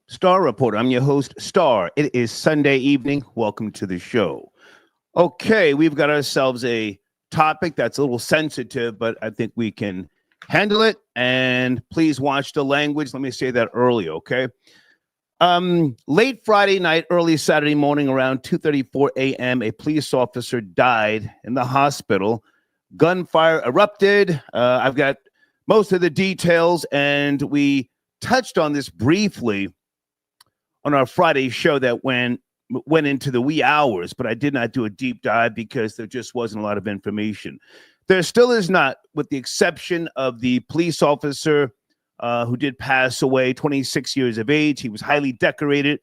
Star Reporter. I'm your host, Star. It is Sunday evening. Welcome to the show. Okay, we've got ourselves a topic that's a little sensitive, but I think we can handle it. And please watch the language. Let me say that early, okay? Late Friday night, early Saturday morning, around 2:34 a.m., a police officer died in the hospital. Gunfire erupted. I've got most of the details, and we touched on this briefly on our Friday show that went into the wee hours, but I did not do a deep dive because there just wasn't a lot of information. There still is not, with the exception of the police officer who did pass away, 26 years of age. He was highly decorated.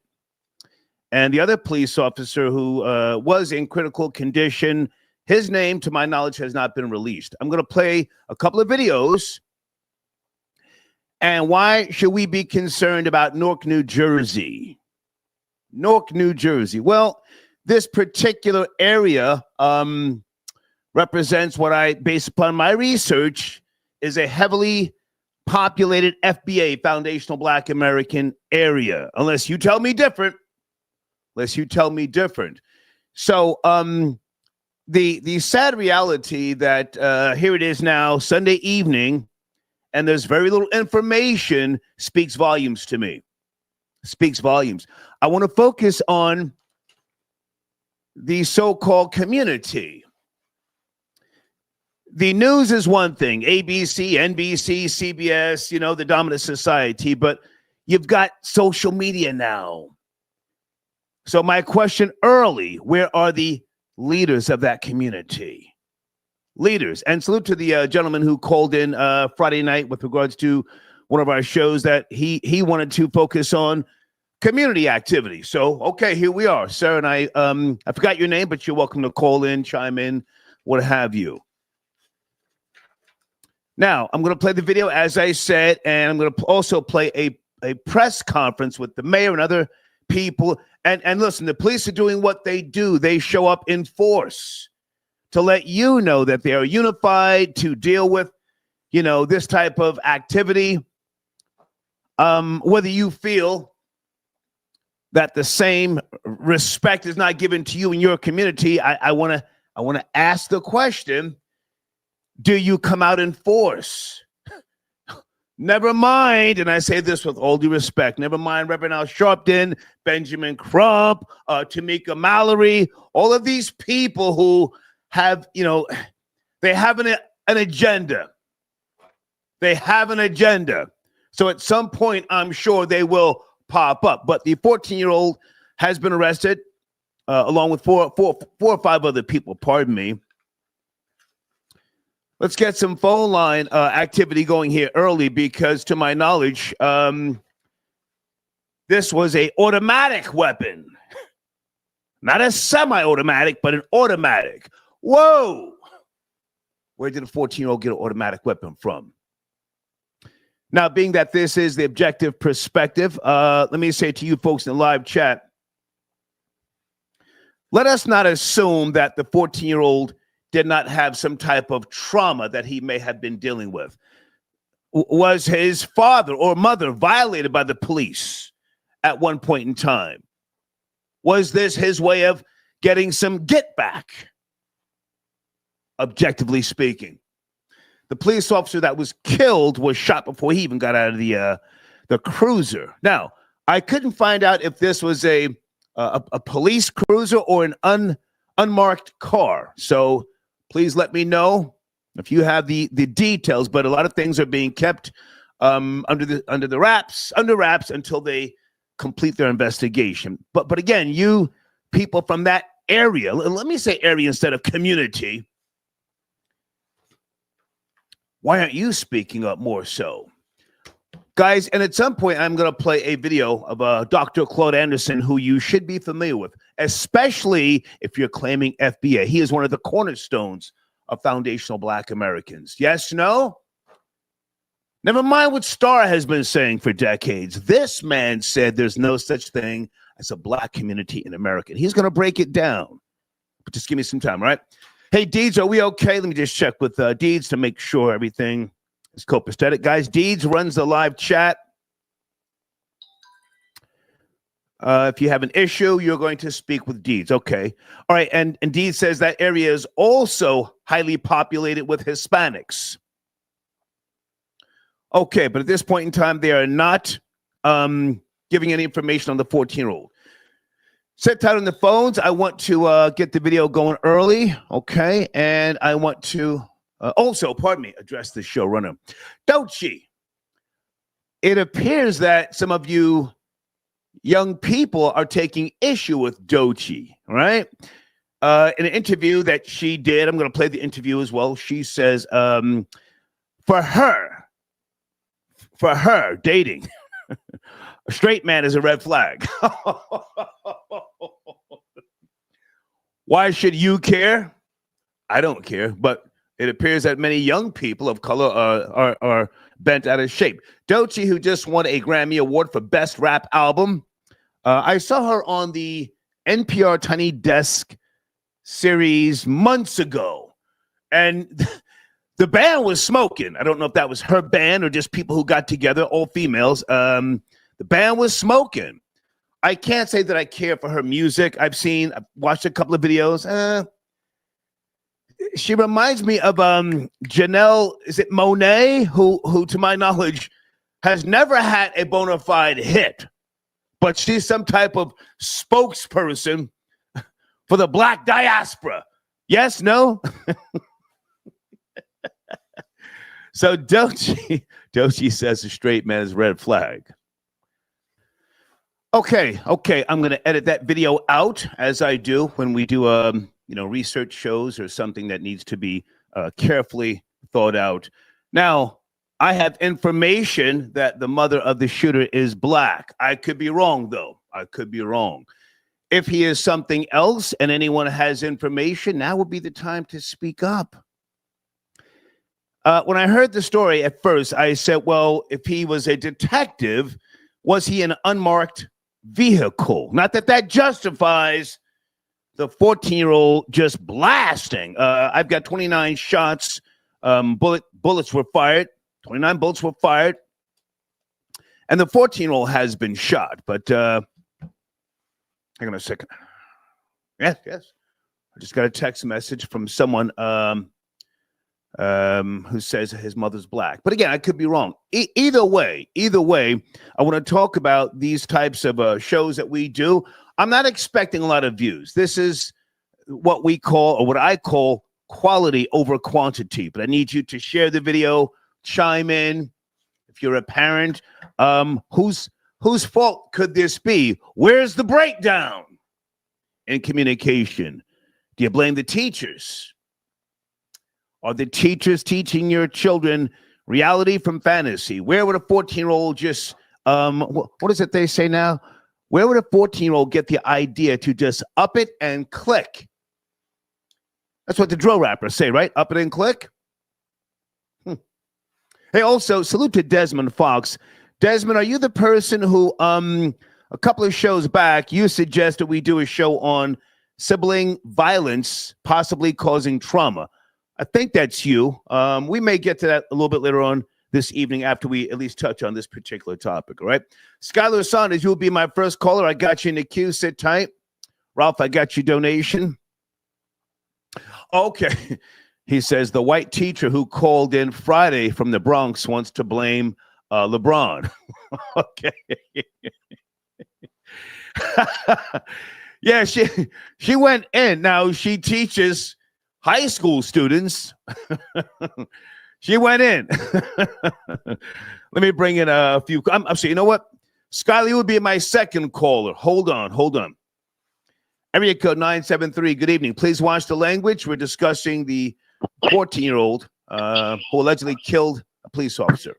And the other police officer who was in critical condition, his name, to my knowledge, has not been released. I'm going to play a couple of videos. And why should we be concerned about Newark, New Jersey? Newark, New Jersey. Well, this particular area represents what I, based upon my research, is a heavily populated FBA, Foundational Black American area. Unless you tell me different. So the sad reality that here it is now, Sunday evening, and there's very little information, speaks volumes to me. Speaks volumes. I want to focus on the so-called community. The news is one thing, ABC, NBC, CBS, you know, the dominant society, but you've got social media now. So my question early, where are the leaders of that community? Leaders. And salute to the gentleman who called in Friday night with regards to one of our shows that he wanted to focus on community activity. So, okay, here we are, sir. And I forgot your name, but you're welcome to call in, chime in, what have you. Now, I'm going to play the video, as I said, and I'm going to also play a press conference with the mayor and other people. And listen, the police are doing what they do. They show up in force to let you know that they are unified to deal with, you know, this type of activity. Whether you feel that the same respect is not given to you in your community, I want to ask the question: do you come out in force? Never mind, and I say this with all due respect, never mind Reverend Al Sharpton, Benjamin Crump, Tamika Mallory, all of these people who have, you know, they have an agenda. They have an agenda. So at some point, I'm sure they will pop up. But the 14-year-old has been arrested, along with four or five other people, pardon me. Let's get some phone line activity going here early because, to my knowledge, this was an automatic weapon. Not a semi-automatic, but an automatic. Whoa! Where did a 14-year-old get an automatic weapon from? Now, being that this is the objective perspective, let me say to you folks in the live chat, let us not assume that the 14-year-old did not have some type of trauma that he may have been dealing with. Was his father or mother violated by the police at one point in time? Was this his way of getting some get back? Objectively speaking, the police officer that was killed was shot before he even got out of the cruiser. Now, I couldn't find out if this was a police cruiser or an unmarked car. So please let me know if you have the details. But a lot of things are being kept under wraps until they complete their investigation. But again, you people from that area, let me say area instead of community, why aren't you speaking up more so? Guys, and at some point, I'm going to play a video of Dr. Claude Anderson, who you should be familiar with, especially if you're claiming FBA. He is one of the cornerstones of foundational Black Americans. Yes, no? Never mind what Star has been saying for decades. This man said there's no such thing as a Black community in America. He's going to break it down. But just give me some time, all right? Hey, Deeds, are we okay? Let me just check with Deeds to make sure everything is copacetic. Guys, Deeds runs the live chat. If you have an issue, you're going to speak with Deeds. Okay. All right. And Deeds says that area is also highly populated with Hispanics. Okay. But at this point in time, they are not giving any information on the 14-year-old. Sit tight on the phones. I want to get the video going early. Okay. And I want to also, address the showrunner. Doechii, it appears that some of you young people are taking issue with Doechii, right? In an interview that she did, I'm going to play the interview as well. She says, for her, dating a straight man is a red flag. Why should you care? I don't care, but it appears that many young people of color are bent out of shape. Doechii, who just won a Grammy Award for Best Rap Album, I saw her on the NPR Tiny Desk series months ago, and the band was smoking. I don't know if that was her band or just people who got together, all females. The band was smoking. I can't say that I care for her music. I've watched a couple of videos. She reminds me of Janelle, is it Monáe, who to my knowledge has never had a bona fide hit, but she's some type of spokesperson for the Black diaspora. Yes, no? So Doechii says a straight man is red flag. Okay, I'm going to edit that video out, as I do when we do research shows or something that needs to be carefully thought out. Now, I have information that the mother of the shooter is black. I could be wrong, though. I could be wrong. If he is something else and anyone has information, now would be the time to speak up. When I heard the story at first, I said, well, if he was a detective, was he an unmarked vehicle? Not that justifies the 14-year-old just blasting. I've got 29 shots. Bullets were fired. 29 bullets were fired. And the 14-year-old has been shot. But hang on a second. Yes. I just got a text message from someone who says his mother's black. But again, I could be wrong. Either way, I want to talk about these types of shows that we do. I'm not expecting a lot of views. This is what we call, or what I call, quality over quantity. But I need you to share the video, chime in. If you're a parent, whose fault could this be? Where's the breakdown in communication? Do you blame the teachers? Are the teachers teaching your children reality from fantasy? Where would a 14-year-old just, what is it they say now? Where would a 14-year-old get the idea to just up it and click? That's what the drill rappers say, right? Up it and click. Hey, also, salute to Desmond Fox. Desmond, are you the person who, a couple of shows back, you suggested we do a show on sibling violence possibly causing trauma? I think that's you. We may get to that a little bit later on this evening after we at least touch on this particular topic, all right? Skylar Saunders, you'll be my first caller. I got you in the queue. Sit tight. Ralph, I got your donation. Okay. He says the white teacher who called in Friday from the Bronx wants to blame LeBron. Okay. Yeah, she went in. Now she teaches high school students. She went in. Let me bring in a few. I'm saying, you know what? Skyler, you would be my second caller. Hold on. Area code 973. Good evening. Please watch the language. We're discussing the 14-year-old who allegedly killed a police officer.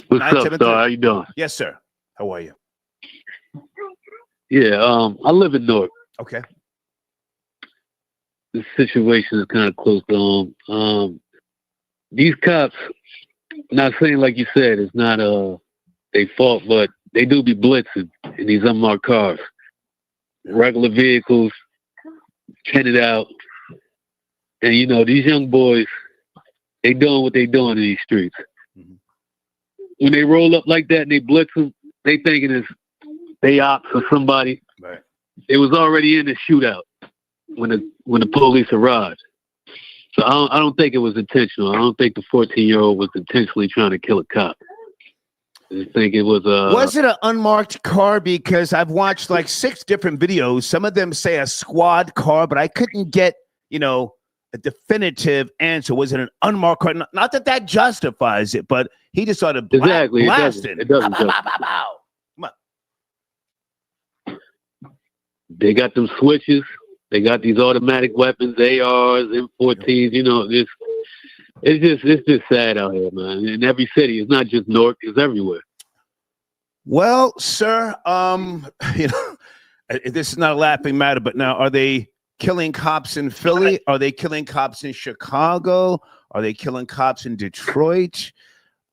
What's up, sir? How you doing? Yes, sir. How are you? Yeah, I live in Newark. Okay. The situation is kind of close to home. These cops, not saying like you said, it's not their fault, but they do be blitzing in these unmarked cars. Regular vehicles, tinted out. And, you know, these young boys, they doing what they doing in these streets. Mm-hmm. When they roll up like that and they blitz them, they thinking it's they ops or somebody. Right. It was already in the shootout when the police arrived. So I don't think it was intentional. I don't think the 14-year-old was intentionally trying to kill a cop. I think it was Was it an unmarked car? Because I've watched like 6 different videos. Some of them say a squad car, but I couldn't get, a definitive answer. Was it an unmarked car? Not that justifies it, but he just sort of blasted. It doesn't. Come on. They got them switches. They got these automatic weapons, ARs, M14s. It's just sad out here, man. In every city, it's not just Newark; it's everywhere. Well, sir, this is not a laughing matter, but now are they killing cops in Philly? Are they killing cops in Chicago? Are they killing cops in Detroit?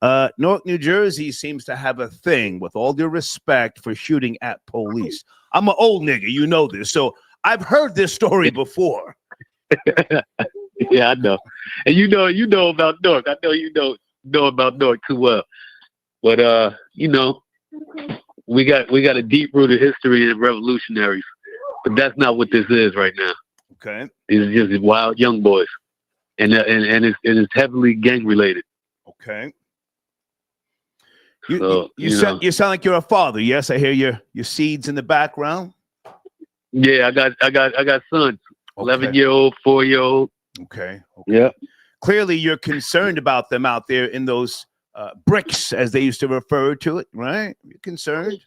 Newark, New Jersey seems to have a thing, with all due respect, for shooting at police. I'm an old nigga, you know this, so I've heard this story before. Yeah, I know, and you know about Newark. I know you know about Newark too well, but we got a deep-rooted history in revolutionaries, but that's not what this is right now. Okay, these are just wild young boys, and it's heavily gang-related. Okay. You sound like you're a father. Yes, I hear your seeds in the background. Yeah, I got sons. Okay. 11-year-old, 4-year-old. Okay. Yeah. Clearly, you're concerned about them out there in those bricks, as they used to refer to it, right? You're concerned.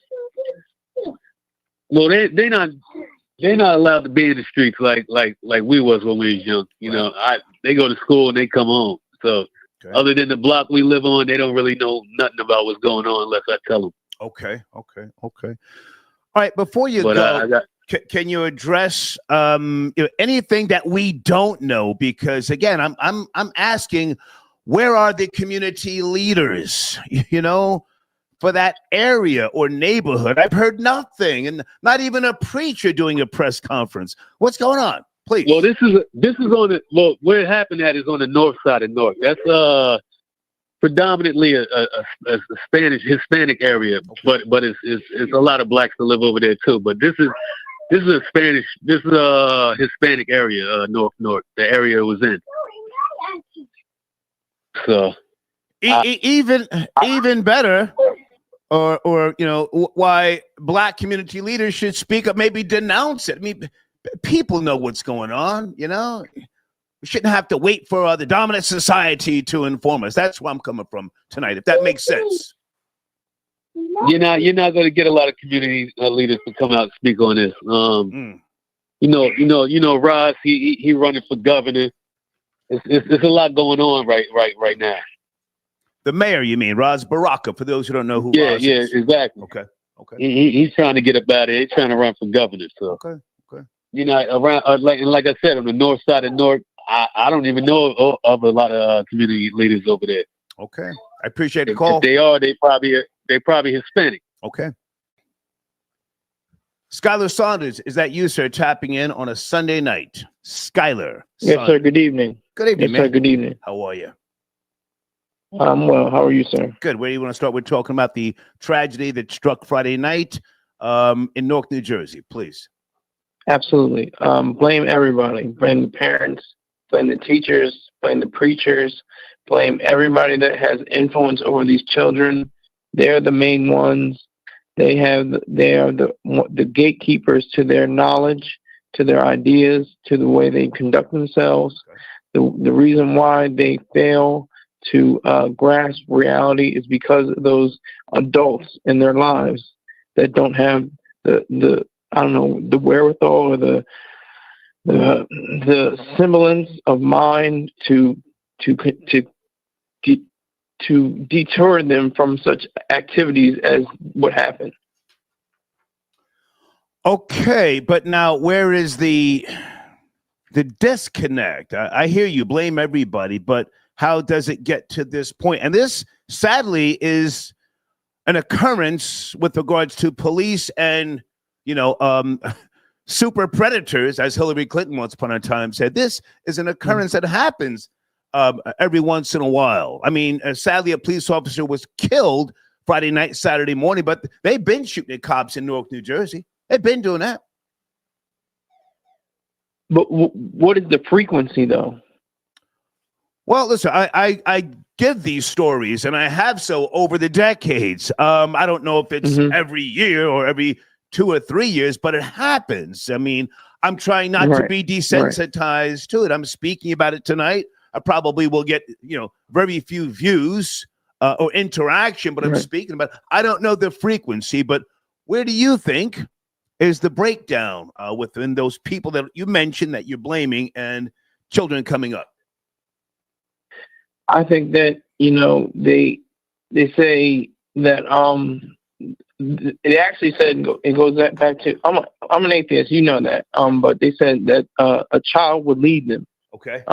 Well, they're not allowed to be in the streets like we was when we was young. They go to school and they come home. So. Okay. Other than the block we live on, they don't really know nothing about what's going on unless I tell them. Okay. All right, before you go, can you address anything that we don't know? Because again, I'm asking, where are the community leaders? For that area or neighborhood. I've heard nothing, and not even a preacher doing a press conference. What's going on? Please. Well, this is on where it happened at is on the north side of Newark. That's predominantly a Hispanic area, okay. but it's a lot of blacks that live over there too. But this is a Hispanic area, North Newark, the area it was in. So even better, or why black community leaders should speak up, maybe denounce it. I mean, people know what's going on, We shouldn't have to wait for the dominant society to inform us. That's where I'm coming from tonight, if that makes sense. You're not going to get a lot of community leaders to come out and speak on this. Ross, he running for governor. It's a lot going on right now. The mayor, you mean, Ras Baraka, for those who don't know who Ras is. Yeah, exactly. Okay. He's trying to get up out of here. He's trying to run for governor. So. Okay. Around like I said, on the north side of Newark, I don't even know of a lot of community leaders over there. Okay, I appreciate the call. If they are, they probably Hispanic. Okay. Skylar Saunders, is that you, sir, tapping in on a Sunday night? Skylar. Yes, sir. Good evening. Good evening, man. Sir. Good evening. How are you? I'm well. How are you, sir? Good. Where do you want to start? We're talking about the tragedy that struck Friday night in Newark, New Jersey, please. Absolutely. Blame everybody. Blame the parents, blame the teachers, blame the preachers, blame everybody that has influence over these children. They're the main ones. They are the gatekeepers to their knowledge, to their ideas, to the way they conduct themselves. The reason why they fail to grasp reality is because of those adults in their lives that don't have the wherewithal or the semblance of mind to deter them from such activities as what happened. Okay, but now where is the disconnect? I hear you, blame everybody, but how does it get to this point? And this, sadly, is an occurrence with regards to police and super predators, as Hillary Clinton once upon a time said. This is an occurrence that happens every once in a while. I mean, sadly, a police officer was killed Friday night, Saturday morning, but they've been shooting at cops in Newark, New Jersey. They've been doing that. But what is the frequency, though? Well, listen, I give these stories, and I have so over the decades. I don't know if it's every year or every 2 or 3 years, but it happens. I mean, I'm trying not to be desensitized to it. I'm speaking about it tonight. I probably will get, very few views or interaction, but I'm speaking about it. I don't know the frequency, but where do you think is the breakdown within those people that you mentioned that you're blaming and children coming up? I think that, they say that it actually said, it goes back to, I'm an atheist, you know that, but they said that a child would lead them. Okay.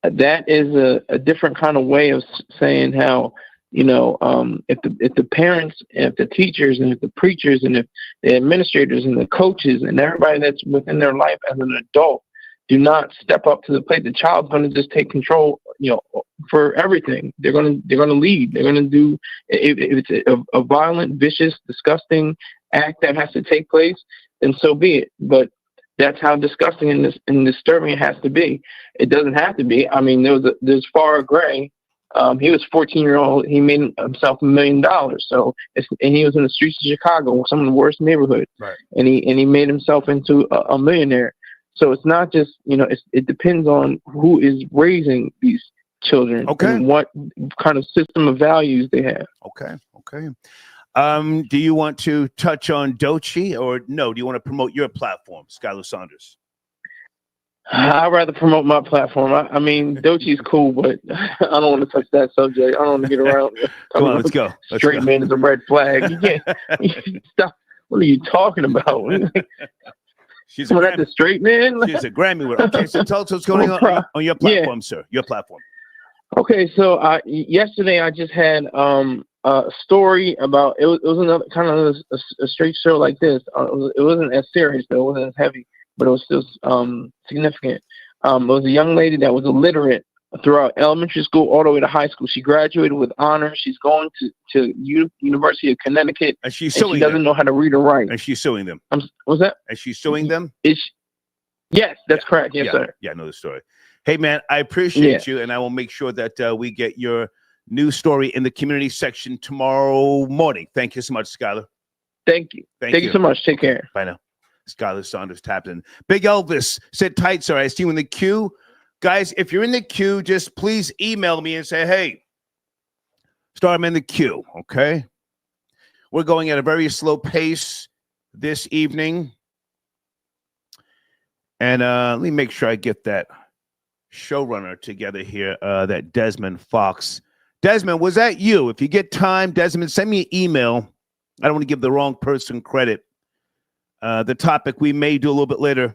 That is a different kind of way of saying how, if the parents, if the teachers, and if the preachers, and if the administrators and the coaches and everybody that's within their life as an adult do not step up to the plate, the child's going to just take control, for everything. They're going to lead. They're going to do, if it's a violent, vicious, disgusting act that has to take place, then so be it. But that's how disgusting and disturbing it has to be. It doesn't have to be. I mean, there's far gray. He was 14-year-old. He made himself $1 million. So, and he was in the streets of Chicago, some of the worst neighborhoods. Right. And he made himself into a millionaire. So it's not just, it depends on who is raising these children and what kind of system of values they have. Okay. Do you want to touch on Doechii or no? Do you want to promote your platform, Skylar Saunders? I'd rather promote my platform. I mean, Doechii's cool, but I don't want to touch that subject. I don't want to get around. Come on, let's go. Straight man is a red flag. You can't stop. What are you talking about? She's the straight man. She's a Grammy winner. Okay, so tell us what's going on your platform, sir. Your platform. Okay, so yesterday I just had a story about it was another kind of a straight show like this. It wasn't as serious though. It wasn't as heavy, but it was still significant. It was a young lady that was illiterate throughout elementary school all the way to high school. She graduated with honors. She's going to University of Connecticut. And she doesn't know how to read or write. And she's suing them. What's that? And she's suing them? Yes, that's correct. Yes, sir. Yeah, I know the story. Hey, man, I appreciate you, and I will make sure that we get your new story in the community section tomorrow morning. Thank you so much, Skylar. Thank you. Thank you so much. Take care. Bye now. Skylar Saunders tapped in. Big Elvis, sit tight, sir. I see you in the queue. Guys, if you're in the queue, just please email me and say, hey, Star, I'm in the queue, okay? We're going at a very slow pace this evening. And let me make sure I get that showrunner together here, that Desmond Fox. Desmond, was that you? If you get time, Desmond, send me an email. I don't want to give the wrong person credit. The topic we may do a little bit later.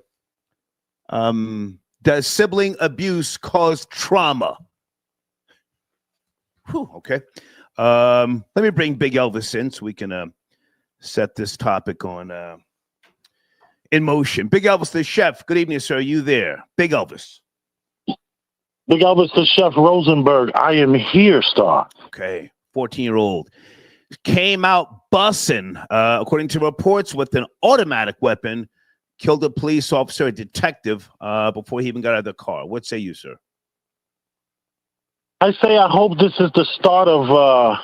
Does sibling abuse cause trauma? Whew, okay. Let me bring Big Elvis in so we can set this topic on in motion. Big Elvis, the chef. Good evening, sir. Are you there? Big Elvis. Big Elvis, the chef Rosenberg. I am here, Star. Okay. 14-year-old. Came out bussing, according to reports, with an automatic weapon. Killed a police officer, a detective, before he even got out of the car. What say you, sir? I say I hope this is the start of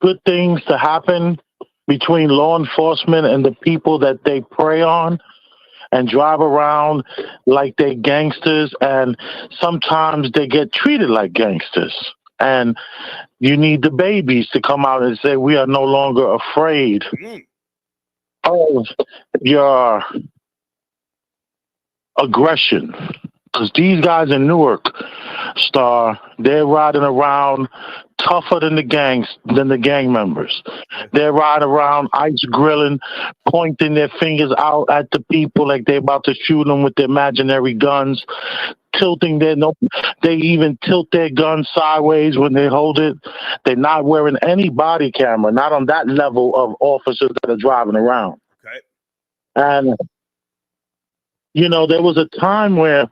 good things to happen between law enforcement and the people that they prey on and drive around like they gangsters, and sometimes they get treated like gangsters. And you need the babies to come out and say, we are no longer afraid of your aggression. Because these guys in Newark, Star, they're riding around tougher than the gang members. They're riding around ice grilling, pointing their fingers out at the people like they're about to shoot them with their imaginary guns, tilting they even tilt their gun sideways when they hold it. They're not wearing any body camera, not on that level of officers that are driving around. Okay. And, there was a time where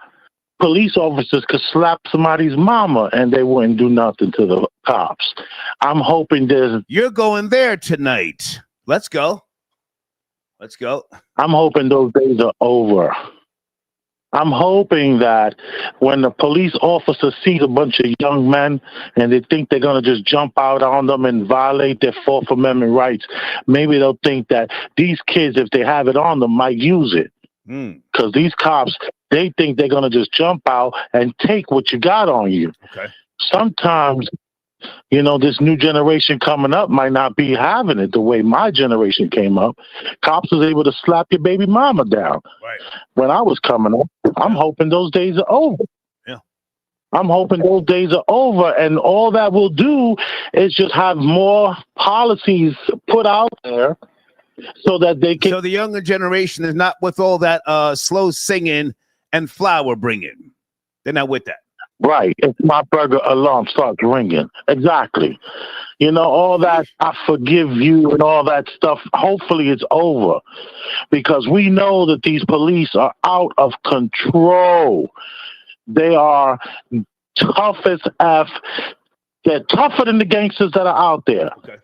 police officers could slap somebody's mama and they wouldn't do nothing to the cops. I'm hoping You're going there tonight. Let's go. Let's go. I'm hoping those days are over. I'm hoping that when the police officer sees a bunch of young men and they think they're going to just jump out on them and violate their Fourth Amendment rights, maybe they'll think that these kids, if they have it on them, might use it. Because these cops, they think they're going to just jump out and take what you got on you. Okay. Sometimes, you know, this new generation coming up might not be having it the way my generation came up. Cops was able to slap your baby mama down. Right. When I was coming up, I'm hoping those days are over. Yeah. I'm hoping those days are over, and all that will do is just have more policies put out there so that they can. So the younger generation is not with all that slow singing and flower bringing. They're not with that. Right. If my burger alarm starts ringing. Exactly. You know, all that I forgive you and all that stuff, hopefully it's over. Because we know that these police are out of control. They are tough as F. They're tougher than the gangsters that are out there. Okay.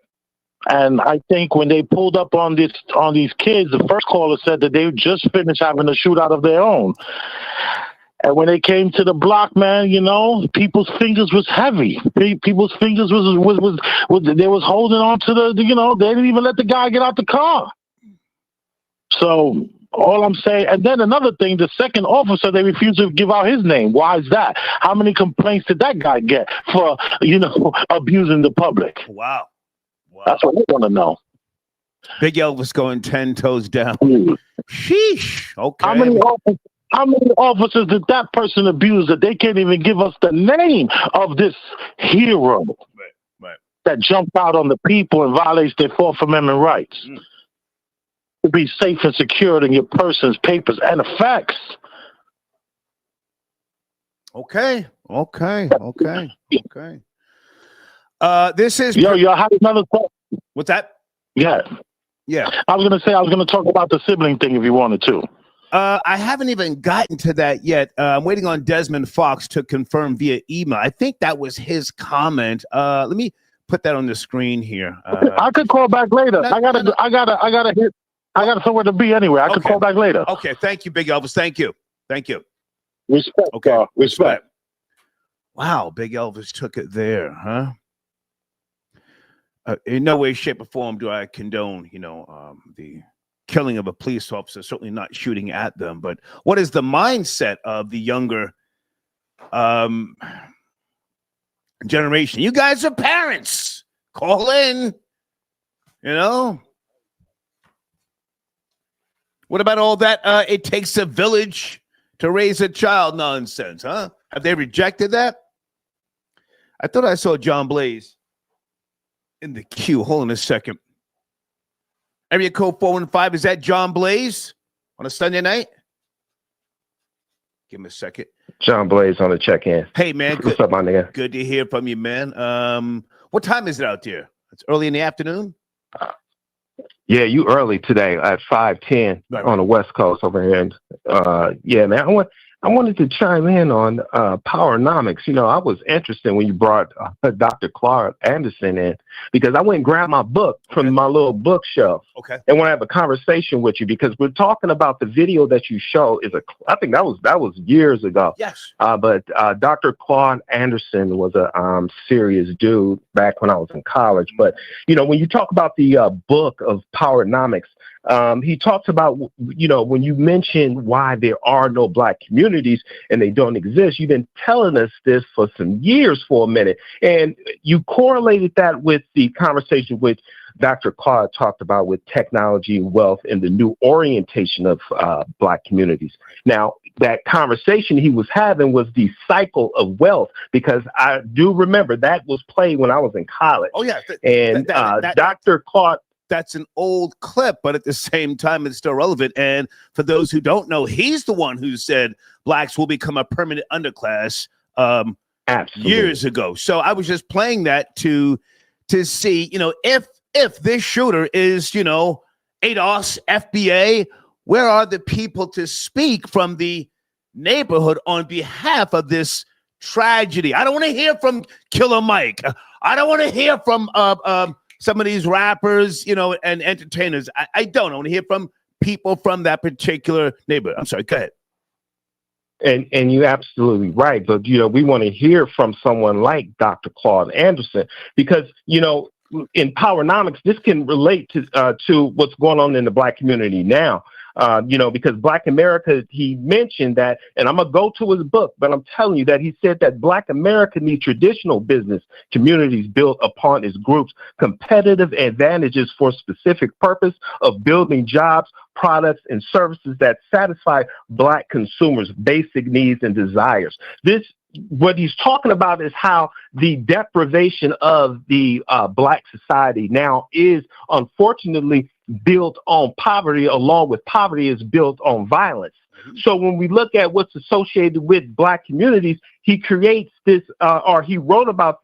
And I think when they pulled up on these kids, the first caller said that they just finished having a shootout of their own. And when they came to the block, man, you know, people's fingers was heavy. People's fingers was they was holding on to the, you know, they didn't even let the guy get out the car. So all I'm saying, and then another thing, the second officer, they refused to give out his name. Why is that? How many complaints did that guy get for, you know, abusing the public? Wow. That's what we want to know. Big Elvis going 10 toes down. Sheesh. Okay. How many officers did that person abuse that they can't even give us the name of this hero that jumped out on the people and violates their Fourth Amendment rights? To be safe and secured in your person's papers and effects. Okay. This is Yo, I have another thought. What's that? Yeah. I was gonna talk about the sibling thing if you wanted to. I haven't even gotten to that yet. I'm waiting on Desmond Fox to confirm via email. I think that was his comment. Let me put that on the screen here. I could call back later. I got somewhere to be anyway. I could call back later. Okay, thank you, Big Elvis. Thank you. Respect. Okay, respect. Wow, Big Elvis took it there, huh? In no way, shape, or form do I condone, the killing of a police officer. Certainly not shooting at them. But what is the mindset of the younger generation? You guys are parents. Call in. What about all that it takes a village to raise a child nonsense, huh? Have they rejected that? I thought I saw John Blaze in the queue. Hold on a second. Area code 415. Is that John Blaze on a Sunday night? Give him a second. John Blaze on the check-in. Hey, man. What's up, my nigga? Good to hear from you, man. What time is it out there? It's early in the afternoon? Yeah, you early today at 5:10 on the West Coast over here. And yeah, man, I wanted to chime in on Powernomics. I was interested when you brought Dr. Clark Anderson in, because I went and grabbed my book from my little bookshelf. Okay. And want to have a conversation with you, because we're talking about the video that you show I think that was years ago. Yes. But Dr. Clark Anderson was a serious dude back when I was in college. But, when you talk about the book of Powernomics, he talks about, when you mention why there are no Black communities and they don't exist, you've been telling us this for some years, for a minute. And you correlated that with the conversation which Dr. Clark talked about with technology and wealth and the new orientation of Black communities. Now, that conversation he was having was the cycle of wealth, because I do remember that was played when I was in college. Oh, yeah. Dr. Clark, that's an old clip, but at the same time, it's still relevant. And for those who don't know, he's the one who said Blacks will become a permanent underclass years ago. So I was just playing that to see, if this shooter is, ADOS, FBA, where are the people to speak from the neighborhood on behalf of this tragedy. I don't want to hear from Killer Mike. I don't want to hear from some of these rappers, you know, and entertainers. I don't. I want to hear from people from that particular neighborhood. I'm sorry. Go ahead. And you're absolutely right. But, you know, we want to hear from someone like Dr. Claude Anderson because, you know, in Powernomics, this can relate to what's going on in the Black community now. You know, because Black America, he mentioned that, and I'm going to go to his book, but I'm telling you that he said that Black America needs traditional business communities built upon its groups' competitive advantages for specific purpose of building jobs, products, and services that satisfy Black consumers' basic needs and desires. What he's talking about is how the deprivation of the Black society now is unfortunately built on poverty, along with poverty is built on violence. So when we look at what's associated with Black communities, he creates this, or he wrote about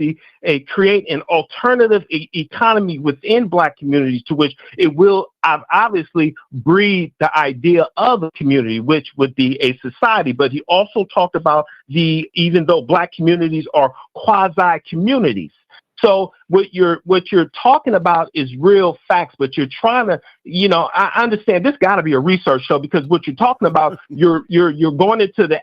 create an alternative economy within Black communities to which it will obviously breed the idea of a community, which would be a society. But he also talked about even though Black communities are quasi communities. So what you're talking about is real facts, but you're trying to, you know, I understand this got to be a research show because what you're talking about, you're going into the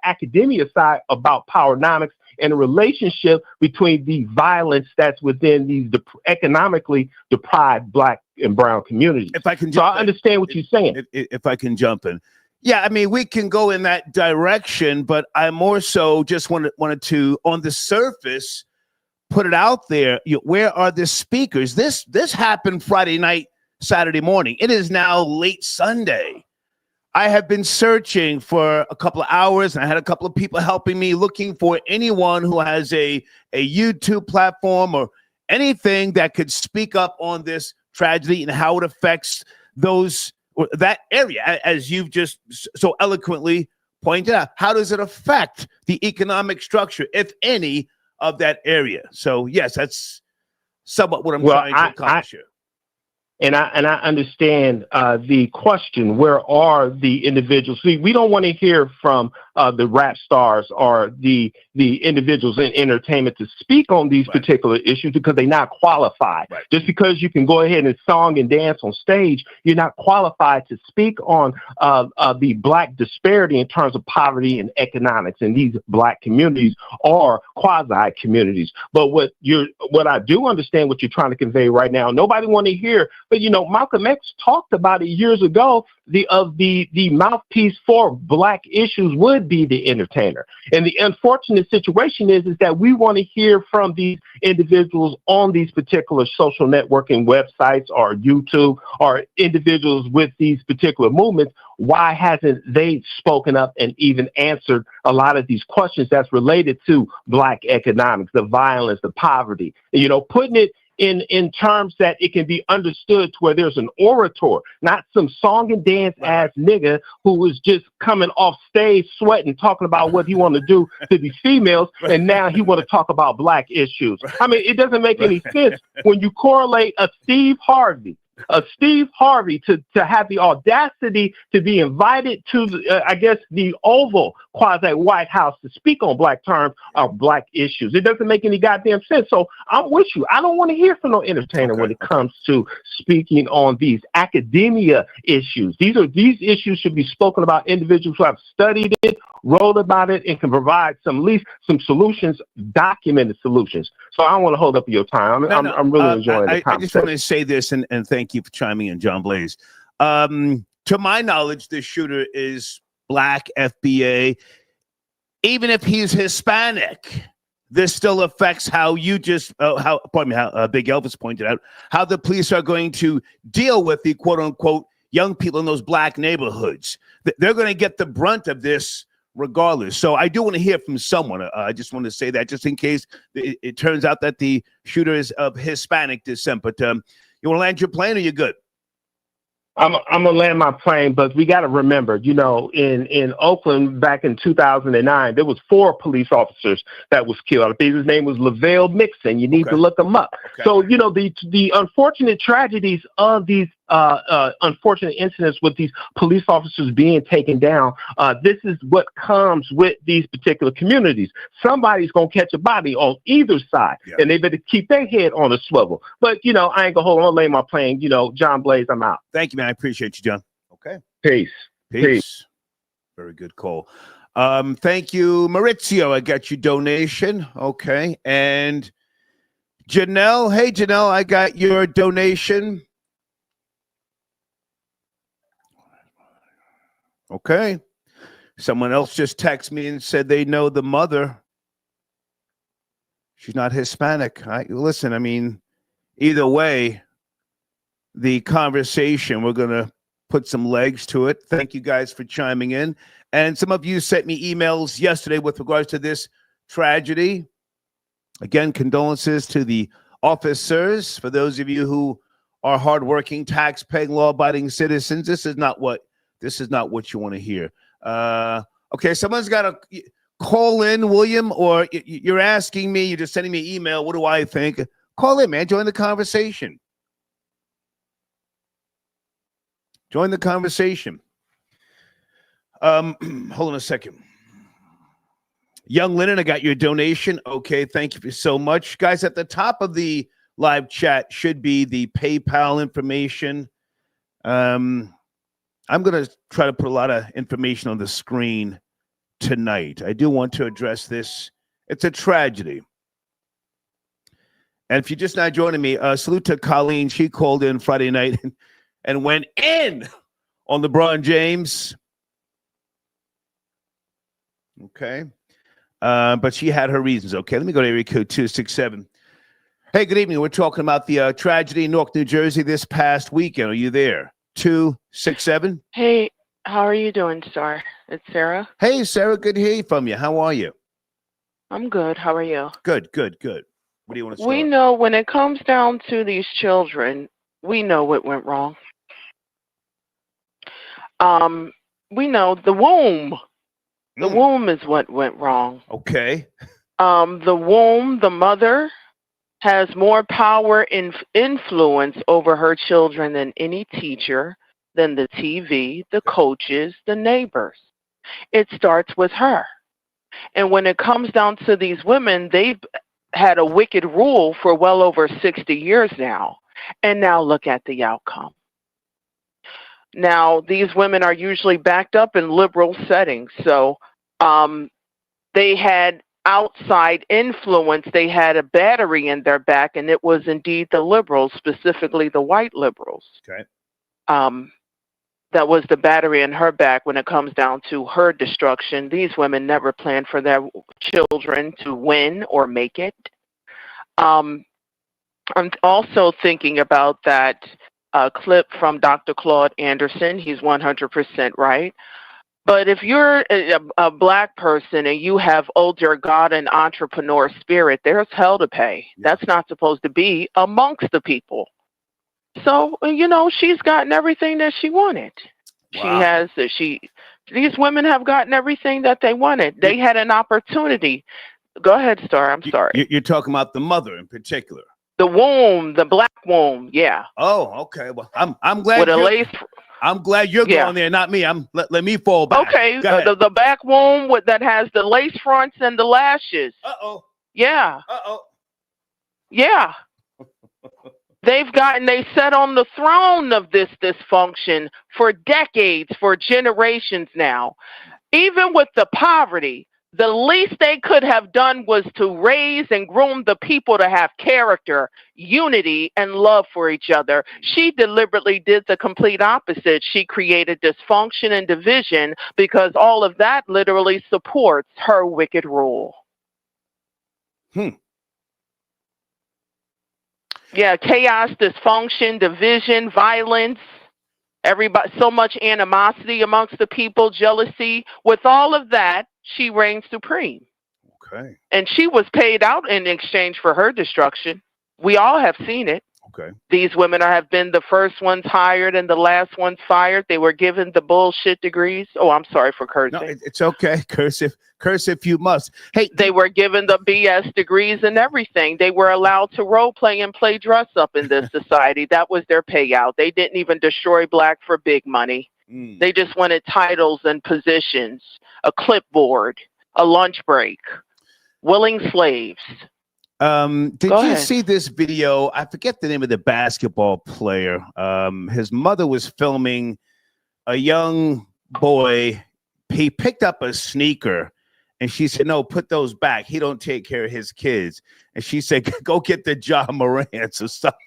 academia side about Powernomics and the relationship between the violence that's within these economically deprived Black and brown communities. If I can, I understand what you're saying. If I can jump in. Yeah, I mean, we can go in that direction, but I more so just wanted to, on the surface, put it out there. Where are the speakers? This happened Friday night, Saturday morning. It is now late Sunday. I have been searching for a couple of hours, and I had a couple of people helping me, looking for anyone who has a YouTube platform or anything that could speak up on this tragedy and how it affects that area, as you've just so eloquently pointed out. How does it affect the economic structure, if any, of that area? So yes, that's somewhat what I'm trying to accomplish here. And I understand the question, where are the individuals? See, we don't want to hear from the rap stars or the individuals in entertainment to speak on these particular issues because they're not qualified. Right. Just because you can go ahead and song and dance on stage, you're not qualified to speak on the Black disparity in terms of poverty and economics. And these Black communities are quasi communities. But what I do understand what you're trying to convey right now, nobody want to hear. But, you know, Malcolm X talked about it years ago. The mouthpiece for Black issues would be the entertainer. And the unfortunate situation is that we want to hear from these individuals on these particular social networking websites or YouTube or individuals with these particular movements. Why hasn't they spoken up and even answered a lot of these questions that's related to Black economics, the violence, the poverty, you know, putting it in terms that it can be understood to where there's an orator, not some song and dance ass nigga who was just coming off stage sweating, talking about what he want to do to these females, and now he want to talk about Black issues. I mean, it doesn't make any sense when you correlate a Steve Harvey to have the audacity to be invited to, the Oval quasi-White House to speak on Black terms or Black issues. It doesn't make any goddamn sense. So I'm with you. I don't want to hear from no entertainer when it comes to speaking on these academia issues. These issues should be spoken about individuals who have studied it, wrote about it, and can provide at least some solutions, documented solutions. So I don't want to hold up your time. I'm really enjoying the conversation. I just want to say this, and thank you for chiming in, John Blaze. To my knowledge, this shooter is Black, FBA. Even if he's Hispanic, this still affects how Big Elvis pointed out, how the police are going to deal with the quote unquote young people in those Black neighborhoods. They're going to get the brunt of this regardless. So I do want to hear from someone. I just want to say that just in case it turns out that the shooter is of Hispanic descent. But you want to land your plane, or you good? I'm gonna land my plane, but we got to remember, you know, in Oakland back in 2009, there was 4 police officers that was killed. I think his name was Lavelle Mixon. You need to look him up. Okay. So, you know, the unfortunate tragedies of these unfortunate incidents with these police officers being taken down. This is what comes with these particular communities. Somebody's going to catch a body on either side, and they better keep their head on a swivel. But, I ain't going to hold on, lay my plane. John Blaze, I'm out. Thank you, man. I appreciate you, John. Okay. Peace. Very good call. Thank you, Maurizio. I got your donation. Okay. And Janelle. Hey, Janelle, I got your donation. Okay. Someone else just texted me and said they know the mother. She's not Hispanic. Listen, I mean, either way, the conversation, we're going to put some legs to it. Thank you guys for chiming in. And some of you sent me emails yesterday with regards to this tragedy. Again, condolences to the officers. For those of you who are hardworking, tax-paying, law-abiding citizens, this is not what you want to hear. Okay, someone's got to call in, William, or you're asking me, you're just sending me an email. What do I think? Call in, man. Join the conversation. Join the conversation. Hold on a second. Young Lennon, I got your donation. Okay, thank you so much. Guys, at the top of the live chat should be the PayPal information. I'm going to try to put a lot of information on the screen tonight. I do want to address this. It's a tragedy. And if you're just not joining me, salute to Colleen. She called in Friday night and went in on LeBron James. Okay. But she had her reasons. Okay, let me go to area code 267. Hey, good evening. We're talking about the tragedy in Newark, New Jersey this past weekend. Are you there? 267. Hey, how are you doing, Star? It's Sarah. Hey, Sarah. Good to hear from you. How are you? I'm good. How are you? Good. What do you want to start? We know when it comes down to these children, we know what went wrong. We know the womb. The womb is what went wrong. Okay. The womb, the mother, has more power and influence over her children than any teacher, than the TV, the coaches, the neighbors. It starts with her. And when it comes down to these women, they've had a wicked rule for well over 60 years now. And now look at the outcome. Now, these women are usually backed up in liberal settings. So they had outside influence. They had a battery in their back, and it was indeed the liberals, specifically the white liberals. Okay. That was the battery in her back when it comes down to her destruction. These women never planned for their children to win or make it. I'm also thinking about that clip from Dr. Claude Anderson. He's 100% right. But if you're a Black person and you have older God and entrepreneur spirit, there's hell to pay. That's not supposed to be amongst the people. So, she's gotten everything that she wanted. Wow. These women have gotten everything that they wanted. They had an opportunity. Go ahead, Star. I'm sorry. You're talking about the mother in particular. The womb, the Black womb. Yeah. Oh, okay. Well, I'm glad. I'm glad you're going there, not me. Let me fall back. Okay. The back womb that has the lace fronts and the lashes. Uh-oh. Yeah. Uh-oh. Yeah. They sat on the throne of this dysfunction for decades, for generations now. Even with the poverty, the least they could have done was to raise and groom the people to have character, unity, and love for each other. She deliberately did the complete opposite. She created dysfunction and division because all of that literally supports her wicked rule. Yeah, chaos, dysfunction, division, violence, everybody, so much animosity amongst the people, jealousy. With all of that, she reigned supreme. Okay. And she was paid out in exchange for her destruction. We all have seen it. Okay. These women have been the first ones hired and the last ones fired. They were given the bullshit degrees. Oh, I'm sorry for cursing. No, it's okay. Curse if you must. Hey, they were given the BS degrees and everything. They were allowed to role play and play dress up in this society. That was their payout. They didn't even destroy black for big money. They just wanted titles and positions, a clipboard, a lunch break, willing slaves. Did you see this video? I forget the name of the basketball player. His mother was filming a young boy. He picked up a sneaker and she said, no, put those back. He don't take care of his kids. And she said, go get the John Morants or something.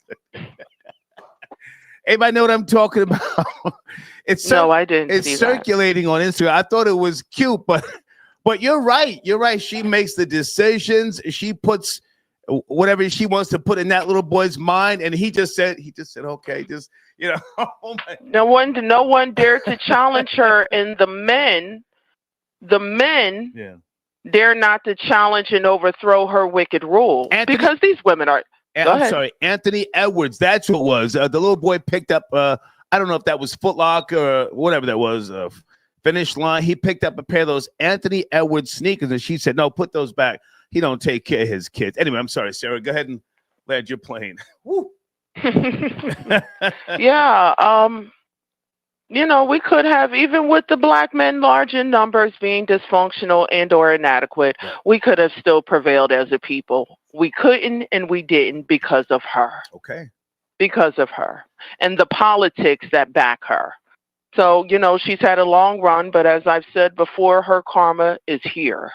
Anybody know what I'm talking about? No, I didn't. It's circulating on Instagram. I thought it was cute, but you're right. You're right. She makes the decisions. She puts whatever she wants to put in that little boy's mind, and he just said, okay, just Oh my. No one dared to challenge her, and the men, dare not to challenge and overthrow her wicked rule because these women are. I'm sorry, Anthony Edwards. That's what it was. The little boy picked up. I don't know if that was Foot Locker or whatever that was. Finish Line. He picked up a pair of those Anthony Edwards sneakers, and she said, "No, put those back. He don't take care of his kids." Anyway, I'm sorry, Sarah. Go ahead and land your plane. Woo. Yeah. We could have, even with the black men large in numbers being dysfunctional and or inadequate, we could have still prevailed as a people. We couldn't and we didn't because of her. Okay. Because of her and the politics that back her. So, she's had a long run, but as I've said before, her karma is here.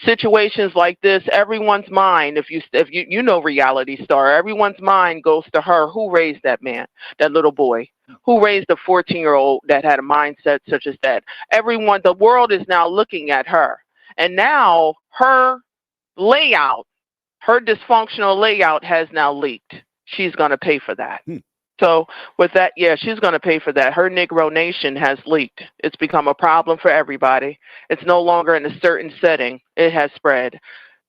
Situations like this, everyone's mind, if you know Reality Star, everyone's mind goes to her. Who raised that man, that little boy? Who raised a 14-year-old that had a mindset such as that? Everyone, the world is now looking at her. And now her layout, her dysfunctional layout has now leaked. She's going to pay for that. So with that, she's going to pay for that. Her Negro Nation has leaked. It's become a problem for everybody. It's no longer in a certain setting. It has spread.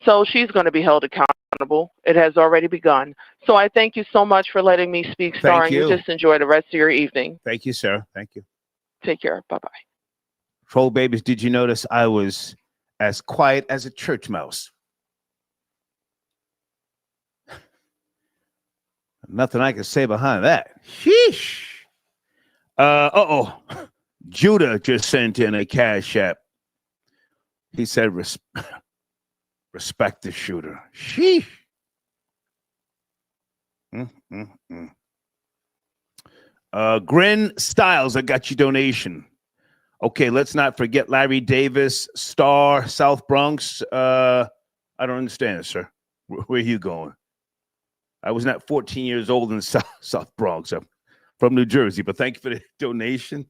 So she's going to be held accountable. It has already begun. So I thank you so much for letting me speak, Star, and you just enjoy the rest of your evening. Thank you, Sarah. Thank you. Take care. Bye-bye. Troll babies, did you notice I was as quiet as a church mouse? Nothing I can say behind that. Sheesh. Judah just sent in a cash app. He said, respect the shooter. Sheesh. Grin Styles, I got your donation. Okay, let's not forget Larry Davis, Star, South Bronx. I don't understand, sir. Where are you going? I was not 14 years old in the South Bronx. I'm from New Jersey, but thank you for the donation.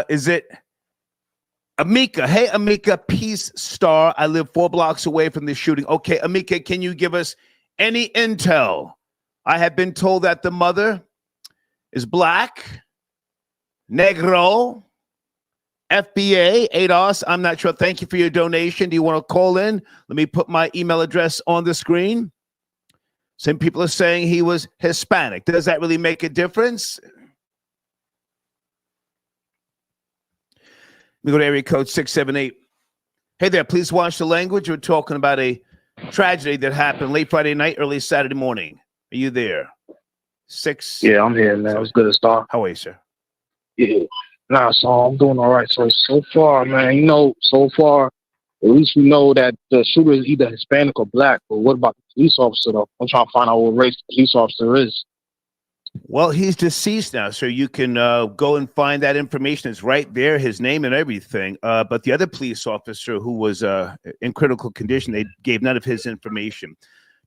Is it Amika? Hey, Amika, peace, Star. I live 4 blocks away from the shooting. Okay, Amika, can you give us any intel? I have been told that the mother is black, negro, FBA, ADOS. I'm not sure. Thank you for your donation. Do you want to call in? Let me put my email address on the screen. Some people are saying he was Hispanic. Does that really make a difference? We go to area code 678. Hey there, please watch the language. We're talking about a tragedy that happened late Friday night, early Saturday morning. Are you there? Yeah, I'm here, man. It was good to start. How are you, sir? Yeah. Nah, so I'm doing all right. So far, man, so far, at least we know that the shooter is either Hispanic or black. But what about the police officer, though? I'm trying to find out what race the police officer is. Well, he's deceased now, so you can go and find that information. It's right there, his name and everything. But the other police officer who was in critical condition, they gave none of his information.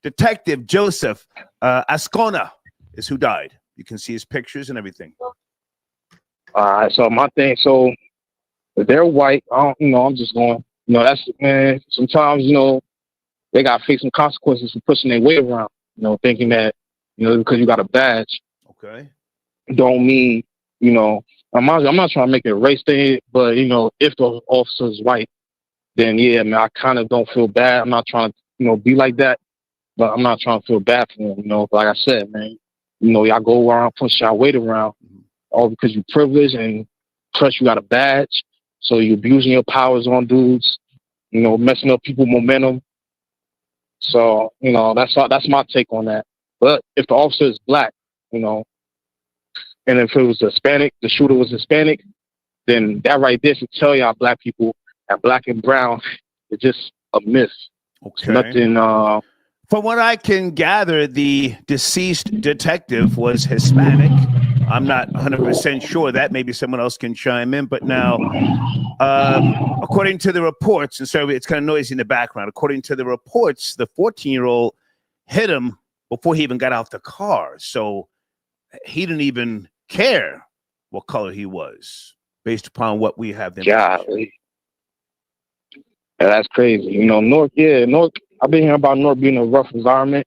Detective Joseph Azcona is who died. You can see his pictures and everything. All right, so my thing, so if they're white, I'm just going, that's, man, sometimes, they got to face some consequences for pushing their weight around, thinking that, because you got a badge. Okay. Don't mean, I'm not trying to make it a race thing, but, if the officer is white, then, yeah, man, I kind of don't feel bad. I'm not trying to, be like that. but I'm not trying to feel bad for them. You know, like I said, man, you know, y'all go around, push y'all weight around, all because you privileged and plus you got a badge, so you abusing your powers on dudes, you know, messing up people's momentum. So, you know, that's my take on that. But if the officer is black, you know, and if it was Hispanic, the shooter was Hispanic, then that right there should tell y'all black people that black and brown is just a myth. Okay. Nothing. From what I can gather, the deceased detective was Hispanic. I'm not 100% sure that. Maybe someone else can chime in. But now, according to the reports, and so it's kind of noisy in the background. According to the reports, the 14-year-old hit him before he even got out the car. So he didn't even care what color he was, based upon what we have. Yeah, that's crazy. You know, Newark. I've been hearing about Newark being a rough environment.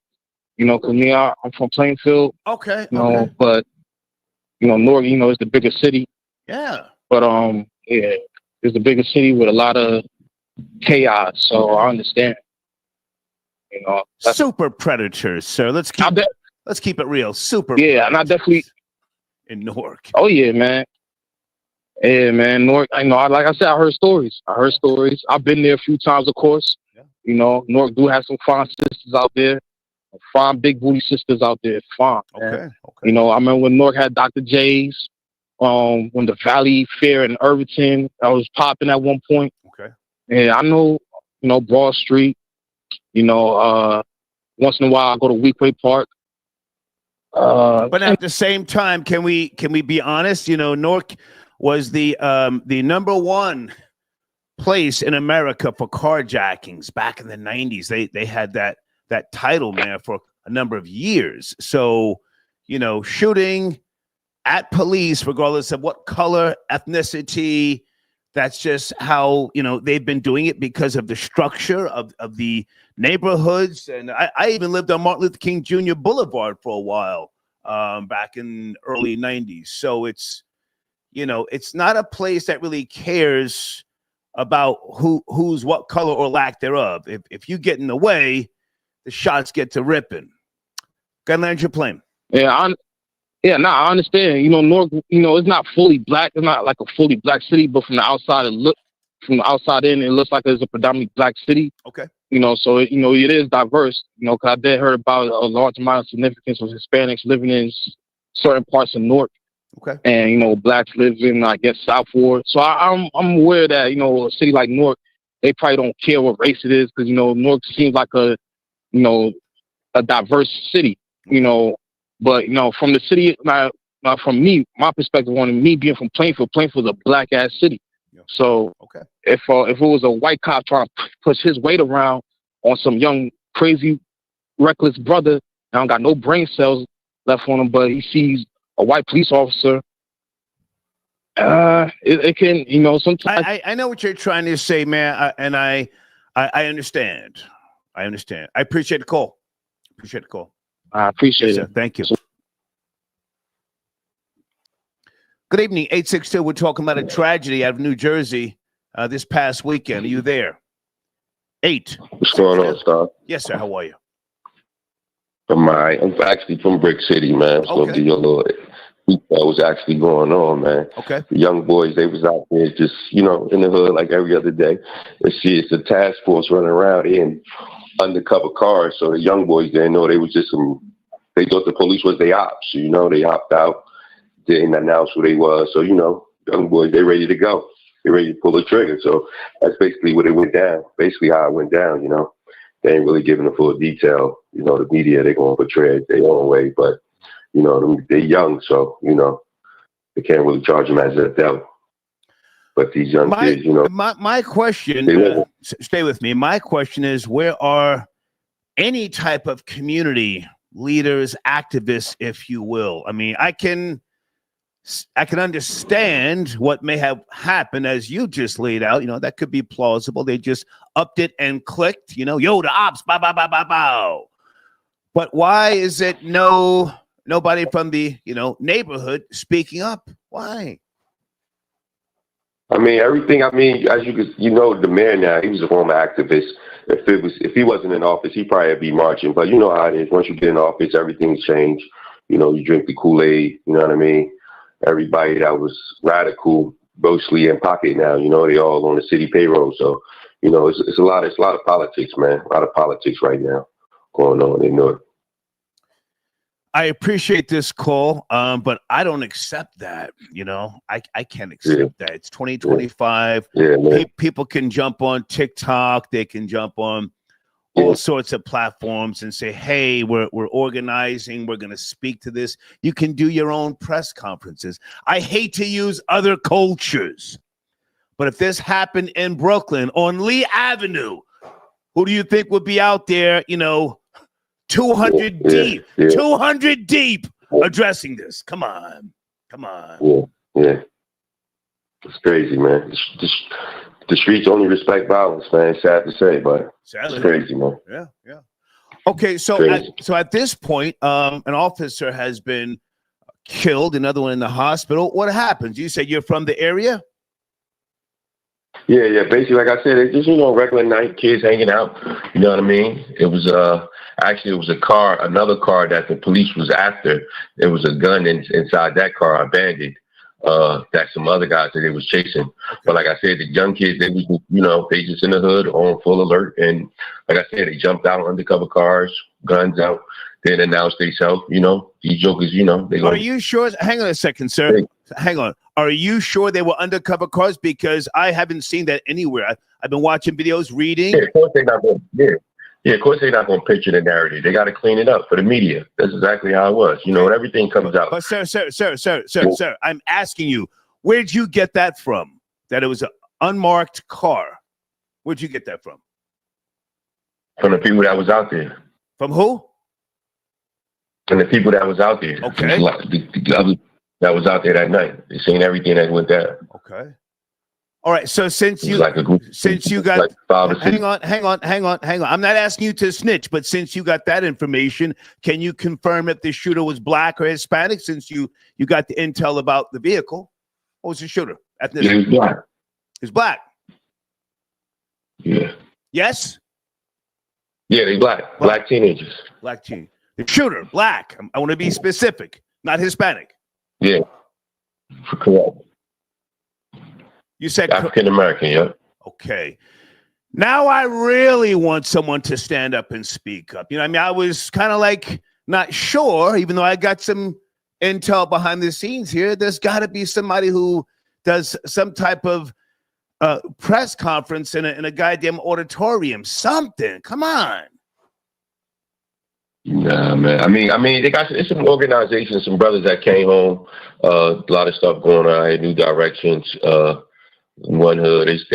You know, because me, I'm from Plainfield. Okay. You know, but you know, Newark, you know, is the biggest city. Yeah. But yeah, it's the biggest city with a lot of chaos. So I understand. You know, super predators, sir. Let's keep it real. Super. Yeah, and I definitely in Newark. Oh yeah, man. Yeah, man. Newark. I know. Like I said, I heard stories. I've been there a few times, of course. Yeah. You know, Newark do have some fine sisters out there. Fine big booty sisters out there. Fine. Okay. You know, I remember when Newark had Dr. J's. When the Valley Fair in Irvington, I was popping at one point. Okay. Yeah, I know. You know, Broad Street. You know, once in a while I go to Weequay Park. But at the same time, can we be honest? You know, Newark was the number one place in America for carjackings back in the 90s. They had that title, man, for a number of years. So, you know, shooting at police, regardless of what color, ethnicity, that's just how, you know, they've been doing it because of the structure of the neighborhoods. And I even lived on Martin Luther King Jr. Boulevard for a while back in early 90s. So it's, you know, it's not a place that really cares about who's what color or lack thereof. If you get in the way, the shots get to ripping. Go ahead, land your plane. Yeah, I understand. You know, Newark, you know, it's not fully black. It's not like a fully black city, but from the outside, in, it looks like it's a predominantly black city. Okay. You know, so, it is diverse, you know, because I did heard about a large amount of significance of Hispanics living in certain parts of Newark. Okay. And, you know, blacks live in, I guess, South Ward. So I'm aware that, you know, a city like Newark, they probably don't care what race it is because, you know, Newark seems like a diverse city, you know. But, you know, from the city, from me, my perspective on me being from Plainfield's a black-ass city. Yeah. So if it was a white cop trying to push his weight around on some young, crazy, reckless brother, I don't got no brain cells left on him, but he sees a white police officer, it can, you know, sometimes. I know what you're trying to say, man, and I understand. I appreciate the call. I appreciate it. Thank you. Good evening, 862. We're talking about a tragedy out of New Jersey this past weekend. Are you there? 8. What's going on, Star? Yes, sir. How are you? I'm actually from Brick City, man. So okay. Your little what was actually going on, man. Okay. The young boys, they was out there just, you know, in the hood like every other day. It's a task force running around in undercover cars. So the young boys didn't know they was just they thought the police was their ops. You know, they hopped out, didn't announce who they was. So, you know, young boys, they ready to go. They ready to pull the trigger. So that's basically what it went down. Basically how it went down, you know. They ain't really giving the full detail. You know, the media, they're going to portray it their own way. But, you know, they're young, so, you know, they can't really charge them as a devil. But these young kids, you know. My question, stay with me. My question is, where are any type of community leaders, activists, if you will? I mean, I can understand what may have happened as you just laid out. You know, that could be plausible. They just upped it and clicked, you know, yo, the ops, bow, bow, bow, bow, bow. But why is it nobody from the, you know, neighborhood speaking up? Why? I mean, everything. I mean, as you know, the mayor now, he was a former activist if he wasn't in office, he'd probably be marching. But you know how it is. Once you get in office, everything's changed. You know, you drink the Kool-Aid. You know what I mean? Everybody that was radical, mostly in pocket now. You know, they all on the city payroll. So, you know, it's a lot of politics, man. A lot of politics right now going on in Newark. I appreciate this call, but I don't accept that. You know, I can't accept that. It's 2025. Yeah, people can jump on TikTok. They can jump on all sorts of platforms and say, hey, we're organizing. We're going to speak to this. You can do your own press conferences. I hate to use other cultures, but if this happened in Brooklyn on Lee Avenue, who do you think would be out there, you know, 200 deep, 200 deep addressing this? Come on. Yeah. It's crazy, man. The streets only respect violence, man. It's sad to say, but sadly, it's crazy, man. Yeah. Okay, so at this point, an officer has been killed, another one in the hospital. What happens? You said you're from the area? Yeah. Basically, like I said, it's just, you know, regular night, kids hanging out. You know what I mean? It was actually, it was another car that the police was after. There was a gun inside that car, abandoned. That some other guys that they was chasing. Okay. But like I said, the young kids, they was, you know, they just in the hood on full alert. And like I said, they jumped out undercover cars, guns out, then announced themselves. You know, these jokers, you know. Are you sure? Hang on a second, sir. Hang on. Are you sure they were undercover cars? Because I haven't seen that anywhere. I've been watching videos, reading. Yeah, of course they're not going to. Yeah, of course they're not going to picture the narrative. They got to clean it up for the media. That's exactly how it was. You know, when everything comes out. But sir, I'm asking you, where'd you get that from? That it was an unmarked car. Where'd you get that from? From the people that was out there. From who? From the people that was out there. Okay. That was out there that night. They seen everything that went down. Okay. All right. So since you got hang on. I'm not asking you to snitch, but since you got that information, can you confirm if the shooter was black or Hispanic? Since you got the intel about the vehicle, what was the shooter? Yeah, he was black. He's black. Yeah. Yes. Yeah, they black. Black teenagers. Black teen. The shooter, black. I want to be specific, not Hispanic. Yeah. Correct. You said African American, yeah. Okay. Now I really want someone to stand up and speak up. You know, I mean, I was kind of like not sure, even though I got some intel behind the scenes here. There's got to be somebody who does some type of press conference in a goddamn auditorium. Something. Come on. Nah, man. I mean, they got some organizations, some brothers that came home. A lot of stuff going on. I had New Directions. One hood, it's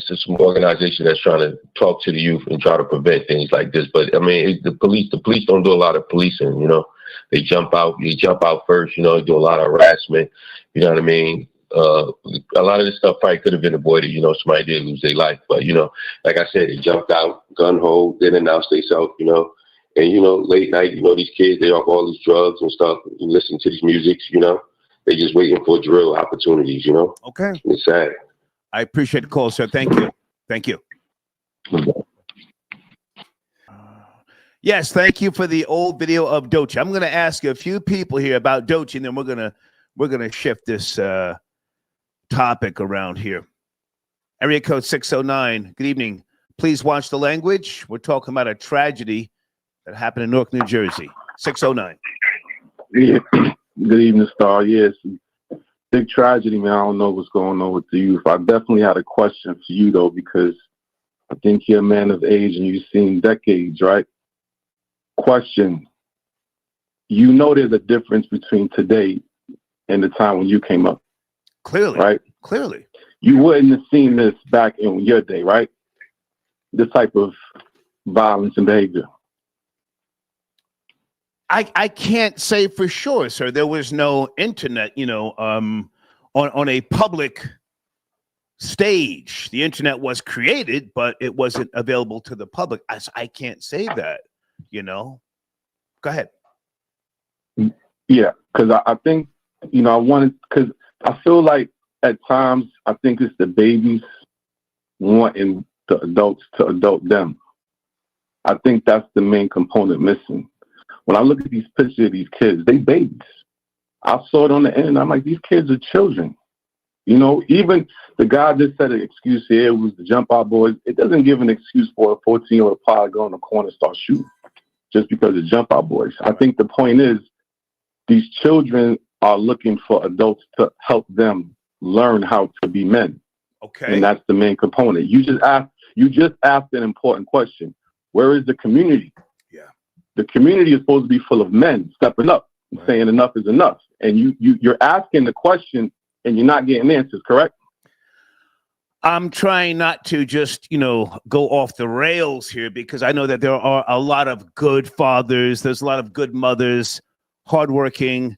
just some organization that's trying to talk to the youth and try to prevent things like this. But I mean, the police don't do a lot of policing. You know, they jump out first. You know, do a lot of harassment. You know what I mean? A lot of this stuff probably could have been avoided. You know, somebody did lose their life, but you know, like I said, they jumped out, gun hole, then announced themselves. You know, and you know, late night, you know, these kids they off all these drugs and stuff, and listen to these musics. You know, they just waiting for drill opportunities. You know, okay, it's sad. I appreciate the call, sir. Thank you. Thank you. Yes, thank you for the old video of Doechii. I'm going to ask a few people here about Doechii, and then we're gonna shift this topic around here. Area code 609. Good evening. Please watch the language. We're talking about a tragedy that happened in Newark, New Jersey. 609. Yeah. Good evening, Star. Yes. Big tragedy, man. I don't know what's going on with the youth. I definitely had a question for you, though, because I think you're a man of age and you've seen decades, right? Question. You know there's a difference between today and the time when you came up. Clearly. Right? Clearly. You wouldn't have seen this back in your day, right? This type of violence and behavior. I can't say for sure, sir. There was no internet, you know, on a public stage. The internet was created, but it wasn't available to the public. I can't say that, you know. Go ahead. Yeah, because I think, you know, because I feel like at times I think it's the babies wanting the adults to adult them. I think that's the main component missing. When I look at these pictures of these kids, they babies. I saw it on the end. I'm like, these kids are children. You know, even the guy just said an excuse here was the jump out boys. It doesn't give an excuse for a 14-year-old pilot go in the corner and start shooting just because of jump out boys. I think the point is these children are looking for adults to help them learn how to be men. Okay. And that's the main component. You just asked an important question. Where is the community? Yeah. The community is supposed to be full of men stepping up and saying enough is enough. And you're asking the question and you're not getting answers, correct? I'm trying not to just, go off the rails here, because I know that there are a lot of good fathers. There's a lot of good mothers, hardworking,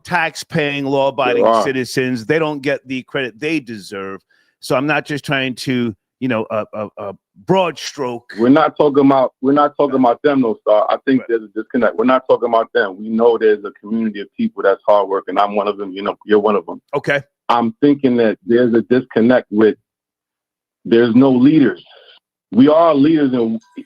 tax-paying, law-abiding citizens. They don't get the credit they deserve. So I'm not just trying to, a broad stroke. We're not talking about them, though, Star. I think there's a disconnect. We're not talking about them. We know there's a community of people that's hardworking. I'm one of them. You're one of them. Okay. I'm thinking that there's a disconnect with there's no leaders. We are leaders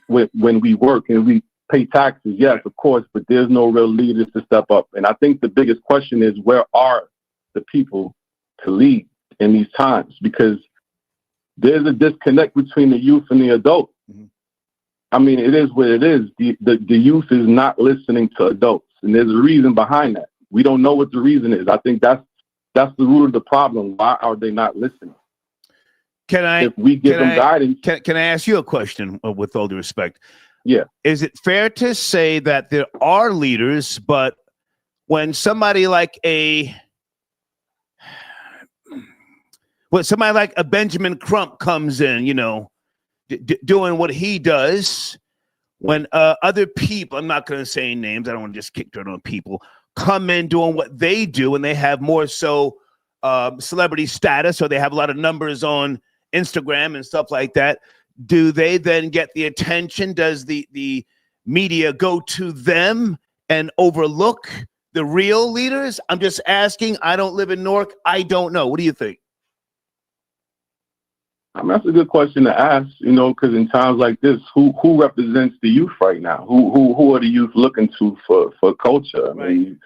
when we work and we pay taxes, yes, of course, but there's no real leaders to step up. And I think the biggest question is, where are the people to lead in these times? Because there's a disconnect between the youth and the adult. Mm-hmm. I mean, it is what it is. The youth is not listening to adults, and there's a reason behind that. We don't know what the reason is. I think that's the root of the problem. Why are they not listening? If we give them guidance. Can I ask you a question with all due respect? Yeah. Is it fair to say that there are leaders, but when somebody like a Benjamin Crump comes in, doing what he does, when other people, I'm not going to say names, I don't want to just kick dirt on people, come in doing what they do, and they have more so celebrity status, or they have a lot of numbers on Instagram and stuff like that, do they then get the attention? Does the media go to them and overlook the real leaders? I'm just asking. I don't live in Newark. I don't know. What do you think? I mean, that's a good question to ask, because in times like this, who represents the youth right now? Who are the youth looking to for culture? I mean,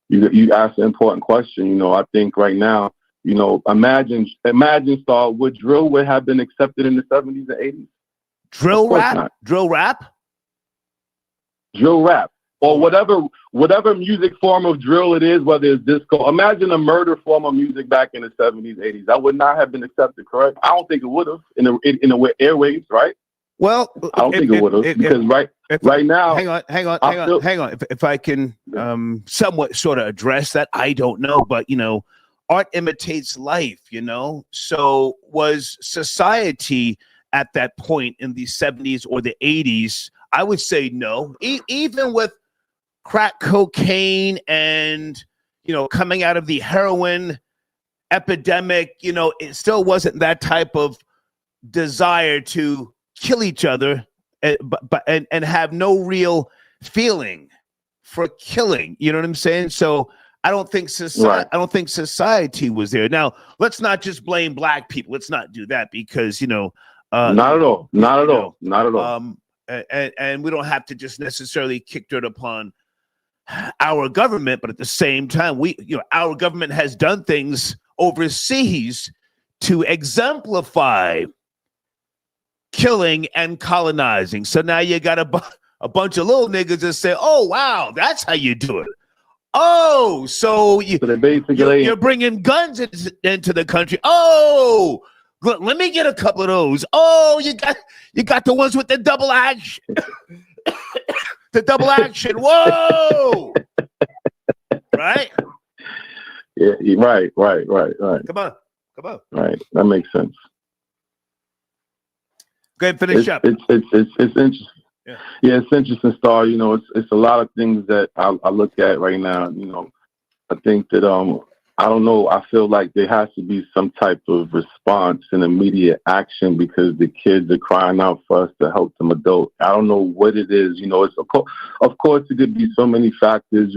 you asked an important question. I think right now, imagine, Star, would drill would have been accepted in the 70s and 80s? Drill rap? Drill rap. Or whatever music form of drill it is, whether it's disco. Imagine a murder form of music back in the 70s, 80s. That would not have been accepted, correct? I don't think it would have in the airwaves, right? Well, I don't think it would have, because right now. Hang on. If I can somewhat sort of address that, I don't know, but art imitates life, So was society at that point in the 70s or the 80s? I would say no. Even with crack cocaine and, coming out of the heroin epidemic, it still wasn't that type of desire to kill each other and have no real feeling for killing. You know what I'm saying? So I don't think society was there. Now, let's not just blame black people. Let's not do that, because not at all. And we don't have to just necessarily kick dirt upon our government, but at the same time, our government has done things overseas to exemplify killing and colonizing. So now you got a bunch of little niggas that say, "Oh wow, that's how you do it." Oh, so you're bringing guns into the country. Oh, let me get a couple of those. Oh, you got the ones with the double action. The double action. Whoa. Right? Yeah, right. Come on. Right. That makes sense. Go ahead, finish up. It's interesting. Yeah, it's interesting, Star. It's a lot of things that I look at right now. I think that I don't know. I feel like there has to be some type of response and immediate action, because the kids are crying out for us to help them adult. I don't know what it is. It's of course it could be so many factors.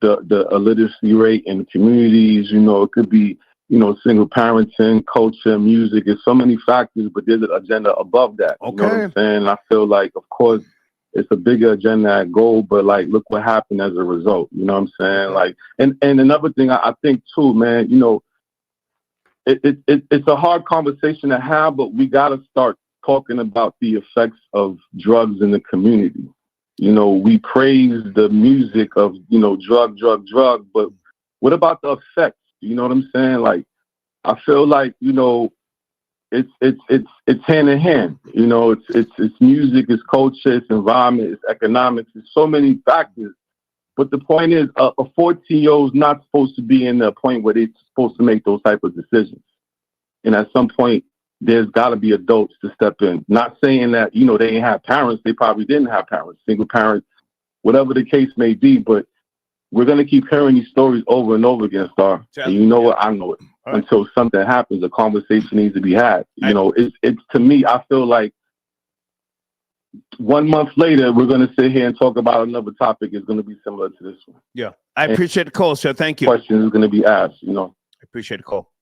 The illiteracy rate in communities. It could be single parenting, culture, music. There's so many factors, but there's an agenda above that. Okay. You know what I'm saying? I feel like, of course, it's a bigger agenda at goal, but like, look what happened as a result. You know what I'm saying? Like, and another thing I think too, man, it's a hard conversation to have, but we got to start talking about the effects of drugs in the community. We praise the music of, drug, but what about the effects? You know what I'm saying? Like, I feel like, it's hand in hand. It's music, it's culture, it's environment, it's economics, it's so many factors. But the point is, a 14-year-old is not supposed to be in the point where they're supposed to make those type of decisions. And at some point, there's got to be adults to step in. Not saying that, they ain't have parents. They probably didn't have parents, single parents, whatever the case may be. But we're going to keep hearing these stories over and over again, Star. And you know what? I know it. Right. Until something happens, a conversation needs to be had. It's to me, I feel like 1 month later, we're going to sit here and talk about another topic. It's going to be similar to this one. Yeah. I appreciate the call, sir. Thank you. Questions are going to be asked, I appreciate the call.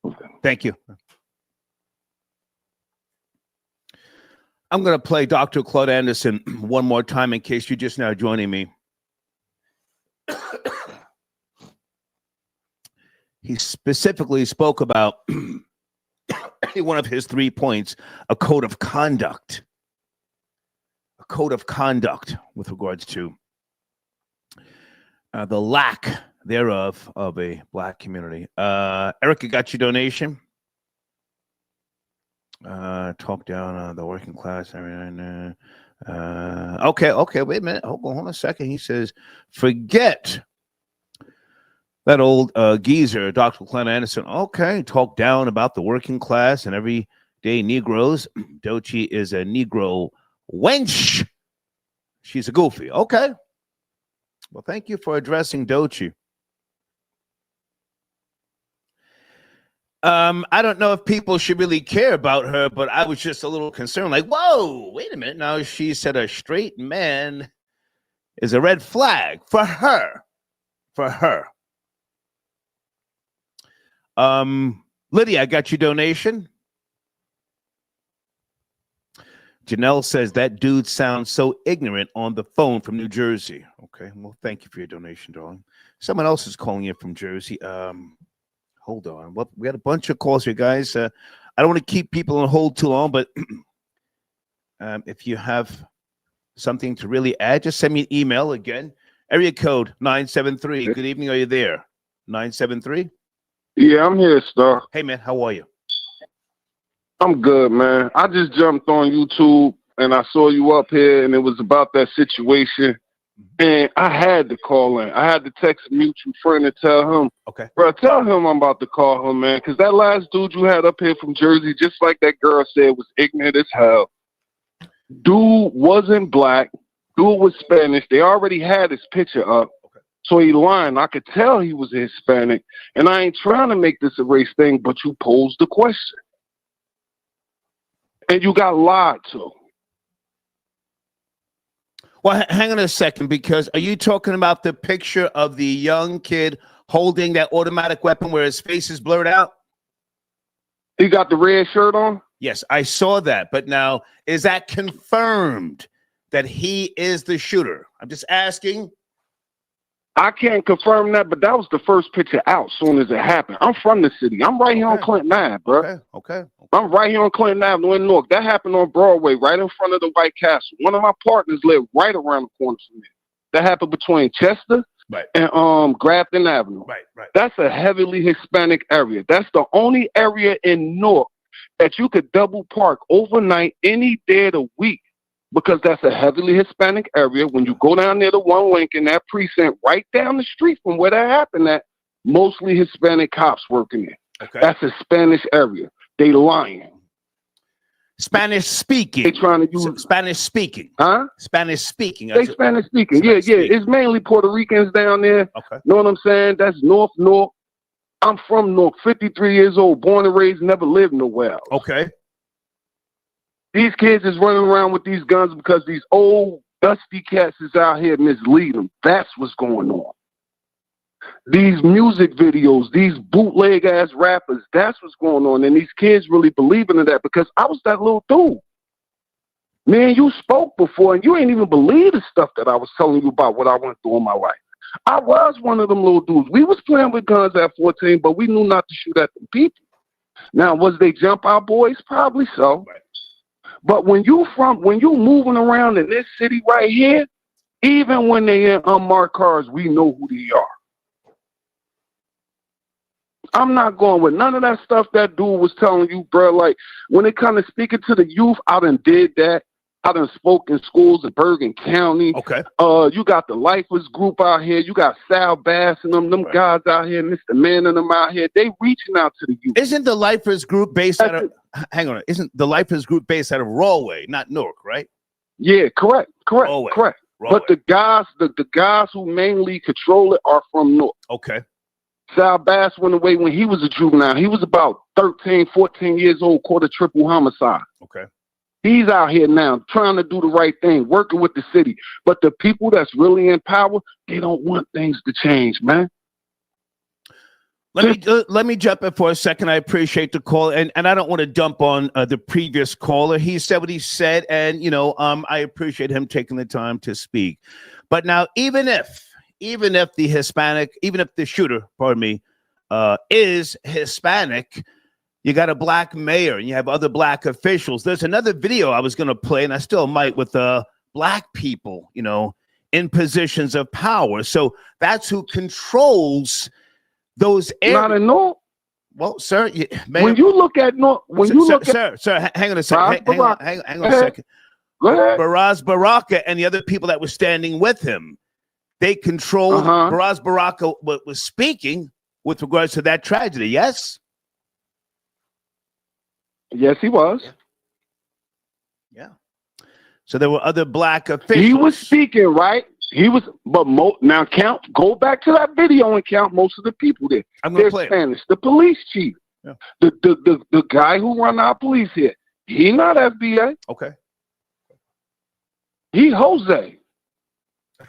Okay. Thank you. I'm going to play Dr. Claude Anderson one more time in case you're just now joining me. He specifically spoke about one of his 3 points, a code of conduct. A code of conduct with regards to the lack thereof of a black community. Erica got your donation. Talk down on the working class. Okay, wait a minute. Hold on a second. He says, forget that old geezer, Dr. Claude Anderson. Okay, talk down about the working class and everyday Negroes. Doechii is a Negro wench. She's a goofy. Okay. Well, thank you for addressing Doechii. I don't know if people should really care about her, but I was just a little concerned. Like, whoa, wait a minute. Now she said a straight man is a red flag for her. For her. Lydia, I got your donation. Janelle says that dude sounds so ignorant on the phone from New Jersey. Okay, well, thank you for your donation, darling. Someone else is calling in from Jersey. Hold on. Well, we got a bunch of calls here, guys. I don't want to keep people on hold too long, but if you have something to really add, just send me an email again. Area code 973. Good evening. Are you there? 973? Yeah, I'm here, Star. Hey, man. How are you? I'm good, man. I just jumped on YouTube and I saw you up here and it was about that situation. And I had to call in. I had to text a mutual friend and tell him, okay, bro, tell him I'm about to call him, man. Because that last dude you had up here from Jersey, just like that girl said, was ignorant as hell. Dude wasn't black. Dude was Spanish. They already had his picture up. Okay. So he lying. I could tell he was Hispanic. And I ain't trying to make this a race thing, but you posed the question. And you got lied to. Well, hang on a second, because are you talking about the picture of the young kid holding that automatic weapon where his face is blurred out? He got the red shirt on? Yes, I saw that. But now, is that confirmed that he is the shooter? I'm just asking. I can't confirm that, but that was the first picture out as soon as it happened. I'm from the city. I'm right here on Clinton Ave, bro. Okay. I'm right here on Clinton Avenue in Newark. That happened on Broadway, right in front of the White Castle. One of my partners lived right around the corner from me. That happened between Chester and Grafton Avenue. Right. That's a heavily Hispanic area. That's the only area in Newark that you could double park overnight any day of the week, because that's a heavily Hispanic area. When you go down there to One Lincoln, that precinct right down the street from where that happened at, mostly Hispanic cops working there. Okay. That's a Spanish area. They lying. Spanish speaking. They trying to use Spanish speaking. Huh? Spanish speaking. They Spanish speaking. Yeah. It's mainly Puerto Ricans down there. Okay. Know what I'm saying? That's North. I'm from Newark, 53 years old, born and raised, never lived nowhere else. Okay. These kids is running around with these guns because these old dusty cats is out here misleading them. That's what's going on. these music videos, these bootleg ass rappers. That's what's going on, and these kids really believing in that because I was that little dude. Man, you spoke before, and you ain't even believe the stuff that I was telling you about what I went through in my life. I was one of them little dudes. We was playing with guns at 14, but we knew not to shoot at them people. Now, was they jump out boys? Probably so. But when you moving around in this city right here, even when they in unmarked cars, we know who they are. I'm not going with none of that stuff that dude was telling you, bro. Like, when it comes to speaking to the youth, I done did that. I done spoke in schools in Bergen County. Okay. You got the Lifers group out here. You got Sal Bass and them guys out here, Mr. Man and them out here. They reaching out to the youth. Isn't the Lifers group based out of, hang on, isn't the Lifers group based out of Rawway, not Newark, right? Yeah, correct. Rawway. But the guys who mainly control it are from Newark. Okay. Sal Bass went away when he was a juvenile. He was about 13, 14 years old, caught a triple homicide. Okay. He's out here now trying to do the right thing, working with the city. But the people that's really in power, they don't want things to change, man. Let me jump in for a second. I appreciate the call, and I don't want to dump on the previous caller. He said what he said, and I appreciate him taking the time to speak. But now, even if the shooter, pardon me, is Hispanic, you got a black mayor and you have other black officials. There's another video I was going to play, and I still might, with black people, in positions of power. So that's who controls those areas. Not in North. Well, sir, when you look at North, sir, hang on a second. Hang on a second. Baraz Baraka and the other people that were standing with him, they controlled. Baraz Baraka was speaking with regards to that tragedy. Yes. Yes, he was. Yeah. So there were other black officials. He was speaking, right? He was, but now go back to that video and count most of the people there. I'm going to play Spanish. The police chief, the guy who run our police here, he not FBI. Okay. He Jose.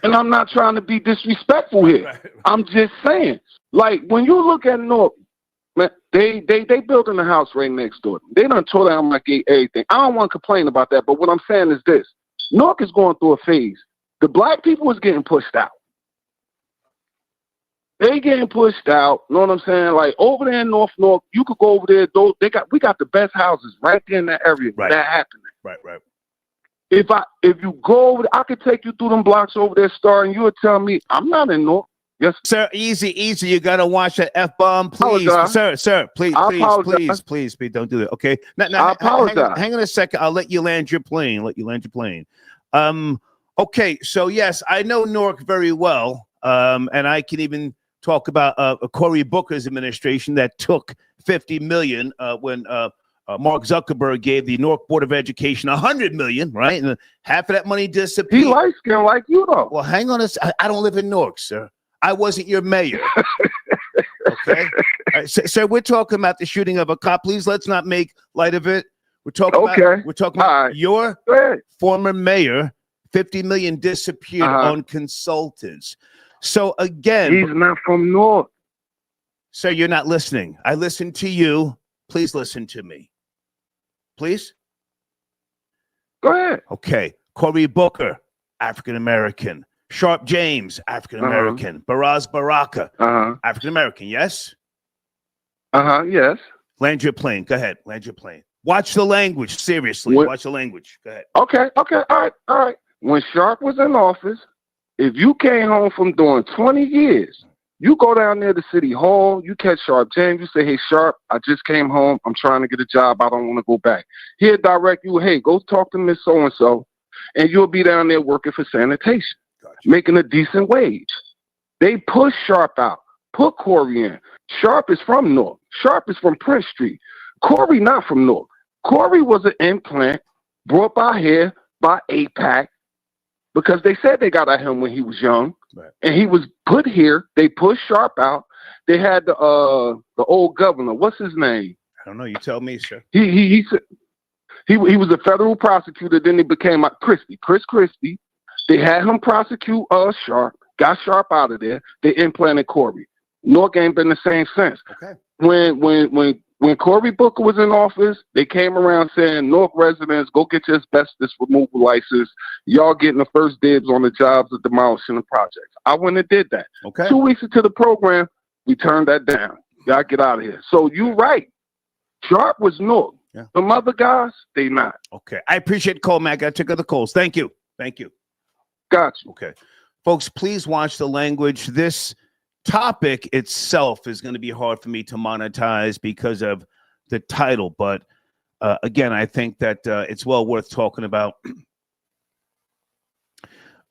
And I'm not trying to be disrespectful here. Right. I'm just saying, like, when you look at North, man, they building a house right next door. They done tore down my gate, everything. I don't want to complain about that, but what I'm saying is this. Newark is going through a phase. The black people is getting pushed out. They getting pushed out. You know what I'm saying? Like, over there in North Newark, you could go over there. We got the best houses right there in that area. Right. That happening. Right. If you go over there, I could take you through them blocks over there, Star, and you would tell me I'm not in Newark. Yes, sir. Easy. You gotta watch that F-bomb, please, sir. Please, don't do that. Okay. Now, I apologize. Hang on a second. I'll let you land your plane. Okay. So yes, I know Newark very well, and I can even talk about Cory Booker's administration that took $50 million when Mark Zuckerberg gave the Newark Board of Education $100 million, right? And half of that money disappeared. He light skinned like you, though. Well, hang on I don't live in Newark, sir. I wasn't your mayor. Okay. All right, so we're talking about the shooting of a cop. Please, let's not make light of it. We're talking about your former mayor. $50 million disappeared on consultants. So again, he's not from Newark. Sir, you're not listening. I listened to you. Please listen to me. Please. Go ahead. Okay. Cory Booker, African American. Sharp James, African American. Baraz Baraka, African American. Yes. Yes. Land your plane. Go ahead. Land your plane. Watch the language. Seriously. Watch the language. Go ahead. Okay. All right. When Sharp was in office, if you came home from doing 20 years, you go down there to City Hall, you catch Sharp James, you say, hey, Sharp, I just came home. I'm trying to get a job. I don't want to go back. He'll direct you, hey, go talk to Miss So-and-so, and you'll be down there working for sanitation, making a decent wage. They push Sharp out, put Cory in. Sharp is from Newark. Sharp is from Prince Street. Cory not from Newark. Cory was an implant brought by here by APAC because they said they got at him when he was young. Right. And he was put here. They pushed Sharp out. They had the old governor. What's his name? I don't know. You tell me, sir. He was a federal prosecutor. Then he became Chris Christie. They had him prosecute Sharp, got Sharp out of there. They implanted Corey. Newark ain't been the same since. Okay. When Cory Booker was in office, they came around saying, Newark residents, go get your asbestos removal license. Y'all getting the first dibs on the jobs of demolishing the projects. I went and did that. Okay. 2 weeks into the program, we turned that down. Y'all get out of here. So you're right. Sharp was Newark. Yeah. Some other guys, they not. Okay. I appreciate the call, Matt. I took other calls. Thank you. Thank you. Got you. Okay. Folks, please watch the language. This topic itself is going to be hard for me to monetize because of the title, but again, I think that it's well worth talking about.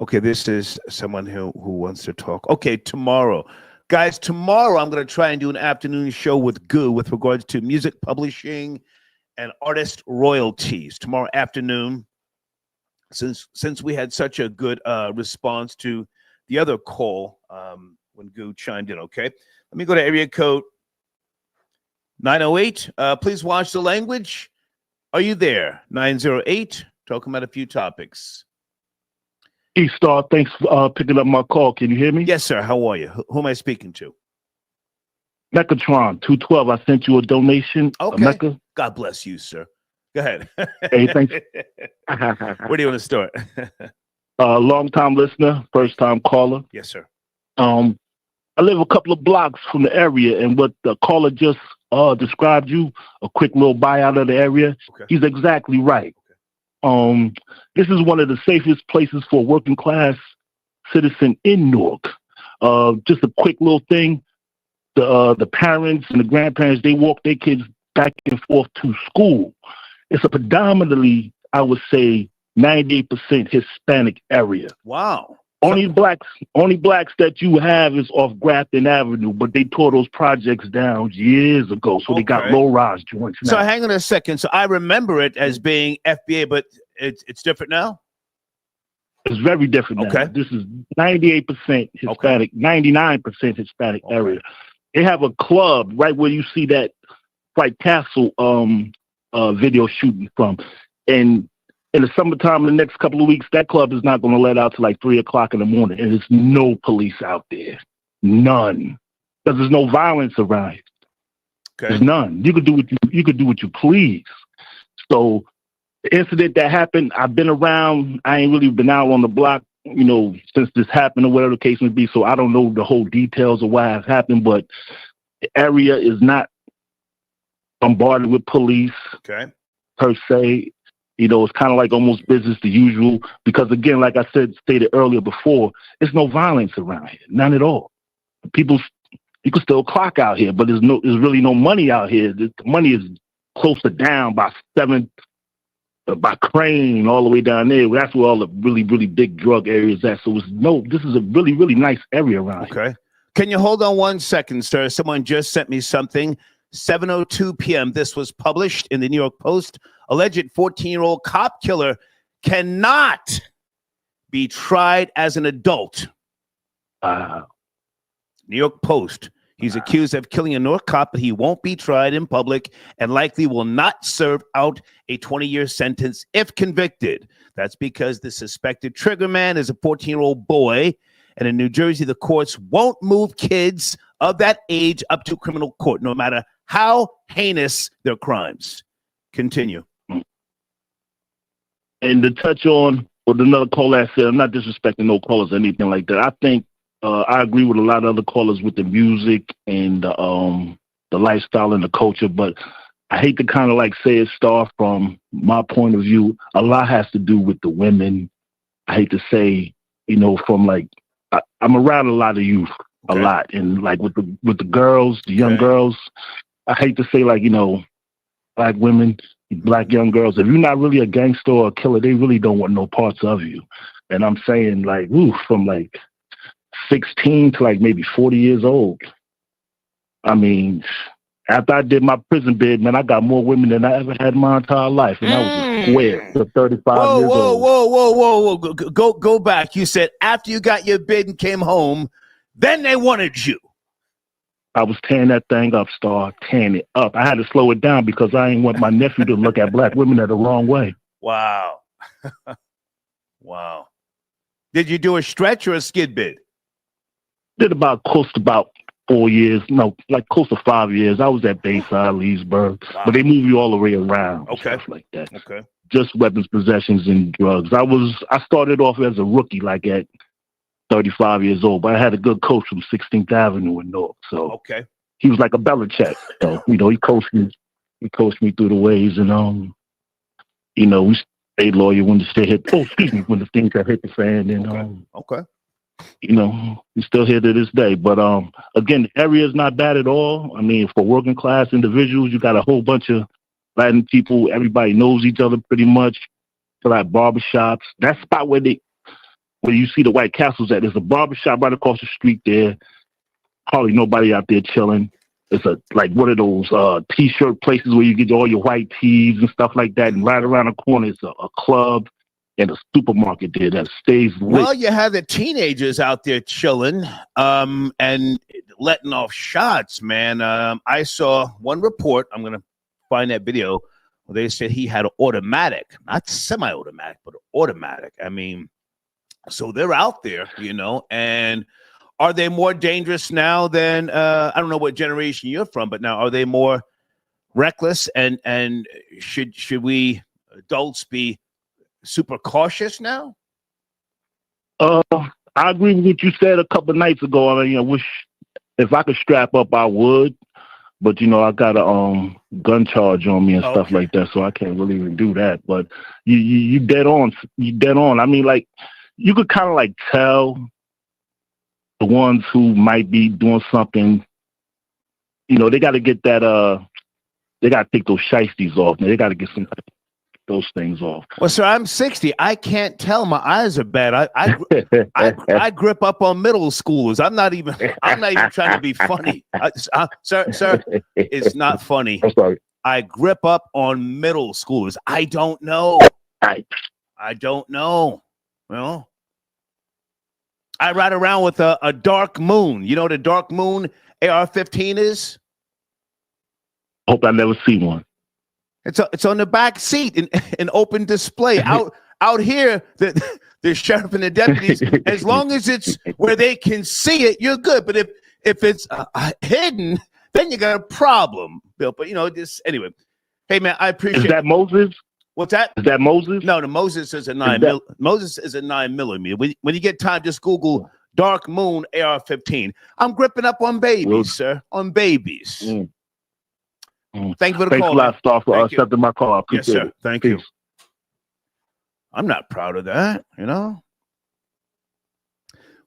Okay, this is someone who wants to talk. Okay, tomorrow. Guys, tomorrow I'm going to try and do an afternoon show with Goo with regards to music publishing and artist royalties. Tomorrow afternoon, since we had such a good response to the other call, when Goo chimed in, okay? Let me go to area code 908. Please watch the language. Are you there? 908, talking about a few topics. E-Star, thanks for picking up my call. Can you hear me? Yes, sir. How are you? Who am I speaking to? Megatron, 212. I sent you a donation. Okay. Mecca. God bless you, sir. Go ahead. Hey, thanks. Where do you want to start? Long-time listener, first-time caller. Yes, sir. I live a couple of blocks from the area, and what the caller just described you, a quick little buyout of the area, Okay. he's exactly right. Okay. This is one of the safest places for a working-class citizen in Newark. Just a quick little thing. The parents and the grandparents, they walk their kids back and forth to school. It's a predominantly, I would say, 98% Hispanic area. Wow. Only blacks that you have is off Grafton Avenue, but they tore those projects down years ago, so they got Okay. low-rise joints now. So hang on a second. So I remember it as being FBA, but it's different now? It's very different now. Okay. This is 98% Hispanic, 99% Hispanic Okay. area. They have a club right where you see that White Castle video shooting from. And in the summertime, in the next couple of weeks, that club is not going to let out till like 3 o'clock in the morning. And there's no police out there. None. Because there's no violence around here. Okay. There's none. You could do what you please. So the incident that happened, I've been around. I ain't really been out on the block, since this happened or whatever the case may be. So I don't know the whole details of why it happened, but the area is not bombarded with police Okay. per se. It's kind of like almost business as usual because, again, like I stated earlier before, there's no violence around here, none at all. You can still clock out here, but there's really no money out here. The money is closer down by Crane all the way down there. That's where all the really, really big drug areas at. So this is a really, really nice area around here. Okay. Can you hold on 1 second, sir? Someone just sent me something. 7:02 p.m. This was published in the New York Post. Alleged 14-year-old cop killer cannot be tried as an adult. New York Post. He's accused of killing a Newark cop, but he won't be tried in public and likely will not serve out a 20-year sentence if convicted. That's because the suspected triggerman is a 14-year-old boy, and in New Jersey, the courts won't move kids of that age up to criminal court, no matter how heinous their crimes. Continue. And to touch on what another caller said, I'm not disrespecting no callers or anything like that. I think I agree with a lot of other callers with the music and the lifestyle and the culture, but I hate to kind of like say it, Star, from my point of view, a lot has to do with the women. I hate to say, from like, I'm around a lot of youth, a lot, and like with the girls, the young girls, I hate to say like, black women, black young girls, if you're not really a gangster or a killer, they really don't want no parts of you. And I'm saying like, from like 16 to like maybe 40 years old. I mean, after I did my prison bid, man, I got more women than I ever had in my entire life. And I was a square for 35 years old. Whoa. Go back. You said after you got your bid and came home, then they wanted you. I was tearing that thing up, Star, tearing it up. I had to slow it down because I didn't want my nephew to look at black women the wrong way. Wow. Wow. Did you do a stretch or a skid bid? Did about close to about 4 years. No, like close to 5 years. I was at Bayside, Leesburg. Wow. But they move you all the way around. Okay. Stuff like that. Okay. Just weapons possessions and drugs. I started off as a rookie, like at 35 years old, but I had a good coach from 16th Avenue in Newark. So Okay. he was like a Belichick. So, he coached me through the ways, and we stayed loyal when when the things that hit the fan, and Okay. He's still here to this day. But again, the area is not bad at all. I mean, for working class individuals, you got a whole bunch of Latin people. Everybody knows each other pretty much. To like barbershops. That spot where you see the White Castles at, there's a barbershop right across the street there. Hardly nobody out there chilling. It's like one of those T-shirt places where you get all your white tees and stuff like that. And right around the corner is a club and a supermarket there that stays lit. Well, you have the teenagers out there chilling and letting off shots, man. I saw one report. I'm going to find that video where they said he had an automatic, not semi-automatic, but automatic. I mean, so they're out there, and are they more dangerous now than, I don't know what generation you're from, but now are they more reckless and should we adults be super cautious now? I agree with what you said a couple of nights ago. I mean, I wish if I could strap up, I would, but I got a gun charge on me and stuff like that, so I can't really even do that. But you dead on. You dead on. I mean, like you could kind of like tell the ones who might be doing something. They got to get that. They got to take those shiesties off. They got to get those things off. Well, sir, I'm 60. I can't tell. My eyes are bad. I grip up on middle schoolers. I'm not even trying to be funny. Sir, it's not funny. I'm sorry. I grip up on middle schoolers. I don't know. I don't know. Well, I ride around with a dark moon. You know what a dark moon AR-15 is? Hope I never see one. It's on the back seat in open display. Out here, the sheriff and the deputies, as long as it's where they can see it, you're good. But if it's hidden, then you got a problem, Bill. But just anyway. Hey man, I appreciate. Is that Moses? What's that? Is that Moses? No, Moses is a 9 Moses is a 9mm. When you get time, just Google Dark Moon AR-15. I'm gripping up on babies, sir. On babies. Thank you for the call. Thanks a lot, Star, for accepting my call. I appreciate yes, sir. it. Thank Peace. you. I'm not proud of that, What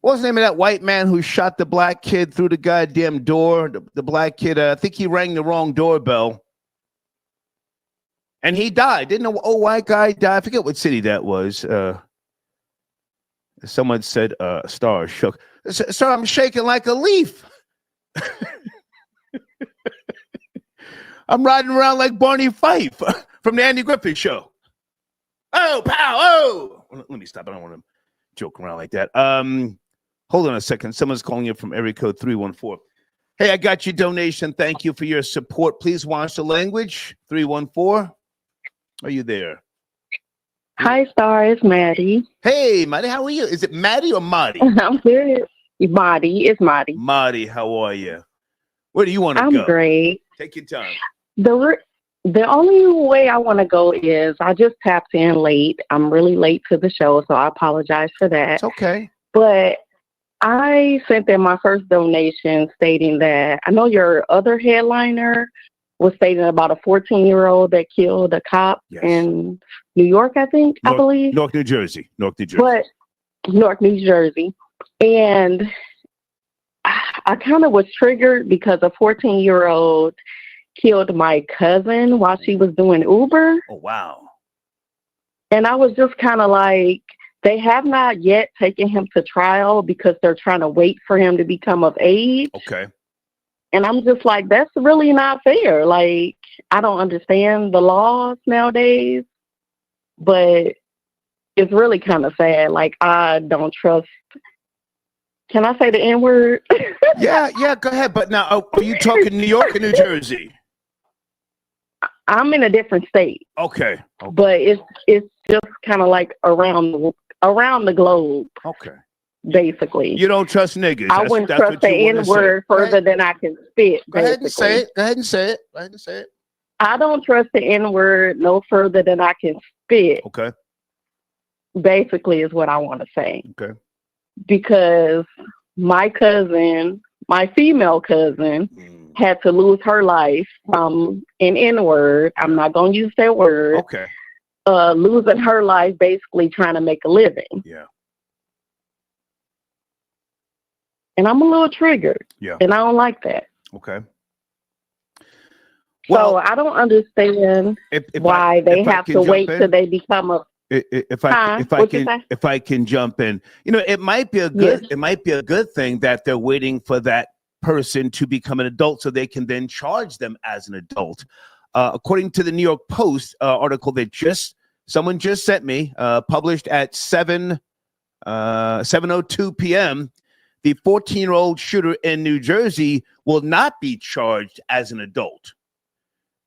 was the name of that white man who shot the black kid through the goddamn door? The black kid, I think he rang the wrong doorbell. And he died. Didn't an old white guy die? I forget what city that was. Someone said, Star shook. Sir, I'm shaking like a leaf. I'm riding around like Barney Fife from the Andy Griffith Show. Oh, pow, oh. Let me stop. I don't want to joke around like that. Hold on a second. Someone's calling you from area code 314. Hey, I got your donation. Thank you for your support. Please watch the language. 314. Are you there? Hi, Star. It's Maddie. Hey, Maddie. How are you? Is it Maddie or Marty? I'm good. Maddie. It's Maddie. Maddie, how are you? Where do you want to go? I'm great. Take your time. The only way I want to go is I just tapped in late. I'm really late to the show, so I apologize for that. It's okay. But I sent in my first donation stating that I know your other headliner was stating about a 14-year-old that killed a cop in New York, I believe. Newark, New Jersey. Newark, New Jersey. But Newark, New Jersey. And I kind of was triggered because a 14-year-old killed my cousin while she was doing Uber. Oh, wow. And I was just kind of like, they have not yet taken him to trial because they're trying to wait for him to become of age. Okay. And I'm just like, that's really not fair. Like, I don't understand the laws nowadays, but it's really kind of sad. Like, I don't trust. Can I say the N-word? Yeah, go ahead. But now, are you talking New York or New Jersey? I'm in a different state. Okay. But it's just kind of like around the globe. Okay. basically. You don't trust niggas. I wouldn't trust the N-word further than I can spit. Go ahead and say it. Go ahead and say it. Go ahead and say it. I don't trust the N-word no further than I can spit. Okay. Basically is what I want to say. Okay. Because my cousin, my female cousin, had to lose her life from an N-word. I'm not going to use that word. Okay. Losing her life basically trying to make a living. Yeah. And I'm a little triggered. Yeah. And I don't like that. Okay. Well, so I don't understand why they have to wait till they become a. If I can jump in, you know, it might be a good thing that they're waiting for that person to become an adult so they can then charge them as an adult. According to the New York Post article that someone just sent me, published at 7:02 p.m., the 14-year-old shooter in New Jersey will not be charged as an adult.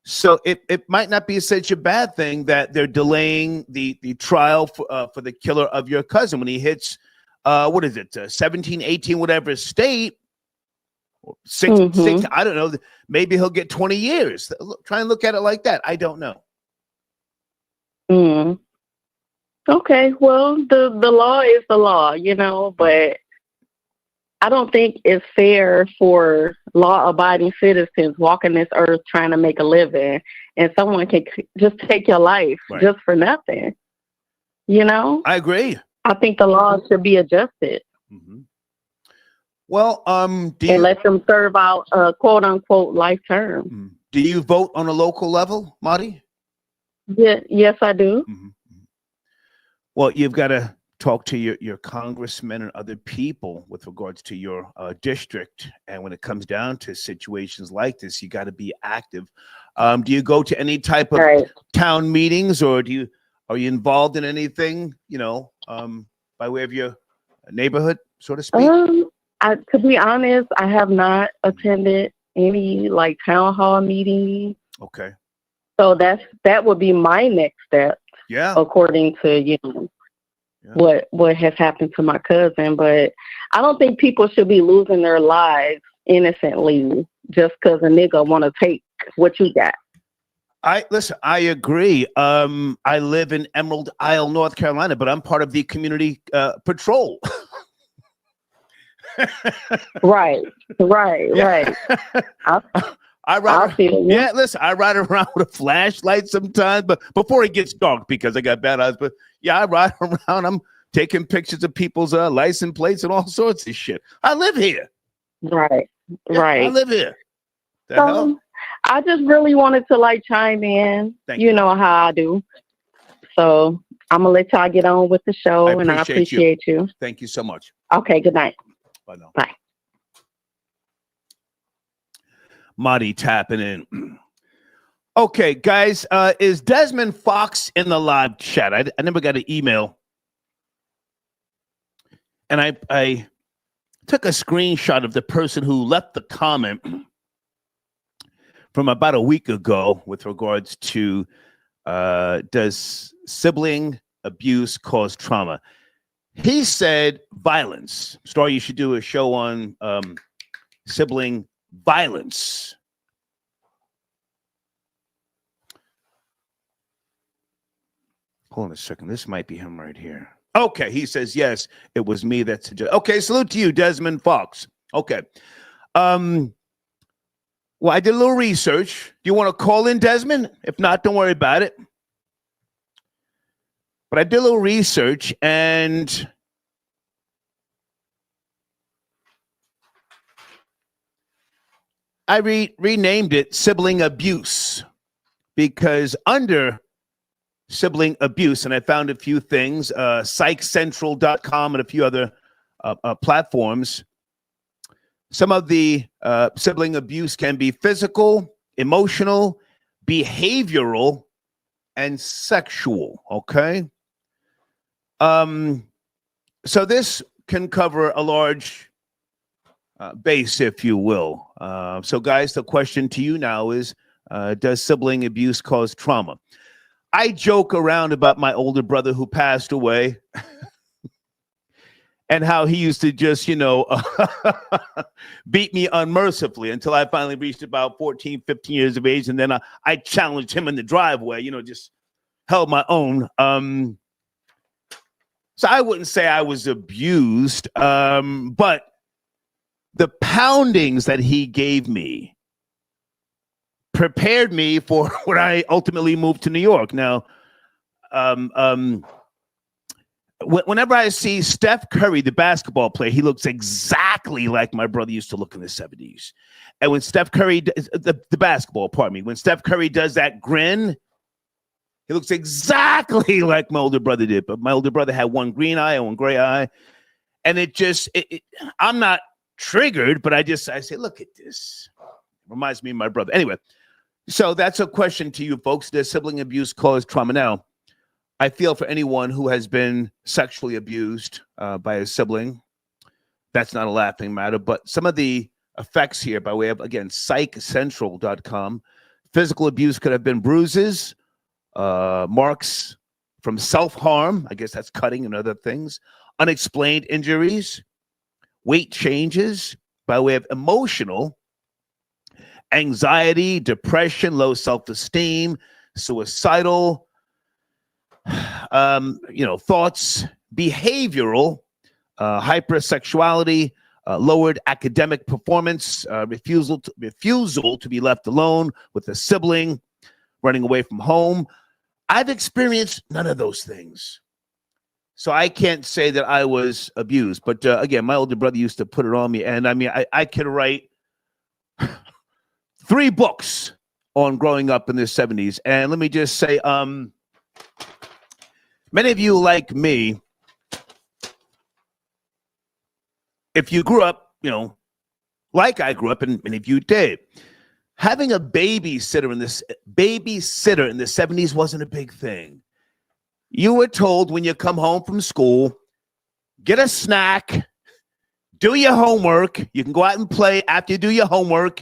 So it might not be such a bad thing that they're delaying the trial for the killer of your cousin when he hits, 17, 18, whatever state, six, I don't know. Maybe he'll get 20 years. Try and look at it like that. I don't know. Okay, well, the law is the law, you know, but I don't think it's fair for law-abiding citizens walking this earth trying to make a living, and someone can just take your life just for nothing. You know? I agree. I think the law should be adjusted. Well, and let them serve out a quote-unquote life term. Do you vote on a local level, Marty? Yeah, yes, I do. Well, you've got to talk to your congressmen and other people with regards to your district. And when it comes down to situations like this, you got to be active. Do you go to any type of town meetings, or are you involved in anything, you know, by way of your neighborhood, so to speak? To be honest, I have not attended any like town hall meetings. Okay. So that would be my next step. Yeah. According to, you know, what has happened to my cousin. But I don't think people should be losing their lives innocently just because a nigga want to take what you got. I agree. I live in Emerald Isle, North Carolina, but I'm part of the community patrol. Right. I ride around with a flashlight sometimes, but before it gets dark because I got bad eyes. But yeah, I ride around. I'm taking pictures of people's license plates and all sorts of shit. I live here. Right. I live here. I just really wanted to like chime in. You know how I do. So I'm gonna let y'all get on with the show, and I appreciate you. Thank you so much. Okay. Good night. Bye now. Bye. Marty tapping in. Okay, guys, is Desmond Fox in the live chat? I never got an email. And I took a screenshot of the person who left the comment from about a week ago with regards to does sibling abuse cause trauma? He said violence. Star, you should do a show on sibling violence. Hold on a second. This might be him right here. Okay, he says, yes, it was me that suggested. Okay, salute to you, Desmond Fox. Okay. Well, I did a little research. Do you want to call in, Desmond? If not, don't worry about it. But I did a little research, and I renamed it sibling abuse, because under sibling abuse, and I found a few things, psychcentral.com and a few other platforms. Some of the sibling abuse can be physical, emotional, behavioral, and sexual, okay? So this can cover a large base, if you will. So guys, the question to you now is, does sibling abuse cause trauma? I joke around about my older brother who passed away. and how he used to just, beat me unmercifully until I finally reached about 14, 15 years of age. And then I challenged him in the driveway, just held my own. So I wouldn't say I was abused, but the poundings that he gave me prepared me for when I ultimately moved to New York. Now, whenever I see Steph Curry, the basketball player, he looks exactly like my brother used to look in the 70s. And when Steph Curry, the basketball, pardon me, when Steph Curry does that grin, he looks exactly like my older brother did. But my older brother had one green eye and one gray eye. And I'm not triggered, but I say, look at this. Reminds me of my brother. Anyway, so that's a question to you folks. Does sibling abuse cause trauma? Now, I feel for anyone who has been sexually abused by a sibling. That's not a laughing matter, but some of the effects here by way of, again, psychcentral.com. Physical abuse could have been bruises, marks from self-harm. I guess that's cutting and other things. Unexplained injuries, weight changes by way of emotional, anxiety, depression, low self-esteem, suicidal, thoughts, behavioral, hypersexuality, lowered academic performance, refusal to be left alone with a sibling, running away from home. I've experienced none of those things. So I can't say that I was abused. But again, my older brother used to put it on me. And I mean, I could write 3 books on growing up in the 70s. And let me just say, many of you like me, if you grew up, like I grew up, and many of you did, having a babysitter in the 70s wasn't a big thing. You were told when you come home from school, get a snack, do your homework. You can go out and play after you do your homework.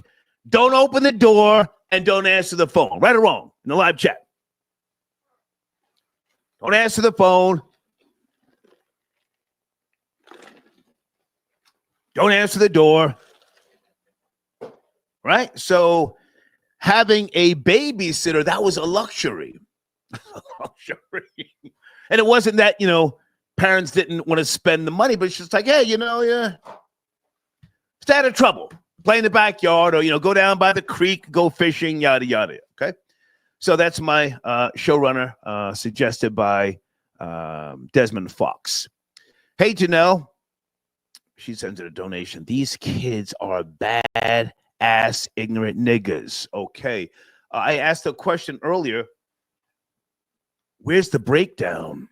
Don't open the door and don't answer the phone. Right or wrong in the live chat. Don't answer the phone. Don't answer the door. Right? So having a babysitter, that was a luxury. And it wasn't that, parents didn't want to spend the money, but it's just like, hey, stay out of trouble. Play in the backyard or, go down by the creek, go fishing, yada, yada. Okay? So that's my showrunner suggested by Desmond Fox. Hey, Janelle. She sends it a donation. These kids are bad ass ignorant niggas. Okay. I asked a question earlier. Where's the breakdown?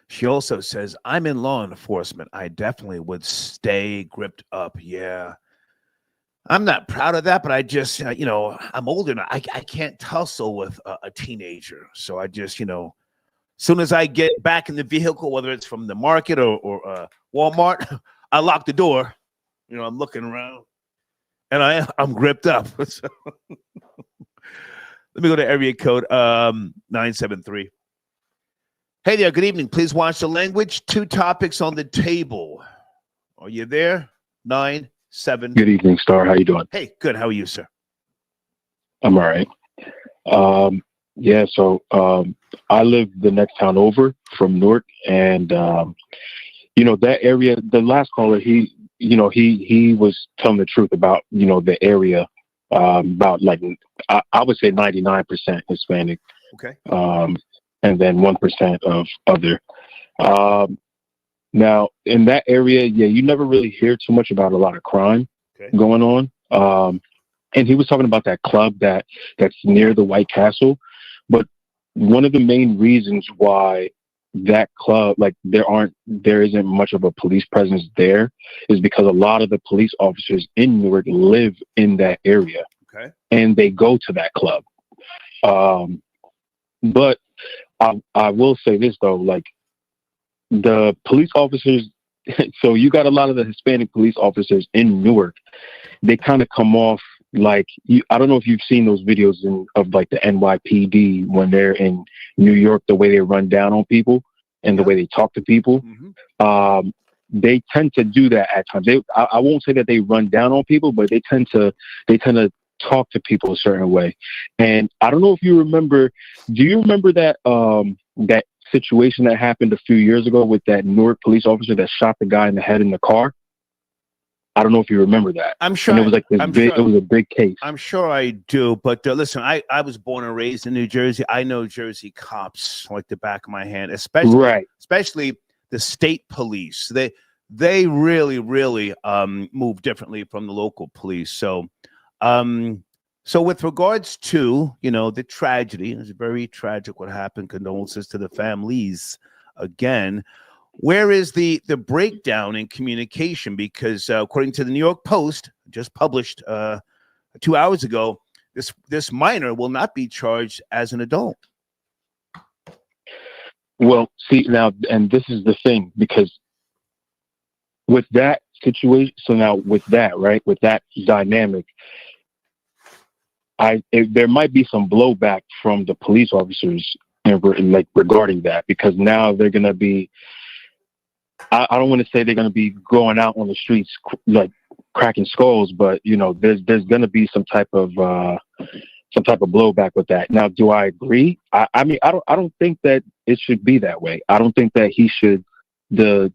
She also says, I'm in law enforcement. I definitely would stay gripped up. Yeah. I'm not proud of that, but I just, I'm older now. I can't tussle with a teenager. So I just, as soon as I get back in the vehicle, whether it's from the market or Walmart, I lock the door. I'm looking around and I'm gripped up. So, let me go to area code 973. Hey there, good evening. Please watch the language. 2 topics on the table. Are you there? 9-7. Good evening, Star. How you doing? Hey, good. How are you, sir? I'm all right. So I live the next town over from Newark, and that area. The last caller, he was telling the truth about the area. About like I would say 99% Hispanic. Okay. And then 1% of other. Now in that area, you never really hear too much about a lot of crime going on. And he was talking about that club that's near the White Castle. But one of the main reasons why that club, like there isn't much of a police presence there, is because a lot of the police officers in Newark live in that area. Okay. And they go to that club. But I will say this though, like the police officers, so you got a lot of the Hispanic police officers in Newark. They kind of come off like I don't know if you've seen those videos of like the NYPD when they're in New York, the way they run down on people. and the way they talk to people. They tend to do that at times. I won't say that they run down on people, but they tend to talk to people a certain way. And I don't know if you remember. Do you remember that that situation that happened a few years ago with that Newark police officer that shot the guy in the head in the car? I don't know if you remember that. I'm sure. And it was like this big. It was a big case. I'm sure I do. But listen, I was born and raised in New Jersey. I know Jersey cops like the back of my hand, especially the state police. They really move differently from the local police. So with regards to the tragedy, it's very tragic what happened. Condolences to the families again. Where is the breakdown in communication? Because according to the New York Post, just published 2 hours ago, this minor will not be charged as an adult. Well, see now, and this is the thing, because with that situation, so now with that, right, with that dynamic, there might be some blowback from the police officers regarding that, because now they're going to be, I don't want to say they're going to be going out on the streets like cracking skulls, but there's going to be some type of blowback with that. Now, do I agree? I mean, I don't think that it should be that way. I don't think that the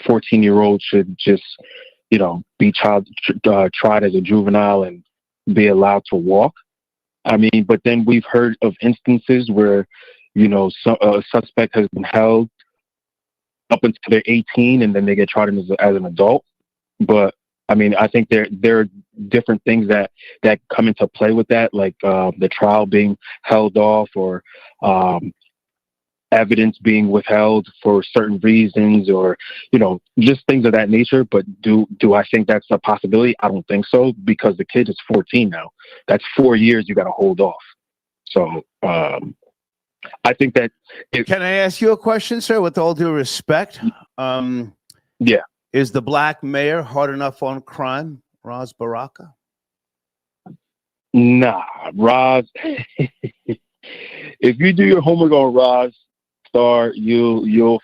14-year-old should just be tried as a juvenile and be allowed to walk. I mean, but then we've heard of instances where a suspect has been held up until they're 18 and then they get tried as an adult. But I mean, I think there are different things that come into play with that, like the trial being held off, or evidence being withheld for certain reasons, or just things of that nature. But do I think that's a possibility? I don't think so, because the kid is 14 now. That's 4 years you got to hold off. So I think that. Can I ask you a question, sir? With all due respect, yeah, is the black mayor hard enough on crime, Ras Baraka? Nah, Ras. If you do your homework on Ras, Star, you'll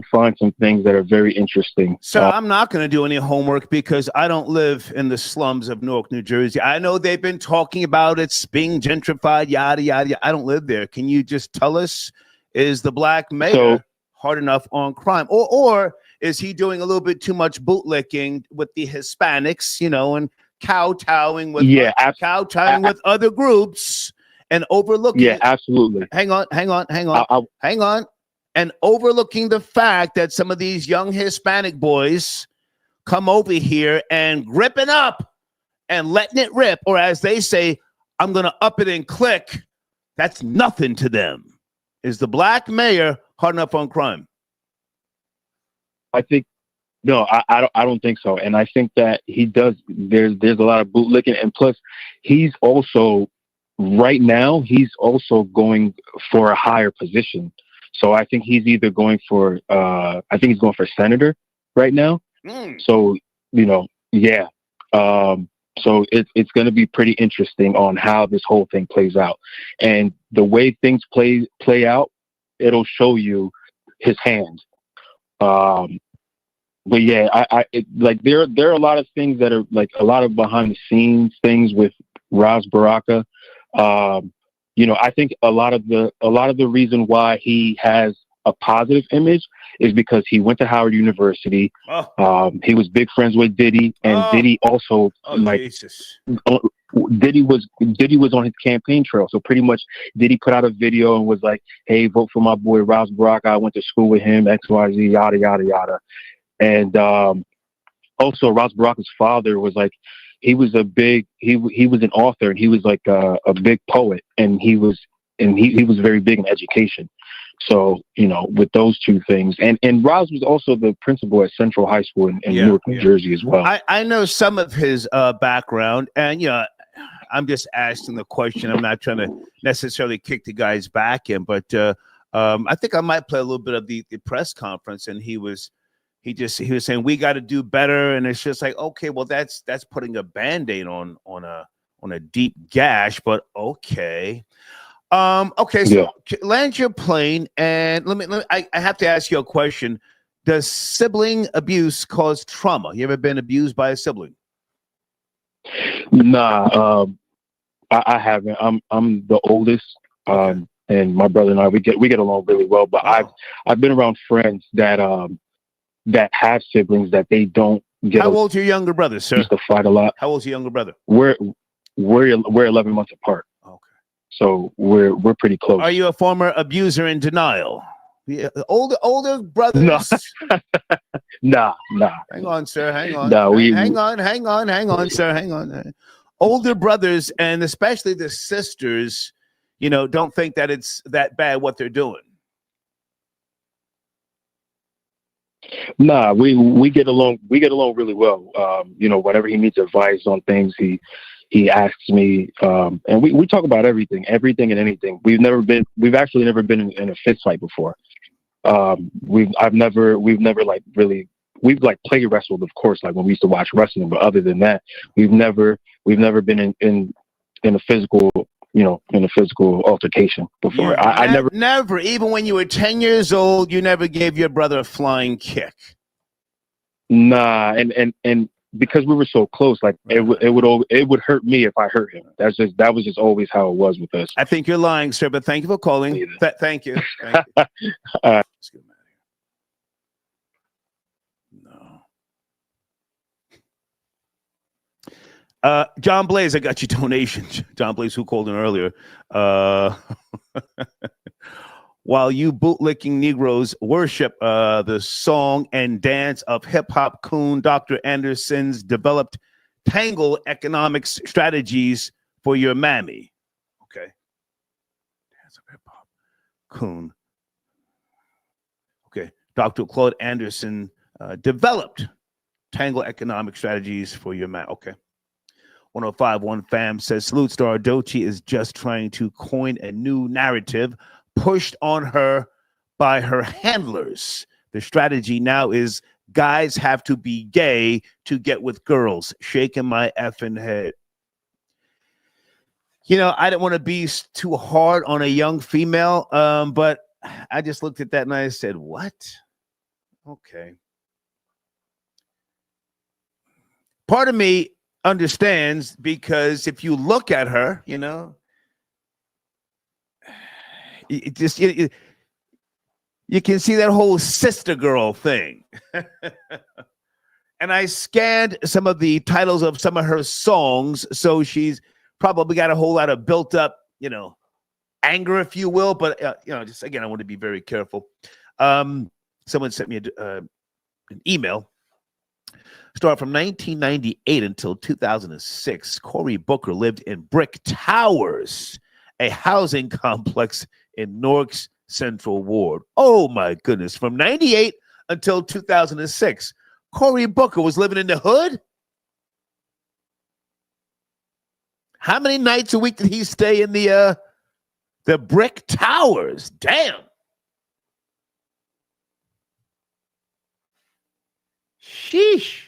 find some things that are very interesting. So I'm not going to do any homework because I don't live in the slums of Newark, New Jersey. I know they've been talking about it's being gentrified, yada yada yada. I don't live there. Can you just tell us, is the black mayor hard enough on crime, or is he doing a little bit too much bootlicking with the Hispanics, and kowtowing with other groups? And overlooking, yeah, absolutely. Hang on. And overlooking the fact that some of these young Hispanic boys come over here and gripping up and letting it rip, or as they say, I'm going to up it and click. That's nothing to them. Is the black mayor hard enough on crime? I think no. I don't think so. And I think that he does. There's a lot of bootlicking, and plus, he's also. Right now, he's also going for a higher position. So I think he's either going for, he's going for senator right now. So, yeah. So it's going to be pretty interesting on how this whole thing plays out. And the way things play out, it'll show you his hand. But yeah, there are a lot of things that are like a lot of behind the scenes things with Ras Baraka. I think a lot of the reason why he has a positive image is because he went to Howard University. He was big friends with Diddy, and Diddy also Diddy was on his campaign trail. So pretty much Diddy put out a video and was like, "Hey, vote for my boy Ras Baraka. I went to school with him, XYZ, yada yada yada." And also Ras Baraka's father was like. He was an author, and he was like a big poet, and he was very big in education. So with those two things, and Ras was also the principal at Central High School in Newark, New Jersey as well. I know some of his background, and I'm just asking the question. I'm not trying to necessarily kick the guy's back in, but I think I might play a little bit of the press conference, and he was saying we got to do better, and it's just like, okay, well that's putting a Band-Aid on a deep gash, but okay. Okay, so land your plane, and I have to ask you a question. Does sibling abuse cause trauma? You ever been abused by a sibling? Nah, I haven't. I'm the oldest, and my brother and I we get along really well. But I've been around friends that have siblings that they don't get. How old's your younger brother, sir? Used to fight a lot. How old's your younger brher? We're 11 months apart. Okay, so we're pretty close. Are you a former abuser in denial? Yeah, older brothers. No. Nah. Hang on, sir. Hang on. Nah, hang on, sir. Hang on. Older brothers, and especially the sisters, don't think that it's that bad what they're doing. Nah, we get along really well. Whenever he needs advice on things, he asks me, and we talk about everything and anything. We've actually never been in a fist fight before. We've play wrestled, of course, like when we used to watch wrestling, but other than that, we've never been in a physical, in a physical altercation before. I never, even when you were 10 years old, you never gave your brother a flying kick. Nah, and because we were so close, like it would hurt me if I hurt him. That was just always how it was with us. I think you're lying, sir, but thank you for calling. Thank you. Let's get him out of here. No. John Blaze, I got your donation. John Blaze, who called in earlier. While you bootlicking Negroes worship the song and dance of hip-hop coon, Dr. Anderson's developed tangle economics strategies for your mammy. Okay. Dance of hip-hop coon. Okay. Dr. Claude Anderson developed tangle economic strategies for your mammy. Okay. 1051 fam says, salute star Doechii is just trying to coin a new narrative pushed on her by her handlers. The strategy now is guys have to be gay to get with girls. Shaking my effing head. I didn't want to be too hard on a young female, but I just looked at that and I said, what? Okay. Part of me understands, because if you look at her, you can see that whole sister girl thing. And I scanned some of the titles of some of her songs, so she's probably got a whole lot of built up, anger, if you will. But just again, I want to be very careful. Someone sent me an email. Start from 1998 until 2006. Cory Booker lived in Brick Towers, a housing complex in Newark's Central Ward. Oh my goodness. From 98 until 2006, Cory Booker was living in the hood? How many nights a week did he stay in the Brick Towers? Damn. Sheesh.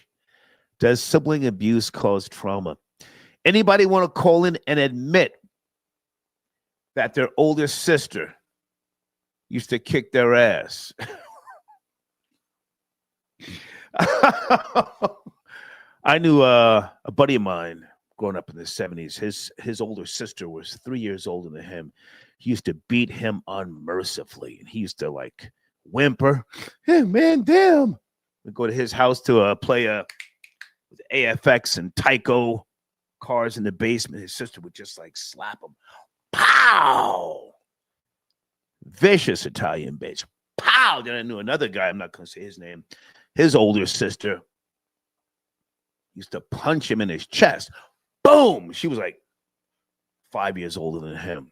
Does sibling abuse cause trauma? Anybody want to call in and admit that their older sister used to kick their ass? I knew a buddy of mine growing up in the 70s. His older sister was 3 years older than him. He used to beat him unmercifully, and he used to like whimper, "Hey man, damn!" We'd go to his house to play with AFX and Tyco cars in the basement. His sister would just like slap him. Pow! Vicious Italian bitch. Pow! Then I knew another guy, I'm not going to say his name. His older sister used to punch him in his chest. Boom! She was like 5 years older than him.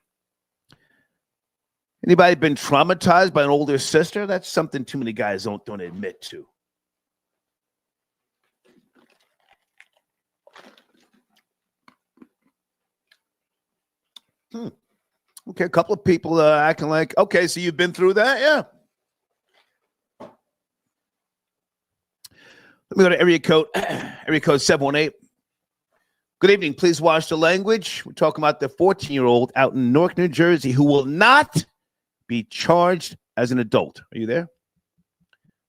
Anybody been traumatized by an older sister? That's something too many guys don't admit to. Okay, a couple of people acting like, okay, so you've been through that? Yeah. Let me go to area code 718. Good evening. Please watch the language. We're talking about the 14-year-old out in Newark, New Jersey, who will not be charged as an adult. Are you there?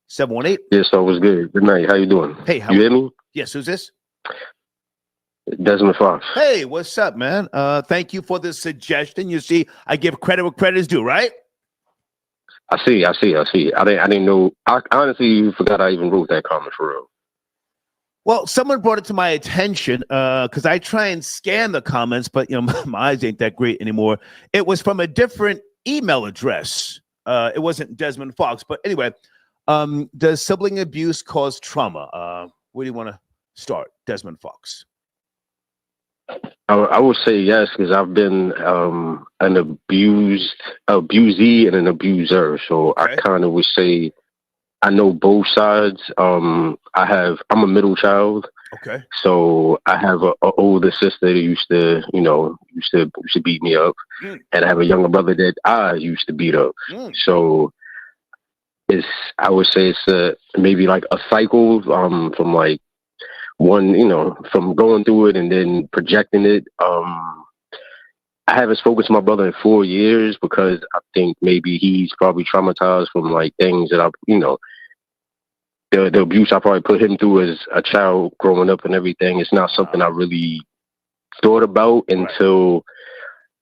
718. Yes, I was good. Good night. How you doing? Hey, you hear me? Yes, who's this? Desmond Fox. Hey, what's up, man? Thank you for the suggestion. You see, I give credit where credit is due, right? I see. I didn't know. I honestly forgot I even wrote that comment for real. Well, someone brought it to my attention because I try and scan the comments, but my eyes ain't that great anymore. It was from a different email address. It wasn't Desmond Fox, but anyway, does sibling abuse cause trauma? Where do you want to start, Desmond Fox? I would say yes, because I've been an abusee and an abuser. So okay. I kind of would say I know both sides. I'm a middle child. Okay. So I have an older sister that used to beat me up, and I have a younger brother that I used to beat up. So I would say it's maybe like a cycle from like one, from going through it and then projecting it. I haven't spoken to my brother in 4 years because I think maybe he's probably traumatized from like things that the abuse I probably put him through as a child growing up and everything. It's not something I really thought about until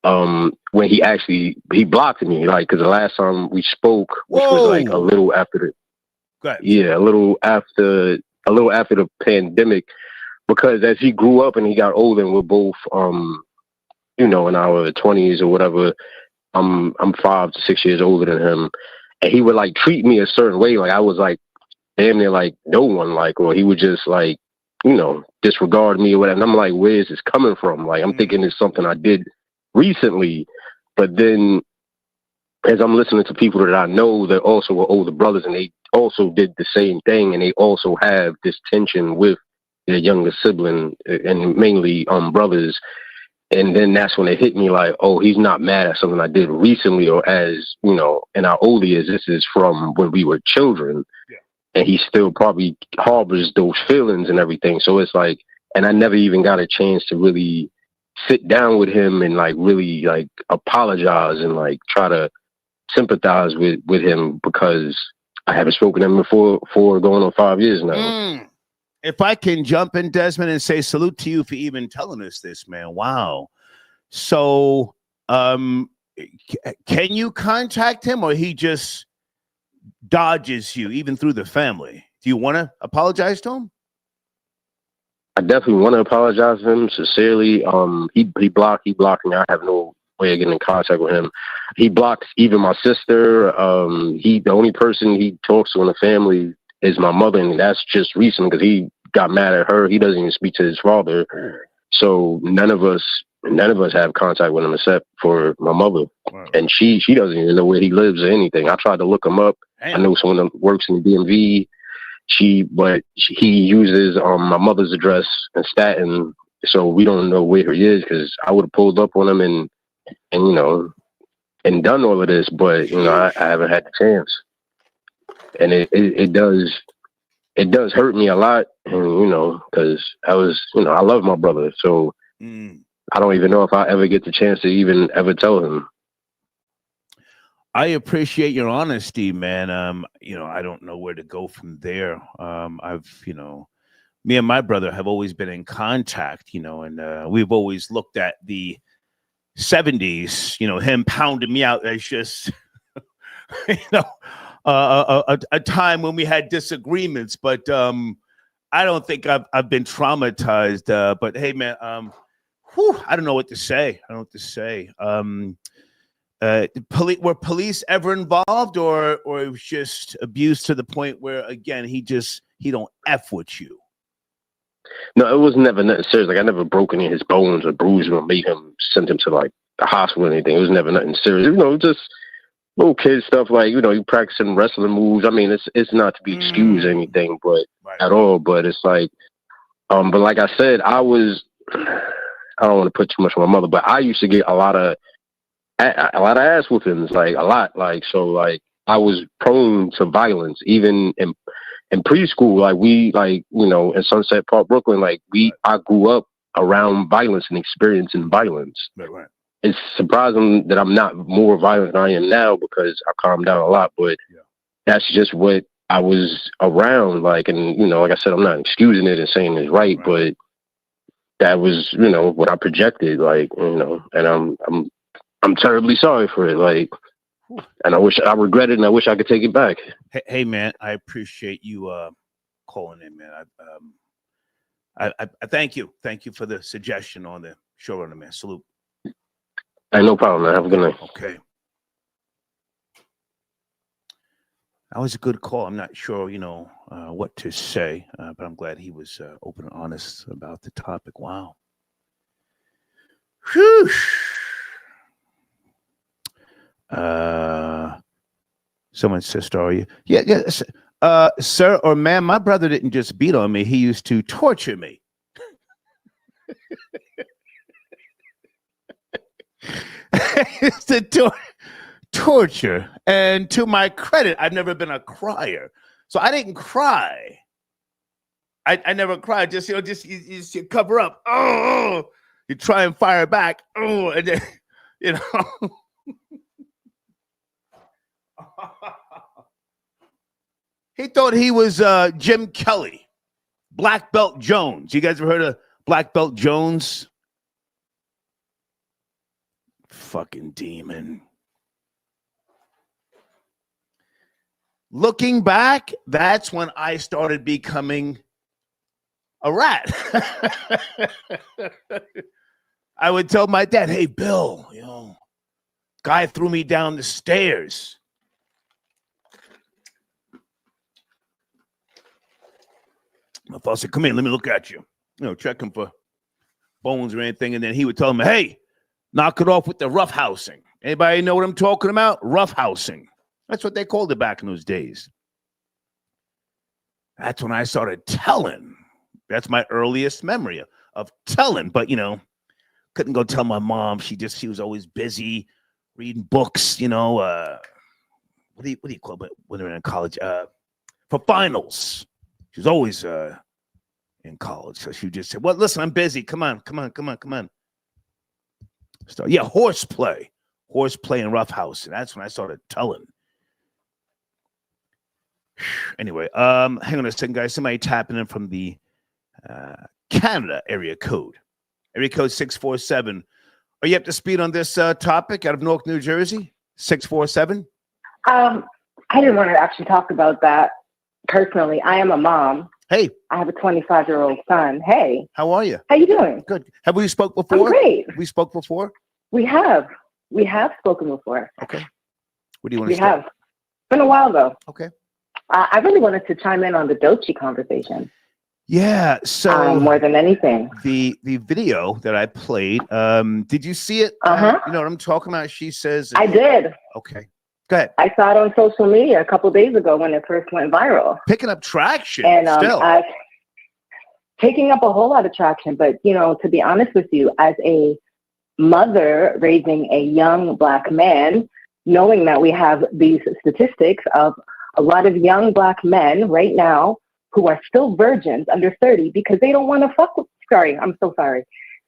when he blocked me, like, because the last time we spoke, which was like a little after a little after the pandemic, because as he grew up and he got older and we're both in our 20s or whatever, I'm 5 to 6 years older than him, and he would like treat me a certain way, like I was like damn near like no one, like, or he would just like disregard me or whatever. And I'm like, where is this coming from? Like, I'm thinking it's something I did recently, but then as I'm listening to people that I know that also were older brothers and they also did the same thing, and they also have this tension with their younger sibling and mainly brothers. And then that's when it hit me like, oh, he's not mad at something I did recently or as, in our older years, this is from when we were children. Yeah. And he still probably harbors those feelings and everything. So it's like, and I never even got a chance to really sit down with him and like really like apologize and like try to sympathize with him, because I haven't spoken to him for going on 5 years now. If I can jump in, Desmond, and say salute to you for even telling us this, man. Wow. So can you contact him, or he just dodges you even through the family? Do you want to apologize to him? I definitely want to apologize to him sincerely. He blocked me. I have no way of getting in contact with him. He blocks even my sister. The only person he talks to in the family is my mother, and that's just recent because he got mad at her. He doesn't even speak to his father. So none of us have contact with him except for my mother. Wow. And she doesn't even know where he lives or anything. I tried to look him up. Damn. I know someone that works in the DMV. But he uses my mother's address in Staten, so we don't know where he is, because I would have pulled up on him and done all of this, but I haven't had the chance, and it does hurt me a lot, and because I love my brother, so I don't even know if I ever get the chance to even ever tell him. I appreciate your honesty, man. I don't know where to go from there. Me and my brother have always been in contact, and we've always looked at the 70s, him pounding me out as just, a time when we had disagreements. But I don't think I've been traumatized. But hey, man, I don't know what to say. Were police ever involved, or it was just abuse to the point where, again, he don't F with you? No, it was never nothing serious. Like, I never broke any of his bones or bruised him or made him send him to like the hospital or anything. It was never nothing serious. Just little kid stuff, like, you practicing wrestling moves. I mean, it's not to be excused or anything, but at all. But it's like, but like I said, I don't want to put too much on my mother, but I used to get a lot of ass whoopings, like a lot, like, so like I was prone to violence even in preschool. Like we, like, in Sunset Park, Brooklyn, like I grew up around violence and experiencing violence. Right. It's surprising that I'm not more violent than I am now because I calmed down a lot, but that's just what I was around. Like, and, you know, like I said, I'm not excusing it and saying it's right, but that was, you know, what I projected, like, you know, and I'm terribly sorry for it. Like, and I regret it and I wish I could take it back. Hey man, I appreciate you calling in, man. I thank you. Thank you for the suggestion on the showrunner, man. Salute. Hey, no problem, man. Have a good night. Okay. That was a good call. I'm not sure, you know, what to say, but I'm glad he was open and honest about the topic. Wow. Whew. Someone says, "Star, you?" Yeah. Sir or ma'am, my brother didn't just beat on me; he used to torture me. It's the torture, and to my credit, I've never been a crier, so I didn't cry. I never cried. Just you cover up. Oh, you try and fire back. Oh, and then, you know. He thought he was Jim Kelly, Black Belt Jones. You guys ever heard of Black Belt Jones? Fucking demon. Looking back, that's when I started becoming a rat. I would tell my dad, "Hey, Bill, you know, guy threw me down the stairs." My father said, "Come here, let me look at you." You know, check him for bones or anything. And then he would tell him, "Hey, knock it off with the rough housing." Anybody know what I'm talking about? Rough housing. That's what they called it back in those days. That's when I started telling. That's my earliest memory of telling. But, you know, couldn't go tell my mom. She was always busy reading books, you know. What do you call it when they're in college? For finals. She was always in college. So she would just say, "Well, listen, I'm busy. Come on. So, yeah, horseplay and roughhouse. And that's when I started telling. Anyway, hang on a second, guys. Somebody tapping in from the Canada area code 647. Are you up to speed on this topic out of Newark, New Jersey? 647. I didn't want to actually talk about that personally. I am a mom. Hey. I have a 25-year-old son. Hey. How are you? How you doing? Good. Have we spoke before? I'm great. We spoke before? We have spoken before. Okay. What do you want to We have. It's been a while, though. Okay. I really wanted to chime in on the Doechii conversation. Yeah, so more than anything. The video that I played, did you see it? You know what I'm talking about? She says... I did. Okay. Go ahead. I saw it on social media a couple days ago when it first went viral. Picking up traction. And still. Taking up a whole lot of traction. But, you know, to be honest with you, as a mother raising a young Black man, knowing that we have these statistics of a lot of young Black men right now who are still virgins under 30 because they don't want to fuck with, I'm so sorry.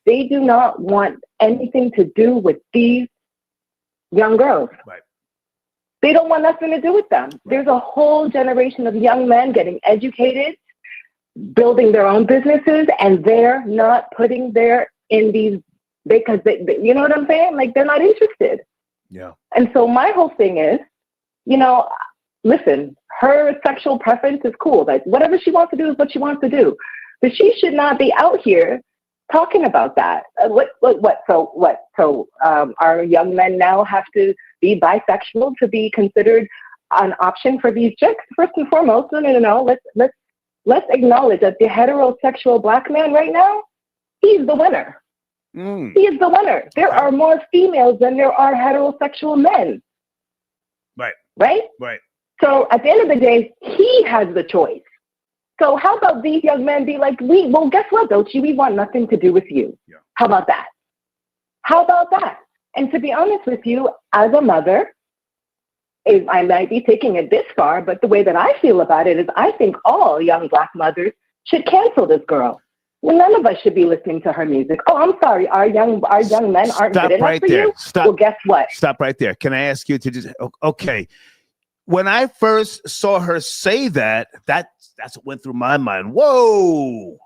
They do not want anything to do with these young girls. Right. They don't want nothing to do with them. There's a whole generation of young men getting educated, building their own businesses, and they're not putting their in these because they you know what I'm saying? Like, they're not interested. Yeah. And so my whole thing is, you know, listen, her sexual preference is cool. Like, whatever she wants to do is what she wants to do. But she should not be out here talking about that. So our young men now have to be bisexual to be considered an option for these chicks? First and foremost, no. Let's acknowledge that the heterosexual Black man right now, he's the winner. He is the winner. There are more females than there are heterosexual men. Right. Right? Right. So at the end of the day, he has the choice. So how about these young men be like, well, guess what, Doechii? We want nothing to do with you. Yeah. How about that? How about that? And to be honest with you, as a mother, I might be taking it this far, but the way that I feel about it is I think all young Black mothers should cancel this girl. Well, none of us should be listening to her music. Oh, I'm sorry. Our young men aren't good enough right for there. you? Stop. Well, guess what? Stop right there. Can I ask you to just, okay. When I first saw her say that's what went through my mind. Whoa.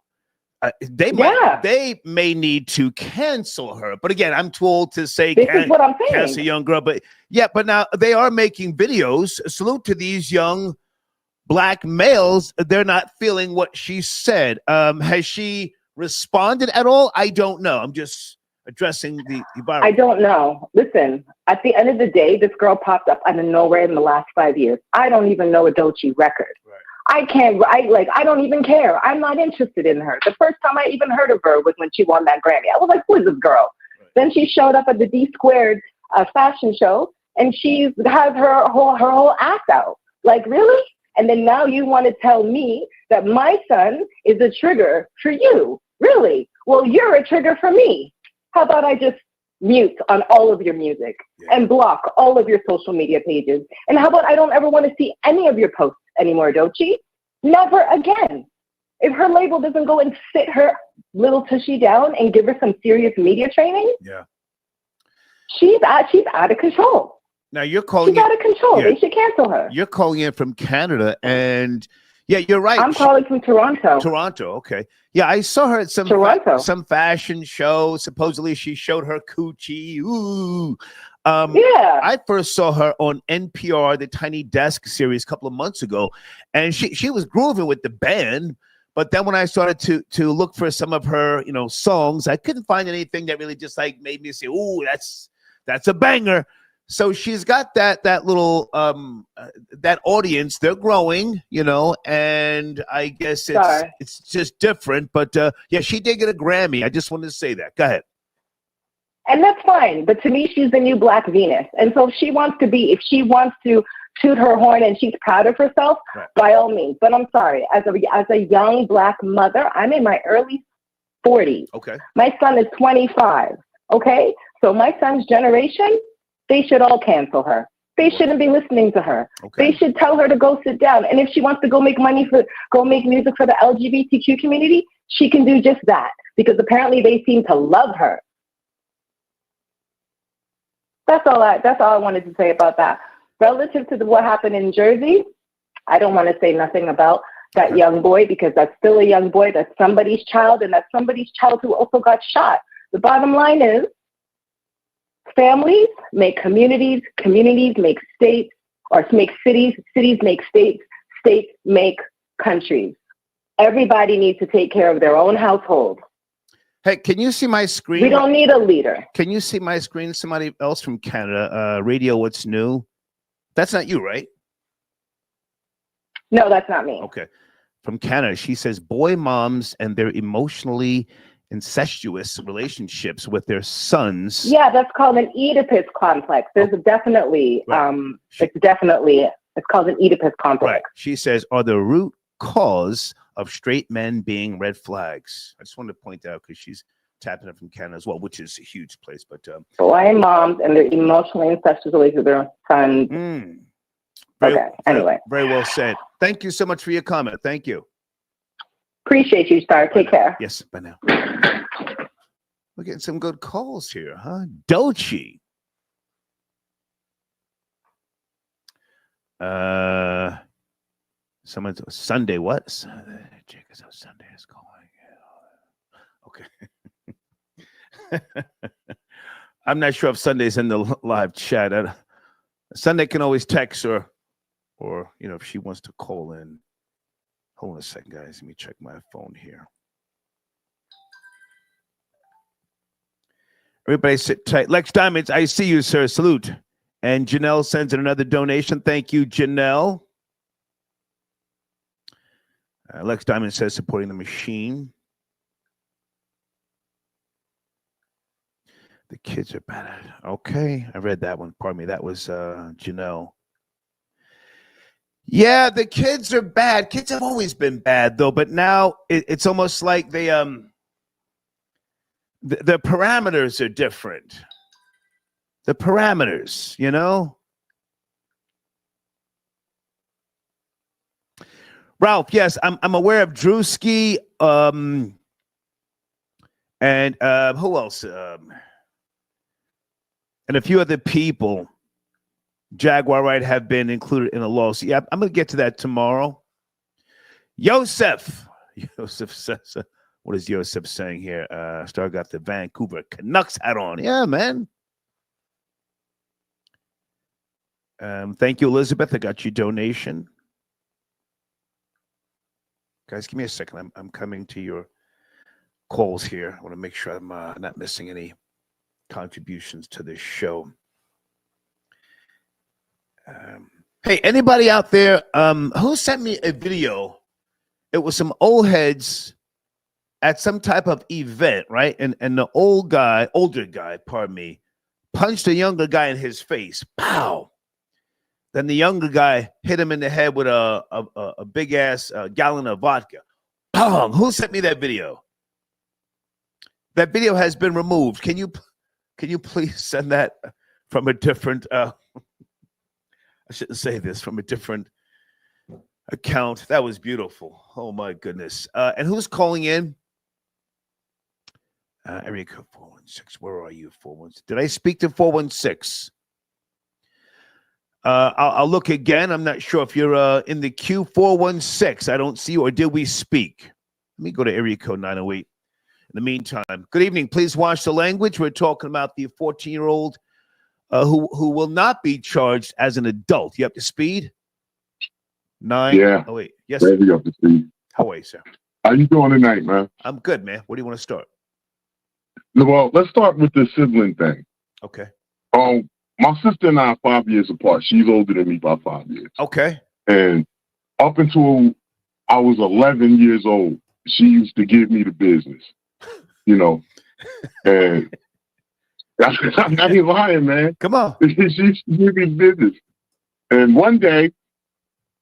They may need to cancel her. But again, I'm too old to say this is what I'm saying. Cancel a young girl. But yeah, but now they are making videos. Salute to these young Black males. They're not feeling what she said. Has she responded at all? I don't know. I'm just addressing the environment. I don't know. Listen, at the end of the day, this girl popped up out of nowhere in the last 5 years. I don't even know a Doechii record. Right. I don't even care. I'm not interested in her. The first time I even heard of her was when she won that Grammy. I was like, who is this girl? Right. Then she showed up at the D Squared fashion show, and she has her whole act out. Like, really? And then now you want to tell me that my son is a trigger for you. Really? Well, you're a trigger for me. How about I just mute on all of your music and block all of your social media pages? And how about I don't ever want to see any of your posts anymore, Doechii? Never again. If her label doesn't go and sit her little tushy down and give her some serious media training, she's out of control. Now you're calling. She's out of control. They should cancel her. You're calling in from Canada, and yeah, you're right. I'm calling from Toronto. Toronto, okay. Yeah, I saw her at some fashion show. Supposedly, she showed her coochie. Ooh. I first saw her on NPR, the Tiny Desk series, a couple of months ago, and she was grooving with the band. But then when I started to look for some of her, songs, I couldn't find anything that really just like made me say, "Ooh, that's a banger." So she's got that little that audience. They're growing, and I guess it's just different. But yeah, she did get a Grammy. I just wanted to say that. Go ahead. And that's fine. But to me, she's the new Black Venus. And so if she wants to toot her horn and she's proud of herself, by all means. But I'm sorry, as a young Black mother, I'm in my early 40s. Okay. My son is 25. Okay. So my son's generation, they should all cancel her. They shouldn't be listening to her. Okay. They should tell her to go sit down. And if she wants to go make music for the LGBTQ community, she can do just that, because apparently they seem to love her. That's all I wanted to say about that. Relative to what happened in Jersey, I don't want to say nothing about that young boy, because that's still a young boy. That's somebody's child, and that's somebody's child who also got shot. The bottom line is, families make communities, communities make states, or make cities, cities make states, states make countries. Everybody needs to take care of their own household. Hey, can you see my screen? We don't need a leader. Can you see my screen? Somebody else from Canada, Radio What's New? That's not you, right? No, that's not me. Okay. From Canada, she says, boy moms and their emotionally incestuous relationships with their sons. Yeah, that's called an Oedipus complex. There's definitely, it's called an Oedipus complex. Right. She says, are the root cause of straight men being red flags. I just wanted to point out because she's tapping it from Canada as well, which is a huge place. But boy moms and their emotionally incestuous relations with their sons. Anyway. Very well said. Thank you so much for your comment. Thank you. Appreciate you, Star. Take care. Yes, bye now. We're getting some good calls here, huh? Doechii. Someone Sunday, what? Sunday is calling. Okay. I'm not sure if Sunday's in the live chat. Sunday can always text or if she wants to call in. Hold on a second, guys. Let me check my phone here. Everybody sit tight. Lex Diamonds, I see you, sir. Salute. And Janelle sends in another donation. Thank you, Janelle. Lex Diamond says supporting the machine. The kids are bad. Okay, I read that one. Pardon me. That was Janelle. Yeah, the kids are bad. Kids have always been bad, though. But now it's almost like they the parameters are different. The parameters, Ralph, yes, I'm aware of Drewski. And who else? And a few other people, Jaguar, right, have been included in a lawsuit. Yeah, I'm going to get to that tomorrow. Joseph says, what is Joseph saying here? Star got the Vancouver Canucks hat on. Yeah, man. Thank you, Elizabeth. I got your donation. Guys, give me a second. I'm coming to your calls here. I want to make sure I'm not missing any contributions to this show. Hey, anybody out there who sent me a video? It was some old heads at some type of event, right? And the older guy, pardon me, punched a younger guy in his face. Pow! Then the younger guy hit him in the head with a big ass gallon of vodka. Bang! Who sent me that video? That video has been removed. Can you please send that from a different? I shouldn't say this, from a different account. That was beautiful. Oh my goodness. And who's calling in? Area code 416. Where are you? 416. Did I speak to 416? I'll look again. I'm not sure if you're in the queue. 416. I don't see you. Or did we speak? Let me go to area code 908. In the meantime, good evening. Please watch the language. We're talking about the 14-year-old who will not be charged as an adult. You up to speed? 9. Yeah. Oh, wait. Yes. Ready up to speed. How are you, sir? How you doing tonight, man? I'm good, man. Where do you want to start? Well, let's start with the sibling thing. Okay. My sister and I are 5 years apart. She's older than me by 5 years. Okay. And up until I was 11 years old, she used to give me the business, you know. And I'm not even lying, man. Come on. She used to give me the business. And one day,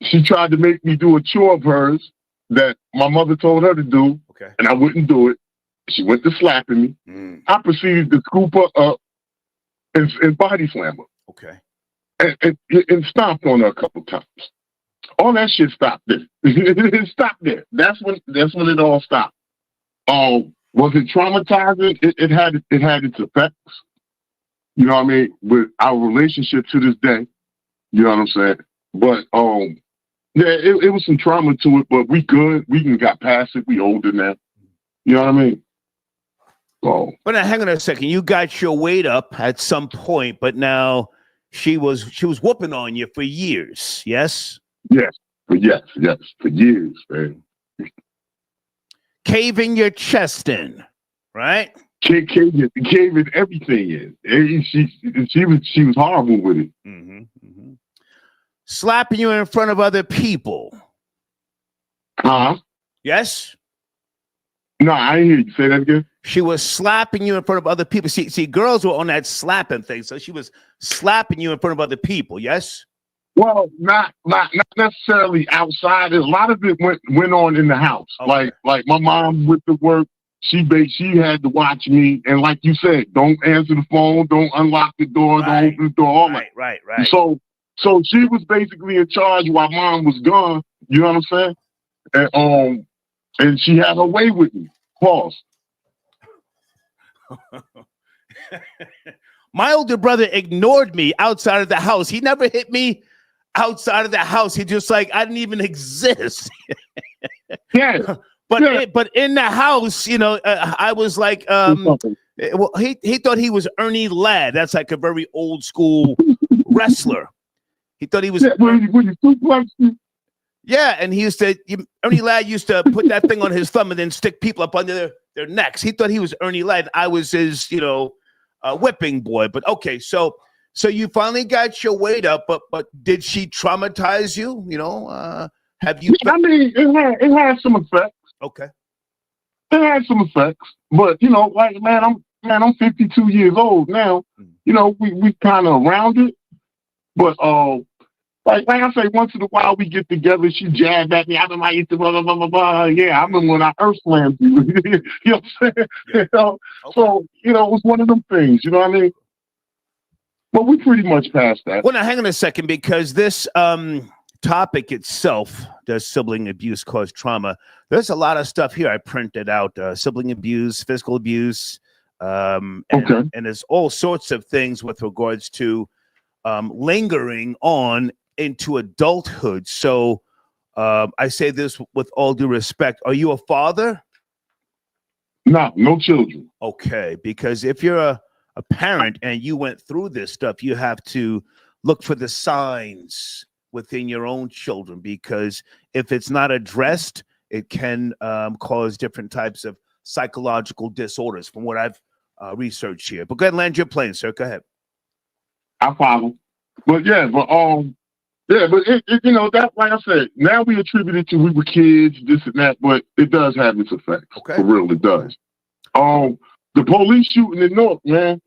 she tried to make me do a chore of hers that my mother told her to do, okay, and I wouldn't do it. She went to slapping me. Mm. I proceeded to scoop her up and body slam her. Okay. And stomped on her a couple times. All that shit stopped there. It stopped there. That's when it all stopped. Was it traumatizing? It had its effects. You know what I mean? With our relationship to this day. You know what I'm saying? But yeah, it was some trauma to it, but we good. We can got past it. We older now. You know what I mean? So, but now, hang on a second. You got your weight up at some point, but now she was whooping on you for years. Yes. Yes. For years, man. Caving your chest in, right? Caving everything in. She was horrible with it. Mm-hmm, mm-hmm. Slapping you in front of other people. Yes. No, I didn't hear you. Say that again. She was slapping you in front of other people. See, girls were on that slapping thing, so she was slapping you in front of other people. Yes. Well, not necessarily outside. A lot of it went on in the house. Okay. Like my mom with the work, she had to watch me, and like you said, don't answer the phone, don't unlock the door, don't open the door. All right. So she was basically in charge while mom was gone. You know what I'm saying? And she had her way with me. Pause. My older brother ignored me outside of the house. He never hit me outside of the house. He just like, I didn't even exist. Yeah. But in the house, you know, I was like, well, he thought he was Ernie Ladd. That's like a very old school wrestler. He thought he was. Yeah, and he used to. Ernie Ladd used to put that thing on his thumb and then stick people up under their necks. He thought he was Ernie Ladd. I was his, whipping boy. But okay, so you finally got your weight up, but did she traumatize you? Have you? I mean, it had some effects. Okay. It had some effects, but like I'm 52 years old now. We kind of around it, but like I say, once in a while we get together. She jabbed at me. I don't like blah blah blah blah blah. Yeah, I remember when I earth slammed you. You know what I'm saying? Yeah. Okay. So it was one of them things. You know what I mean? But we pretty much passed that. Well, now hang on a second, because this topic itself does sibling abuse cause trauma? There's a lot of stuff here I printed out. Sibling abuse, physical abuse, and there's all sorts of things with regards to lingering on into adulthood. So I say this with all due respect. Are you a father? No children. Okay, because if you're a parent and you went through this stuff, you have to look for the signs within your own children, because if it's not addressed, it can cause different types of psychological disorders from what I've researched here. But go ahead and land your plane, sir. Go ahead. I follow. But it, you know, that, like I said, now we attribute it to we were kids, this and that, but it does have its effects. Okay. For real, it does. The police shooting in Newark, man.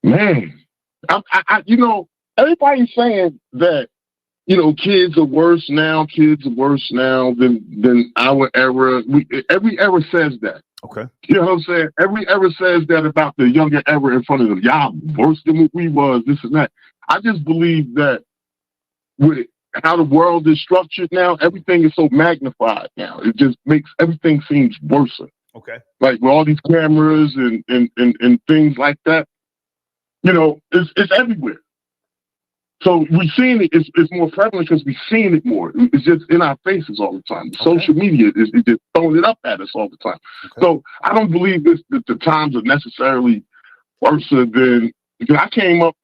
Man, I you know, everybody's saying that, you know, kids are worse now than our era. Every era says that. Okay. You know what I'm saying? Every era says that about the younger era in front of them. Y'all worse than what we was, this and that. I just believe that with how the world is structured now, everything is so magnified now. It just makes everything seems worse. Okay. Like with all these cameras and things like that, you know, it's everywhere. So we're seeing it, it's more prevalent because we're seeing it more. It's just in our faces all the time. Okay. Social media is just throwing it up at us all the time. Okay. So I don't believe that the times are necessarily worse than, because I came up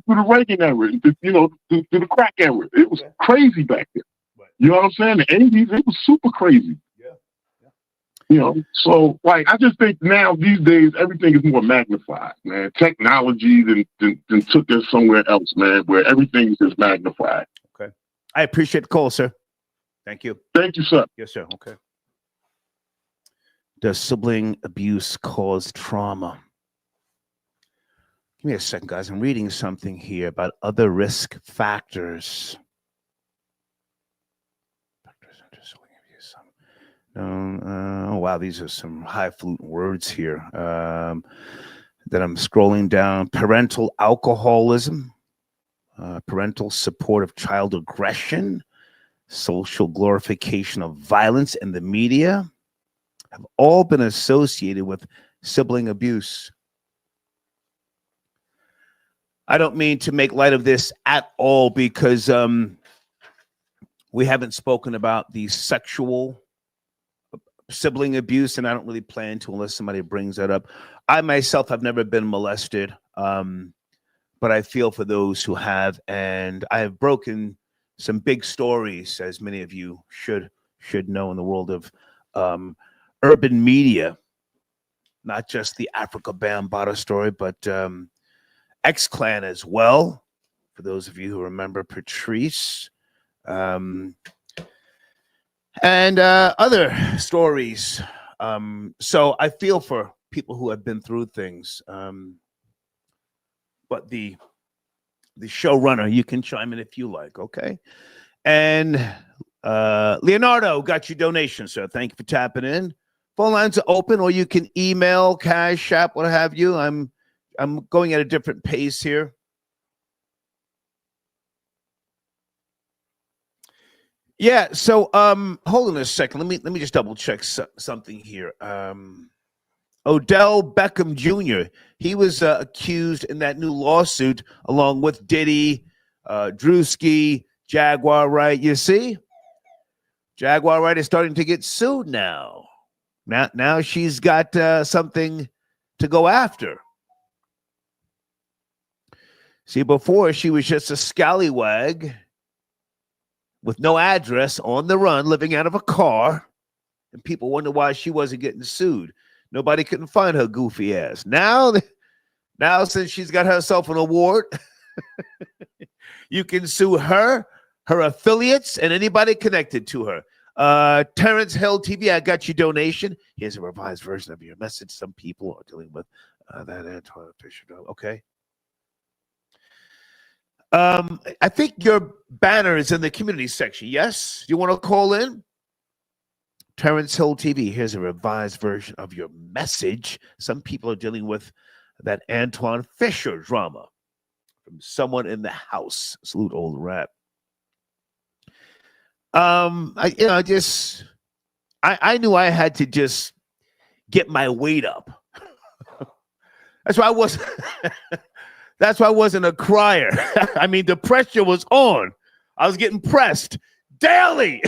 through the Reagan era, you know, through the crack era. It was crazy back then. Right. You know what I'm saying? The 80s, it was super crazy. You know, so like I just think now these days everything is more magnified, man. Technology then took us somewhere else, man, where everything is just magnified. Okay. I appreciate the call, sir. Thank you. Thank you, sir. Yes, sir. Okay. Does sibling abuse cause trauma? Give me a second, guys. I'm reading something here about other risk factors. Oh, wow. These are some highfalutin words here that I'm scrolling down. Parental alcoholism, parental support of child aggression, social glorification of violence in the media have all been associated with sibling abuse. I don't mean to make light of this at all, because we haven't spoken about the sexual sibling abuse, and I don't really plan to unless somebody brings that up. I myself have never been molested, but I feel for those who have, and I have broken some big stories, as many of you should know, in the world of urban media, not just the Africa Bambaataa story, but X-Clan as well, for those of you who remember Patrice. And other stories. So I feel for people who have been through things. But the showrunner, you can chime in if you like, okay? And Leonardo, got your donation, sir. Thank you for tapping in. Phone lines are open, or you can email, Cash App, what have you. I'm going at a different pace here. Yeah, so hold on a second. Let me just double check something here. Odell Beckham Jr., he was accused in that new lawsuit along with Diddy, Drewski, Jaguar Wright. You see? Jaguar Wright is starting to get sued now. Now she's got something to go after. See, before she was just a scallywag with no address, on the run, living out of a car, and people wonder why she wasn't getting sued. Nobody couldn't find her goofy ass. Now since she's got herself an award, you can sue her, her affiliates, and anybody connected to her. Terrence Hill TV, I got your donation. Here's a revised version of your message. Some people are dealing with that Antoine Fisher. Okay. I think your banner is in the community section. Yes? You want to call in? Terrence Hill TV, here's a revised version of your message. Some people are dealing with that Antoine Fisher drama from someone in the house. Salute, old rap. I knew I had to just get my weight up. That's why I wasn't. That's why I wasn't a crier. I mean, the pressure was on. I was getting pressed daily.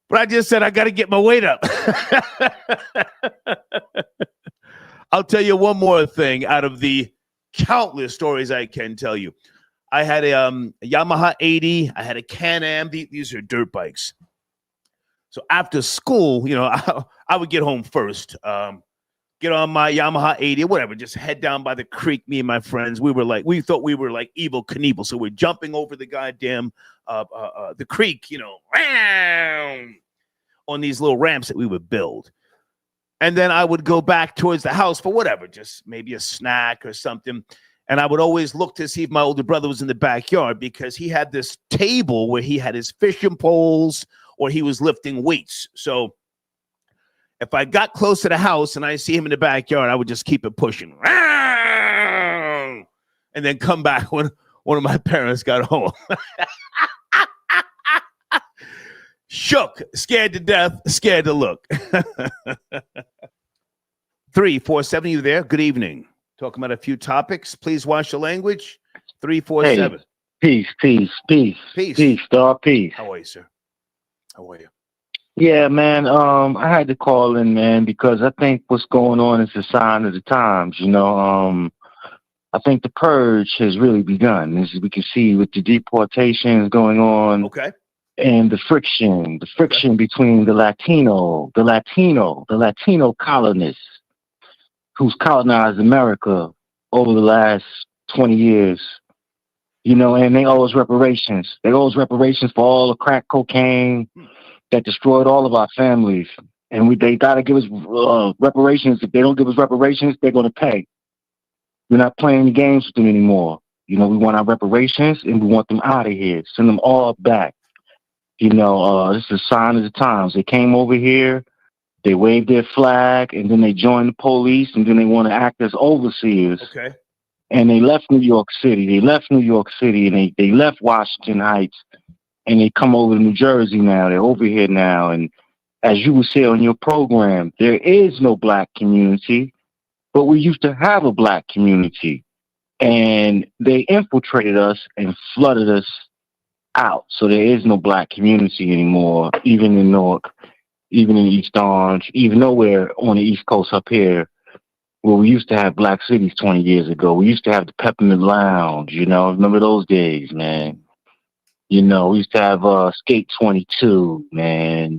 But I just said I got to get my weight up. I'll tell you one more thing out of the countless stories I can tell you. I had a Yamaha 80. I had a Can-Am. These are dirt bikes. So after school, I would get home first, get on my Yamaha 80 or whatever, just head down by the creek, me and my friends. We thought we were like Evel Knievel. So we're jumping over the goddamn, the creek, on these little ramps that we would build. And then I would go back towards the house for whatever, just maybe a snack or something. And I would always look to see if my older brother was in the backyard because he had this table where he had his fishing poles or he was lifting weights. So if I got close to the house and I see him in the backyard, I would just keep it pushing. And then come back when one of my parents got home. Shook, scared to death, scared to look. 347, you there? Good evening. Talking about a few topics. Please watch the language. 347. Hey, peace, star, peace. How are you, sir? How are you? Yeah, man. I had to call in, man, because I think what's going on is a sign of the times. I think the purge has really begun. As we can see with the deportations going on. Okay. And the friction between the Latino colonists who's colonized America over the last 20 years, and they owe us reparations. They owe us reparations for all the crack cocaine that destroyed all of our families. And they got to give us reparations. If they don't give us reparations, they're going to pay. We're not playing the games with them anymore. We want our reparations and we want them out of here. Send them all back. This is a sign of the times. They came over here, they waved their flag, and then they joined the police, and then they want to act as overseers. Okay. And they left New York City. And they left Washington Heights, and they come over to New Jersey now. They're over here now. And as you would say on your program, there is no black community, but we used to have a black community. And they infiltrated us and flooded us out. So there is no black community anymore, even in Newark, even in East Orange, even nowhere on the East Coast up here, where we used to have black cities 20 years ago. We used to have the Peppermint Lounge, remember those days, man. We used to have Skate 22, man,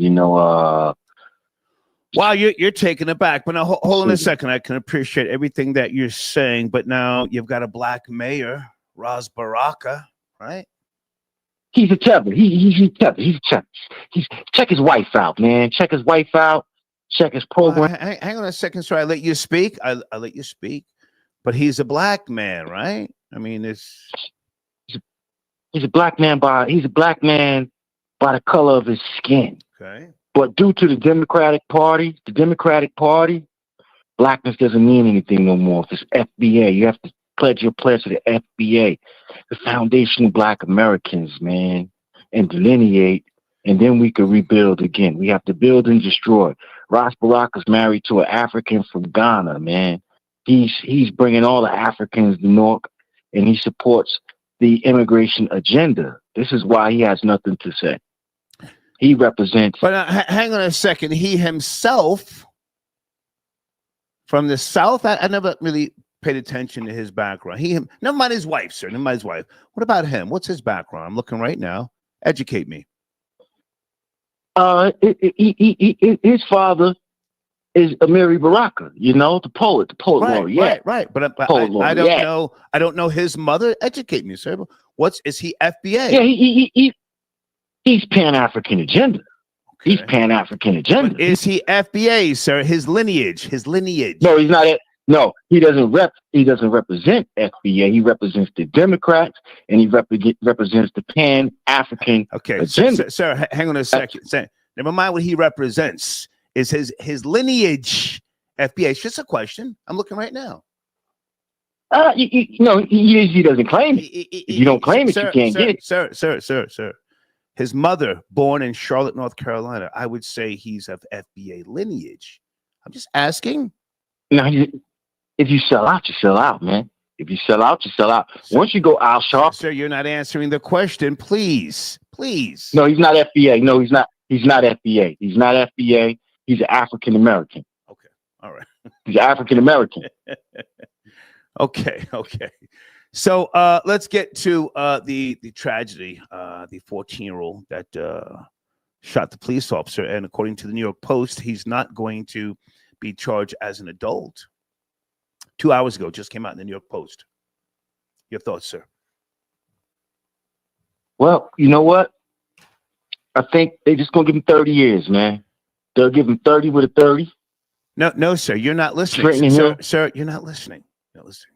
Wow, you're taking it back. But now, hold on a second. I can appreciate everything that you're saying, but now you've got a black mayor, Ras Baraka, right? He's a tether. He's a tether. Check his wife out, man. Check his wife out. Check his program. Hang on a second, sir. I let you speak. I let you speak. But he's a black man, right? I mean, he's a black man by the color of his skin. Okay. But due to the Democratic Party, blackness doesn't mean anything no more. If it's FBA, you have to pledge your pledge to the FBA, the Foundation of Black Americans, man, and delineate, and then we can rebuild again. We have to build and destroy. Ras Baraka's married to an African from Ghana, man. He's bringing all the Africans to Newark, and he supports the immigration agenda. This is why he has nothing to say. He represents. But hang on a second. He himself from the South. I never really paid attention to his background. Never mind his wife, sir. Never mind his wife. What about him? What's his background? I'm looking right now. Educate me. His father is Amiri Baraka, the poet laureate. Right. But I don't know his mother. Educate me, sir. Is he FBA? Yeah, he's Pan-African agenda. Okay. He's Pan-African agenda. But is he FBA, sir? His lineage. No, he's not. No, he doesn't represent FBA. He represents the Democrats, and he represents the Pan-African agenda. Sir, hang on a second. Never mind what he represents. Is his lineage FBA? It's just a question. I'm looking right now. He doesn't claim it. If you don't claim it, you can't get it. Sir. His mother, born in Charlotte, North Carolina, I would say he's of FBA lineage. I'm just asking. Now, if you sell out, you sell out, man. If you sell out, you sell out. Once you go out sharp. Sir, you're not answering the question, please. Please. No, he's not FBA. No, he's not. He's not FBA. He's not FBA. He's an African American. Okay. All right. He's African American. Okay. So let's get to the tragedy. The 14-year-old that shot the police officer, and according to the New York Post, he's not going to be charged as an adult. 2 hours ago, just came out in the New York Post. Your thoughts, sir? Well, you know what? I think they're just gonna give him 30 years, man. They'll give him 30 with a 30. No, sir, you're not listening. Sir, you're not listening. You're not listening.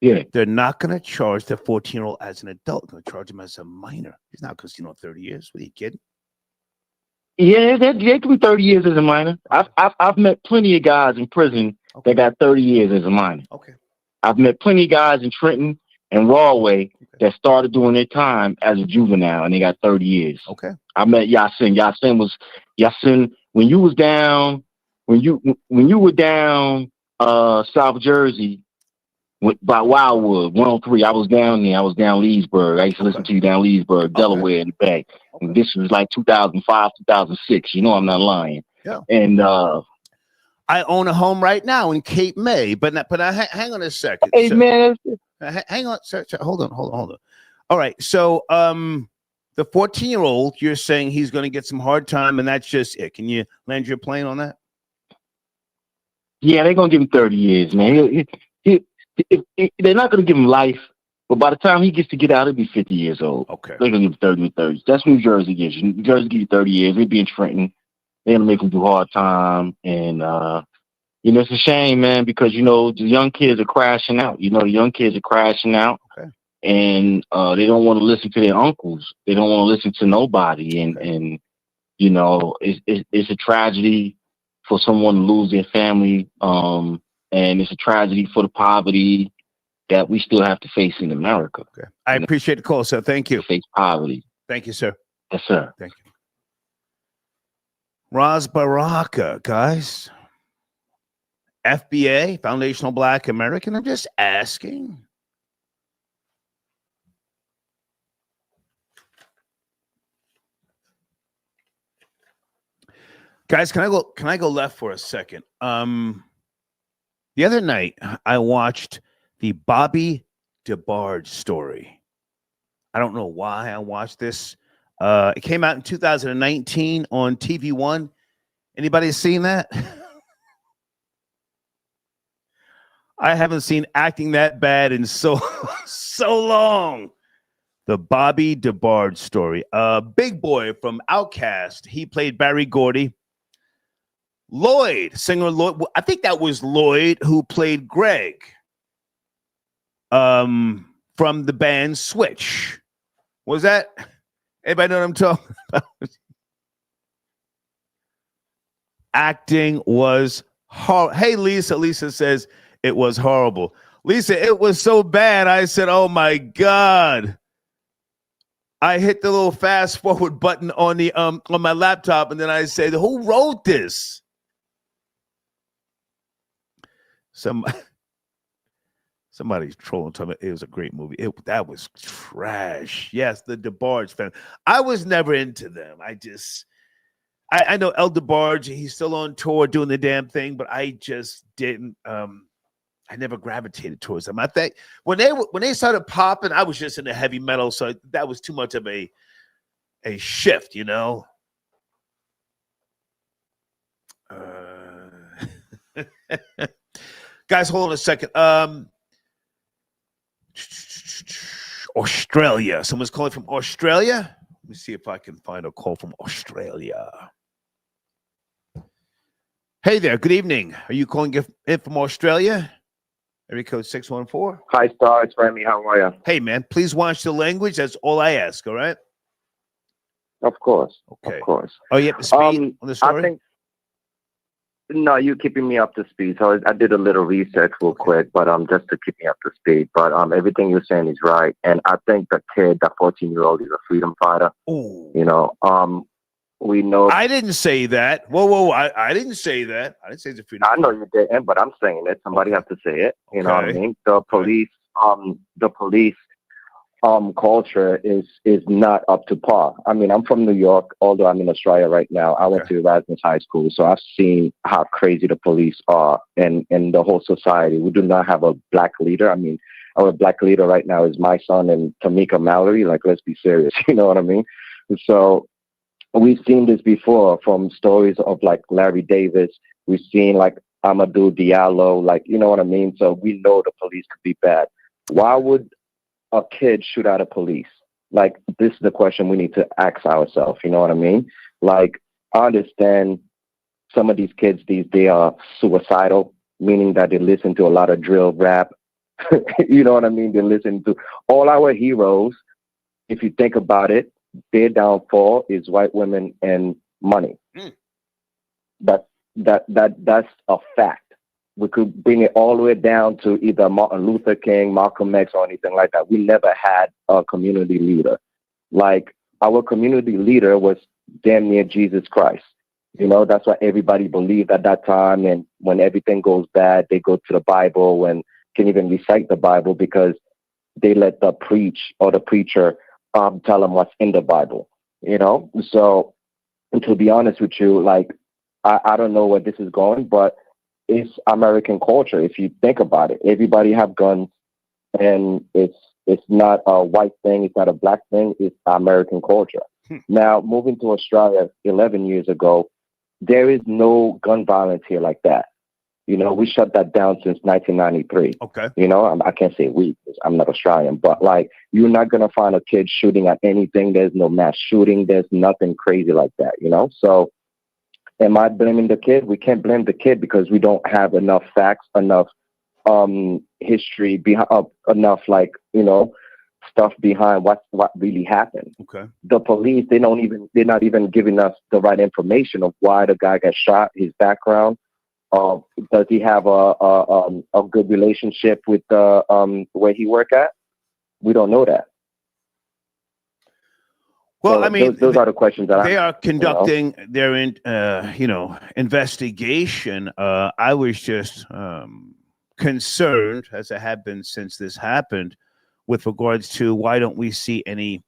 Yeah. They're not going to charge the 14-year-old as an adult. They're going to charge him as a minor. He's not going to 30 years. What are you kidding? Yeah, they give him 30 years as a minor. I've met plenty of guys in prison that got 30 years as a minor. Okay. I've met plenty of guys in Trenton and Rawway that started doing their time as a juvenile and they got 30 years. Okay. I met Yasin. Yasin when you was down, when you were down South Jersey by Wildwood, 103. I was down there. I was down Leesburg. I used to listen to you down Leesburg, Delaware in the back. And this was like 2005, 2006. You know I'm not lying. Yeah. And I own a home right now in Cape May, but hang on a second. Hey, sir. man. Hang on, sir. Hold on. All right. So the 14-year-old, you're saying he's going to get some hard time, and that's just it. Can you land your plane on that? Yeah, they're going to give him 30 years, man. They're not going to give him life, but by the time he gets to get out, he'll be 50 years old. Okay. They're going to give him 30 with 30. That's what New Jersey gives you. New Jersey gives you 30 years. He'll be in Trenton. They're going to make him do hard time. And, it's a shame, man, because, the young kids are crashing out. The young kids are crashing out. Okay. And they don't want to listen to their uncles. They don't want to listen to nobody. And it's a tragedy for someone to lose their family. And it's a tragedy for the poverty that we still have to face in America. Okay. I appreciate the call, sir. Thank you. Face poverty. Thank you, sir. Yes, sir. Thank you. Raz Baraka, guys. FBA, Foundational Black American. I'm just asking. Guys, can I go left for a second? The other night I watched the Bobby DeBarge story. I don't know why I watched this. It came out in 2019 on TV One. Anybody seen that? I haven't seen acting that bad in so long. The Bobby DeBarge story. Big Boy from Outkast. He played Barry Gordy. Lloyd, singer Lloyd. I think that was Lloyd who played Greg. From the band Switch. Was that? Anybody know what I'm talking about? Acting was horrible. Hey, Lisa. Lisa says it was horrible. Lisa, it was so bad. I said, oh my God. I hit the little fast forward button on the on my laptop, and then I said, who wrote this? Somebody's trolling, telling me it was a great movie. That was trash. Yes, the DeBarge family. I was never into them. I know El DeBarge, he's still on tour doing the damn thing, but I just didn't. I never gravitated towards them. I think when they started popping, I was just into heavy metal, so that was too much of a shift, Guys, hold on a second. Australia. Someone's calling from Australia. Let me see if I can find a call from Australia. Hey there. Good evening. Are you calling in from Australia? Area code 614. Hi, Star. It's Remy. How are you? Hey, man. Please watch the language. That's all I ask. All right. Of course. Okay. Of course. Oh, you have to speak on the story? No, you keeping me up to speed. So I did a little research real quick, but just to keep me up to speed. But everything you're saying is right, and I think the kid, that 14-year-old, is a freedom fighter. Ooh. You know, we know. I didn't say that. Whoa! I didn't say that. I didn't say it's a freedom. I know you didn't, but I'm saying it. Somebody has to say it. You know what I mean? The police, culture is not up to par. I mean, I'm from New York, although I'm in Australia right now. I went to Erasmus High School, so I've seen how crazy the police are and the whole society. We do not have a black leader. I mean, our black leader right now is my son and Tamika Mallory. Like, let's be serious. You know what I mean? So we've seen this before from stories of like Larry Davis. We've seen like Amadou Diallo, like, you know what I mean? So we know the police could be bad. Why would a kid shoot at a police? Like, this is the question we need to ask ourselves. You know what I mean? Like, I understand some of these kids these days are suicidal, meaning that they listen to a lot of drill rap. You know what I mean? They listen to all our heroes. If you think about it, their downfall is white women and money. That's a fact. We could bring it all the way down to either Martin Luther King, Malcolm X, or anything like that. We never had a community leader. Like, our community leader was damn near Jesus Christ. You know, that's what everybody believed at that time. And when everything goes bad, they go to the Bible and can even recite the Bible because they let the preacher tell them what's in the Bible. You know? So, and to be honest with you, like, I don't know where this is going, but it's American culture. If you think about it, everybody have guns, and it's not a white thing, it's not a black thing, it's American culture. Now, moving to Australia 11 years ago, there is no gun violence here like that. You know, we shut that down since 1993. Okay. You know, I can't say we, because I'm not Australian, but like, you're not going to find a kid shooting at anything. There's no mass shooting. There's nothing crazy like that, you know? So, am I blaming the kid? We can't blame the kid because we don't have enough facts, enough history, enough, like, you know, stuff behind what really happened. Okay. The police, they're not even giving us the right information of why the guy got shot, his background. Does he have a good relationship with where he work at? We don't know that. Well, so I mean, those are the questions that they are conducting their investigation. I was just concerned, as I have been since this happened, with regards to why don't we see any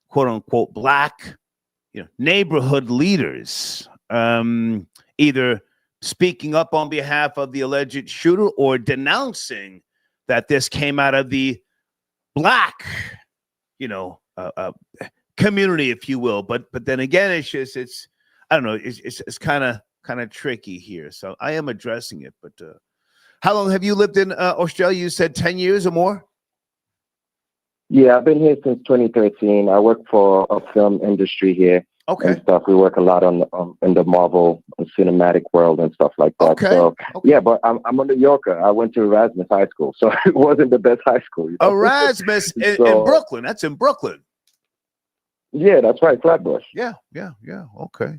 quote unquote black, neighborhood leaders either speaking up on behalf of the alleged shooter or denouncing that this came out of the black, community, if you will. But then again, it's I don't know, it's kind of tricky here. So I am addressing it. But how long have you lived in Australia? You said 10 years or more? Yeah, I've been here since 2013. I work for a film industry here. Okay. And stuff. We work a lot on in the Marvel cinematic world and stuff like that. Okay. So yeah, but I'm a New Yorker. I went to Erasmus High School, so it wasn't the best high school. Erasmus in Brooklyn. That's in Brooklyn. Yeah, that's right, Flatbush. Yeah. Okay.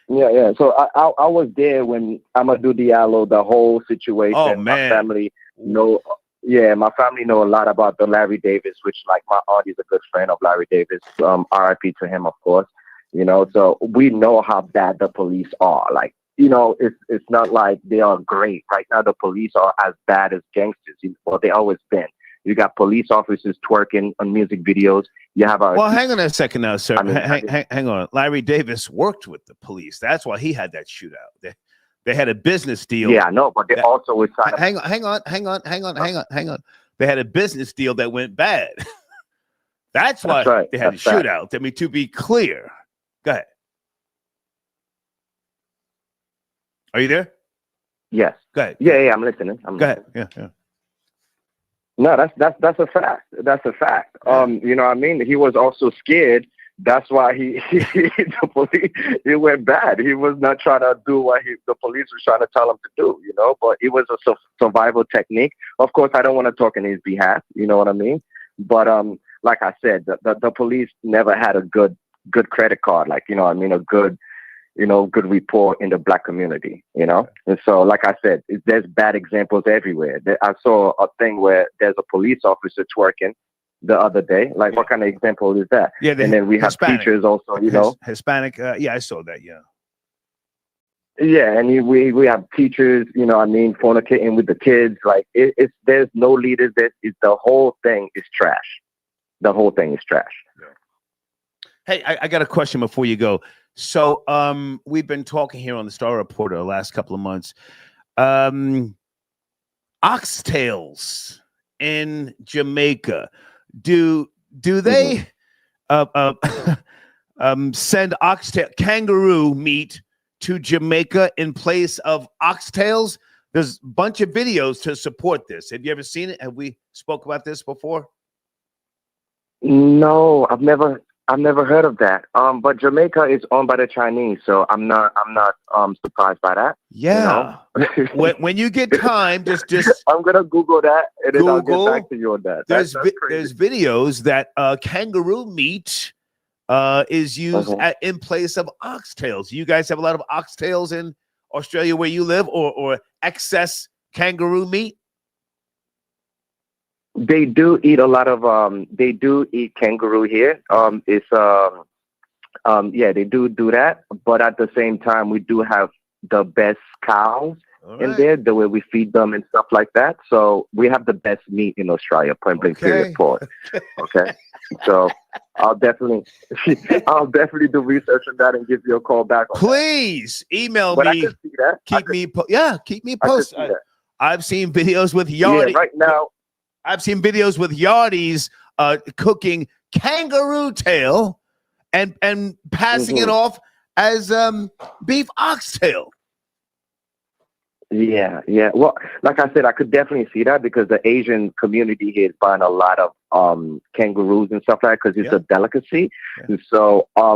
Yeah. So I was there when Amadou Diallo, the whole situation. Oh, man. My family know a lot about the Larry Davis, which, like, my aunt is a good friend of Larry Davis. RIP to him, of course. So we know how bad the police are. Like, it's not like they are great. Right now, the police are as bad as gangsters. Well, they always been. You got police officers twerking on music videos. You have Well, hang on a second now, sir. Hang on. Larry Davis worked with the police. That's why he had that shootout. They had a business deal. Yeah, I know, but they also was trying to... Hang on. They had a business deal that went bad. That's why they had a shootout. I mean, to be clear. Go ahead. Are you there? Yes. Go ahead. Yeah, I'm listening. Go ahead. Yeah. No, that's a fact. That's a fact. You know what I mean? He was also scared. That's why the police, it went bad. He was not trying to do what the police was trying to tell him to do, but it was a survival technique. Of course, I don't want to talk on his behalf, you know what I mean? But like I said, the police never had a good credit card, like, a good, good rapport in the Black community, And so, like I said, there's bad examples everywhere. I saw a thing where there's a police officer twerking the other day. Like, what kind of example is that? Yeah, and then we have teachers also, Hispanic. Yeah, I saw that. Yeah. Yeah, and we have teachers, fornicating with the kids. Like, there's no leaders. The whole thing is trash. The whole thing is trash. Hey, I got a question before you go. So, we've been talking here on the Star Reporter the last couple of months. Oxtails in Jamaica. Do they send kangaroo meat to Jamaica in place of oxtails? There's a bunch of videos to support this. Have you ever seen it? Have we spoke about this before? No, I've never heard of that. But Jamaica is owned by the Chinese, so I'm not surprised by that. Yeah. when you get time, just I'm gonna Google that and then I'll get back to you on that. There's videos that kangaroo meat is used in place of oxtails. You guys have a lot of oxtails in Australia where you live, or excess kangaroo meat? They do eat a lot of they do eat kangaroo here. They do that, but at the same time we do have the best cows in there, the way we feed them and stuff like that. So we have the best meat in Australia, point blank period pause. Okay. So I'll definitely do research on that and give you a call back. Please email me. I can see that. Keep me posted. I've seen videos with Yardie. Yeah, right now. I've seen videos with Yardies cooking kangaroo tail and passing it off as beef oxtail. Yeah. Well, like I said, I could definitely see that because the Asian community here is buying a lot of kangaroos and stuff like that because it's a delicacy. Yeah. And so, I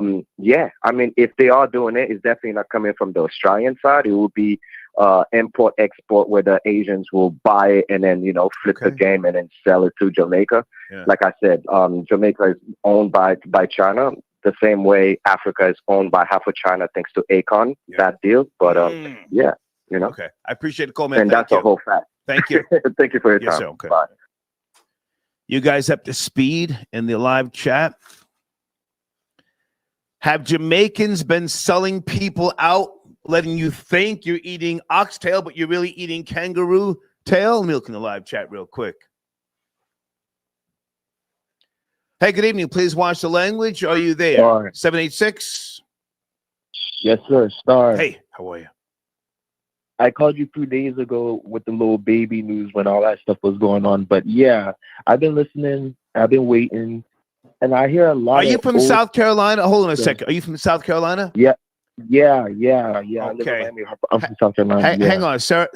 mean, if they are doing it, it's definitely not coming from the Australian side. It will be import export where the Asians will buy it and then flip the game and then sell it to Jamaica. Like I said, Jamaica is owned by China the same way Africa is owned by half of China thanks to Akon, that deal. But okay, I appreciate the call, man. And that's a whole fact. Thank you. Thank you for your time. Sir. Okay. Bye. You guys up to speed in the live chat? Have Jamaicans been selling people out, letting you think you're eating oxtail, but you're really eating kangaroo tail? Let me look in the live chat real quick. Hey, good evening. Please watch the language. Are you there? Star. 786? Yes, sir. Star. Hey, how are you? I called you 2 days ago with the little baby news when all that stuff was going on. But yeah, I've been listening. I've been waiting. And I hear a lot Are you from South Carolina? Hold on a second. Are you from South Carolina? Yeah. Okay. I'm from South Carolina. Hang on, sir.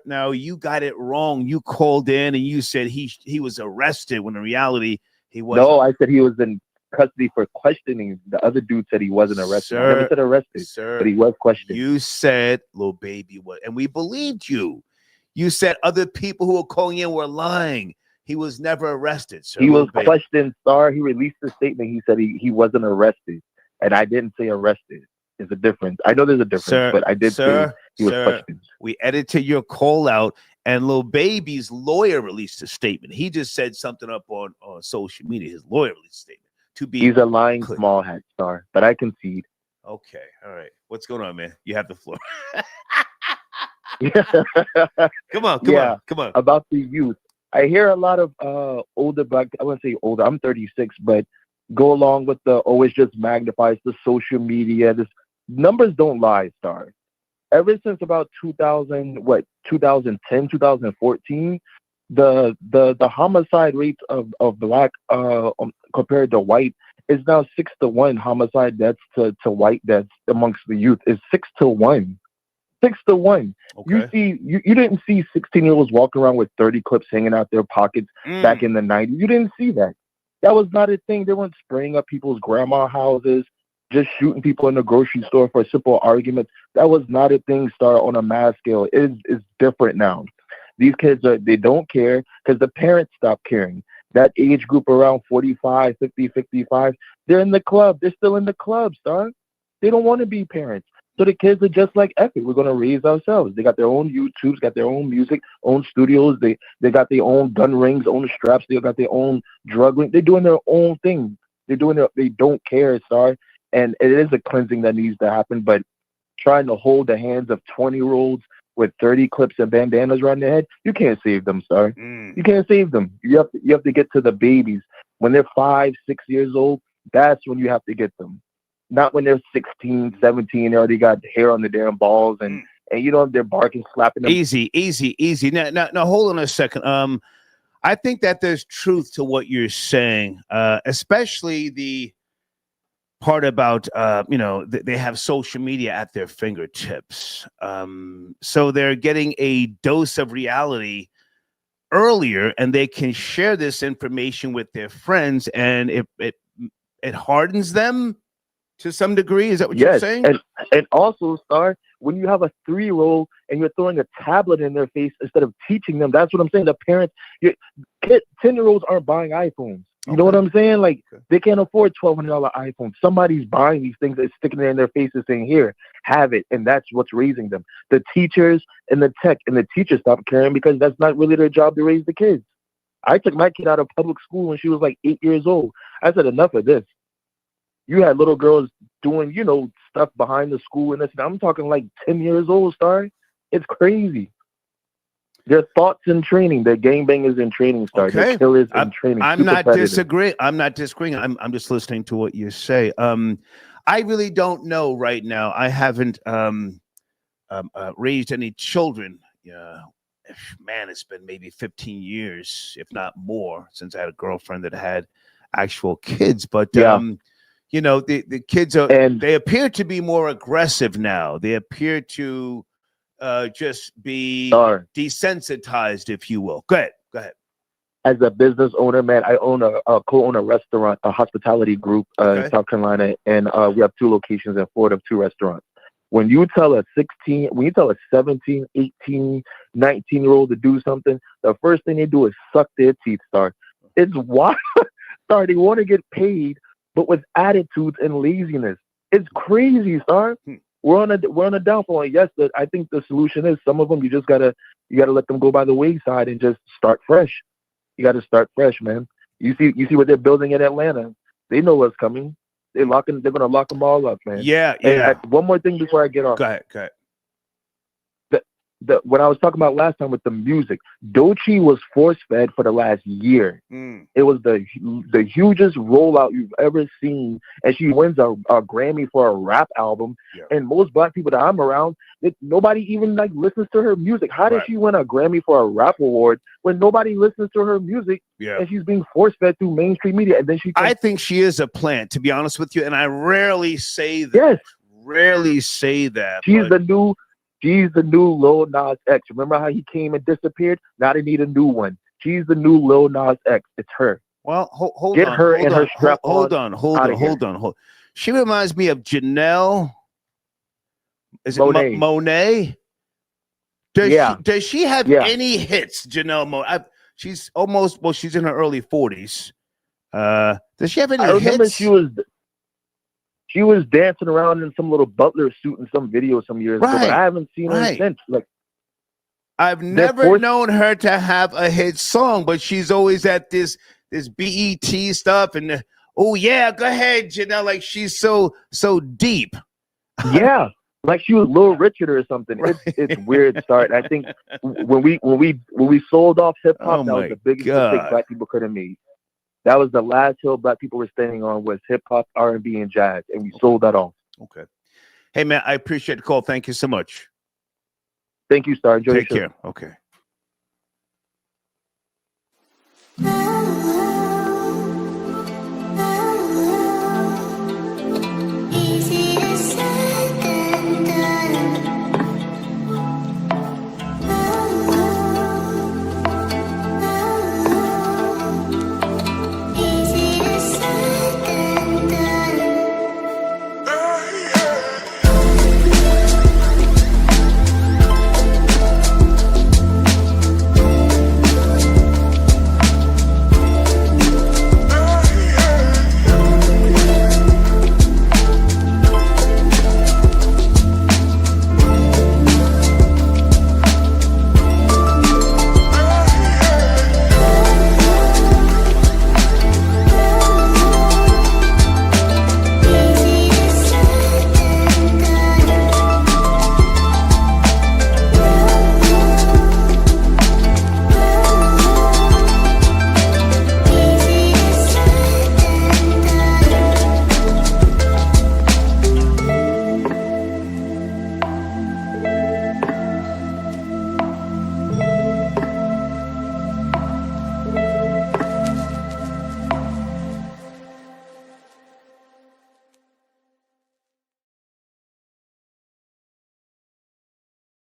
Now you got it wrong. You called in and you said he was arrested when in reality he wasn't. No, I said he was in custody for questioning. The other dude said he wasn't arrested. I never said arrested, but he was questioned. You said little baby was, and we believed you. You said other people who were calling in were lying. He was never arrested, sir. He was questioned, Star. He released a statement. He said he wasn't arrested, and I didn't say arrested. There's a difference. I know there's a difference, but I did say he was questioned. We edited your call out, and Lil Baby's lawyer released a statement. He just said something up on social media. His lawyer released a statement. He's a lying small hat, Star, but I concede. Okay, all right. What's going on, man? You have the floor. Come on. About the youth. I hear a lot of older black, I wouldn't say older, I'm 36, but go along with the always just magnifies the social media. This numbers don't lie, Star. Ever since about 2010, 2014, the homicide rates of black compared to white is now 6-1. Homicide deaths to white deaths amongst the youth is 6-1. 6-1. Okay. You didn't see 16-year-olds walking around with 30 clips hanging out their pockets back in the 90s. You didn't see that. That was not a thing. They weren't spraying up people's grandma houses, just shooting people in the grocery store for simple arguments. That was not a thing, Star, on a mass scale. It's different now. These kids, they don't care because the parents stopped caring. That age group around 45, 50, 55, they're in the club. They're still in the club, Star. They don't want to be parents. So the kids are just like, F it, we're going to raise ourselves. They got their own YouTubes, got their own music, own studios. They got their own gun rings, own straps. They got their own drug ring. They're doing their own thing. They don't care, sorry. And it is a cleansing that needs to happen. But trying to hold the hands of 20-year-olds with 30 clips and bandanas around their head, you can't save them, sorry. You can't save them. You have to get to the babies. When they're 5, 6 years old, that's when you have to get them. Not when they're 16, 17, they already got hair on the damn balls and they're barking, slapping them. Easy. Now, hold on a second. I think that there's truth to what you're saying, especially the part about, they have social media at their fingertips. So they're getting a dose of reality earlier, and they can share this information with their friends, and it hardens them to some degree. Is that what you're saying? And also, Star, when you have a 3-year-old and you're throwing a tablet in their face instead of teaching them, that's what I'm saying. The parents, 10-year-olds aren't buying iPhones. You know what I'm saying? Like, they can't afford $1,200 iPhones. Somebody's buying these things and sticking it in their faces saying, here, have it. And that's what's raising them. The teachers and the tech and the teachers stopped caring because that's not really their job to raise the kids. I took my kid out of public school when she was like 8 years old. I said, enough of this. You had little girls doing, stuff behind the school and this. I'm talking like 10 years old, Star. It's crazy. Their thoughts in training. Their gangbangers in training, Star. Okay. Their killers in training. I'm not disagreeing. I'm not disagreeing. I'm just listening to what you say. I really don't know right now. I haven't raised any children. Man, it's been maybe 15 years, if not more, since I had a girlfriend that had actual kids. But the kids they appear to be more aggressive now. They appear to just be desensitized, if you will. Go ahead. As a business owner, man, I co-own a restaurant, a hospitality group in South Carolina, and we have 2 locations in Florida of 2 restaurants. When you tell a 17, 18, 19-year-old to do something, the first thing they do is suck their teeth, Star. It's wild. Star, they want to get paid, but with attitudes and laziness. It's crazy, Star. We're on a downfall. And yes, I think the solution is some of them you gotta let them go by the wayside and just start fresh. You gotta start fresh, man. You see what they're building in Atlanta. They know what's coming. They're gonna lock them all up, man. Yeah. One more thing before I get off. Go ahead. When I was talking about last time with the music, Doechii was force-fed for the last year. It was the hugest rollout you've ever seen, and she wins a Grammy for a rap album. And most black people that I'm around, nobody even listens to her music. How did she win a Grammy for a rap award when nobody listens to her music? And she's being force-fed through mainstream media, and then I think she is a plant, to be honest with you, and I rarely say that. Yes, rarely say that. She's the new Lil Nas X. Remember how he came and disappeared? Now they need a new one. She's the new Lil Nas X. It's her. Well, hold Get on. her and her strap hold on. She reminds me of Janelle. Is it Monet? Does she have any hits, Janelle Monet? She's she's in her early 40s. Does she have any hits? I remember she was dancing around in some little butler suit in some video some years ago, but I haven't seen her since. I've never known her to have a hit song, but she's always at this BET stuff, and go ahead, Janelle. Like she's so deep. Yeah, like she was Little Richard or something. It's weird. Start. I think when we sold off hip hop, that was the biggest mistake black people could have made. That was the last hill black people were standing on, was hip hop, R&B, and jazz, and we sold that off. Okay. Hey man, I appreciate the call. Thank you so much. Thank you, Star. Enjoy Take care. Okay.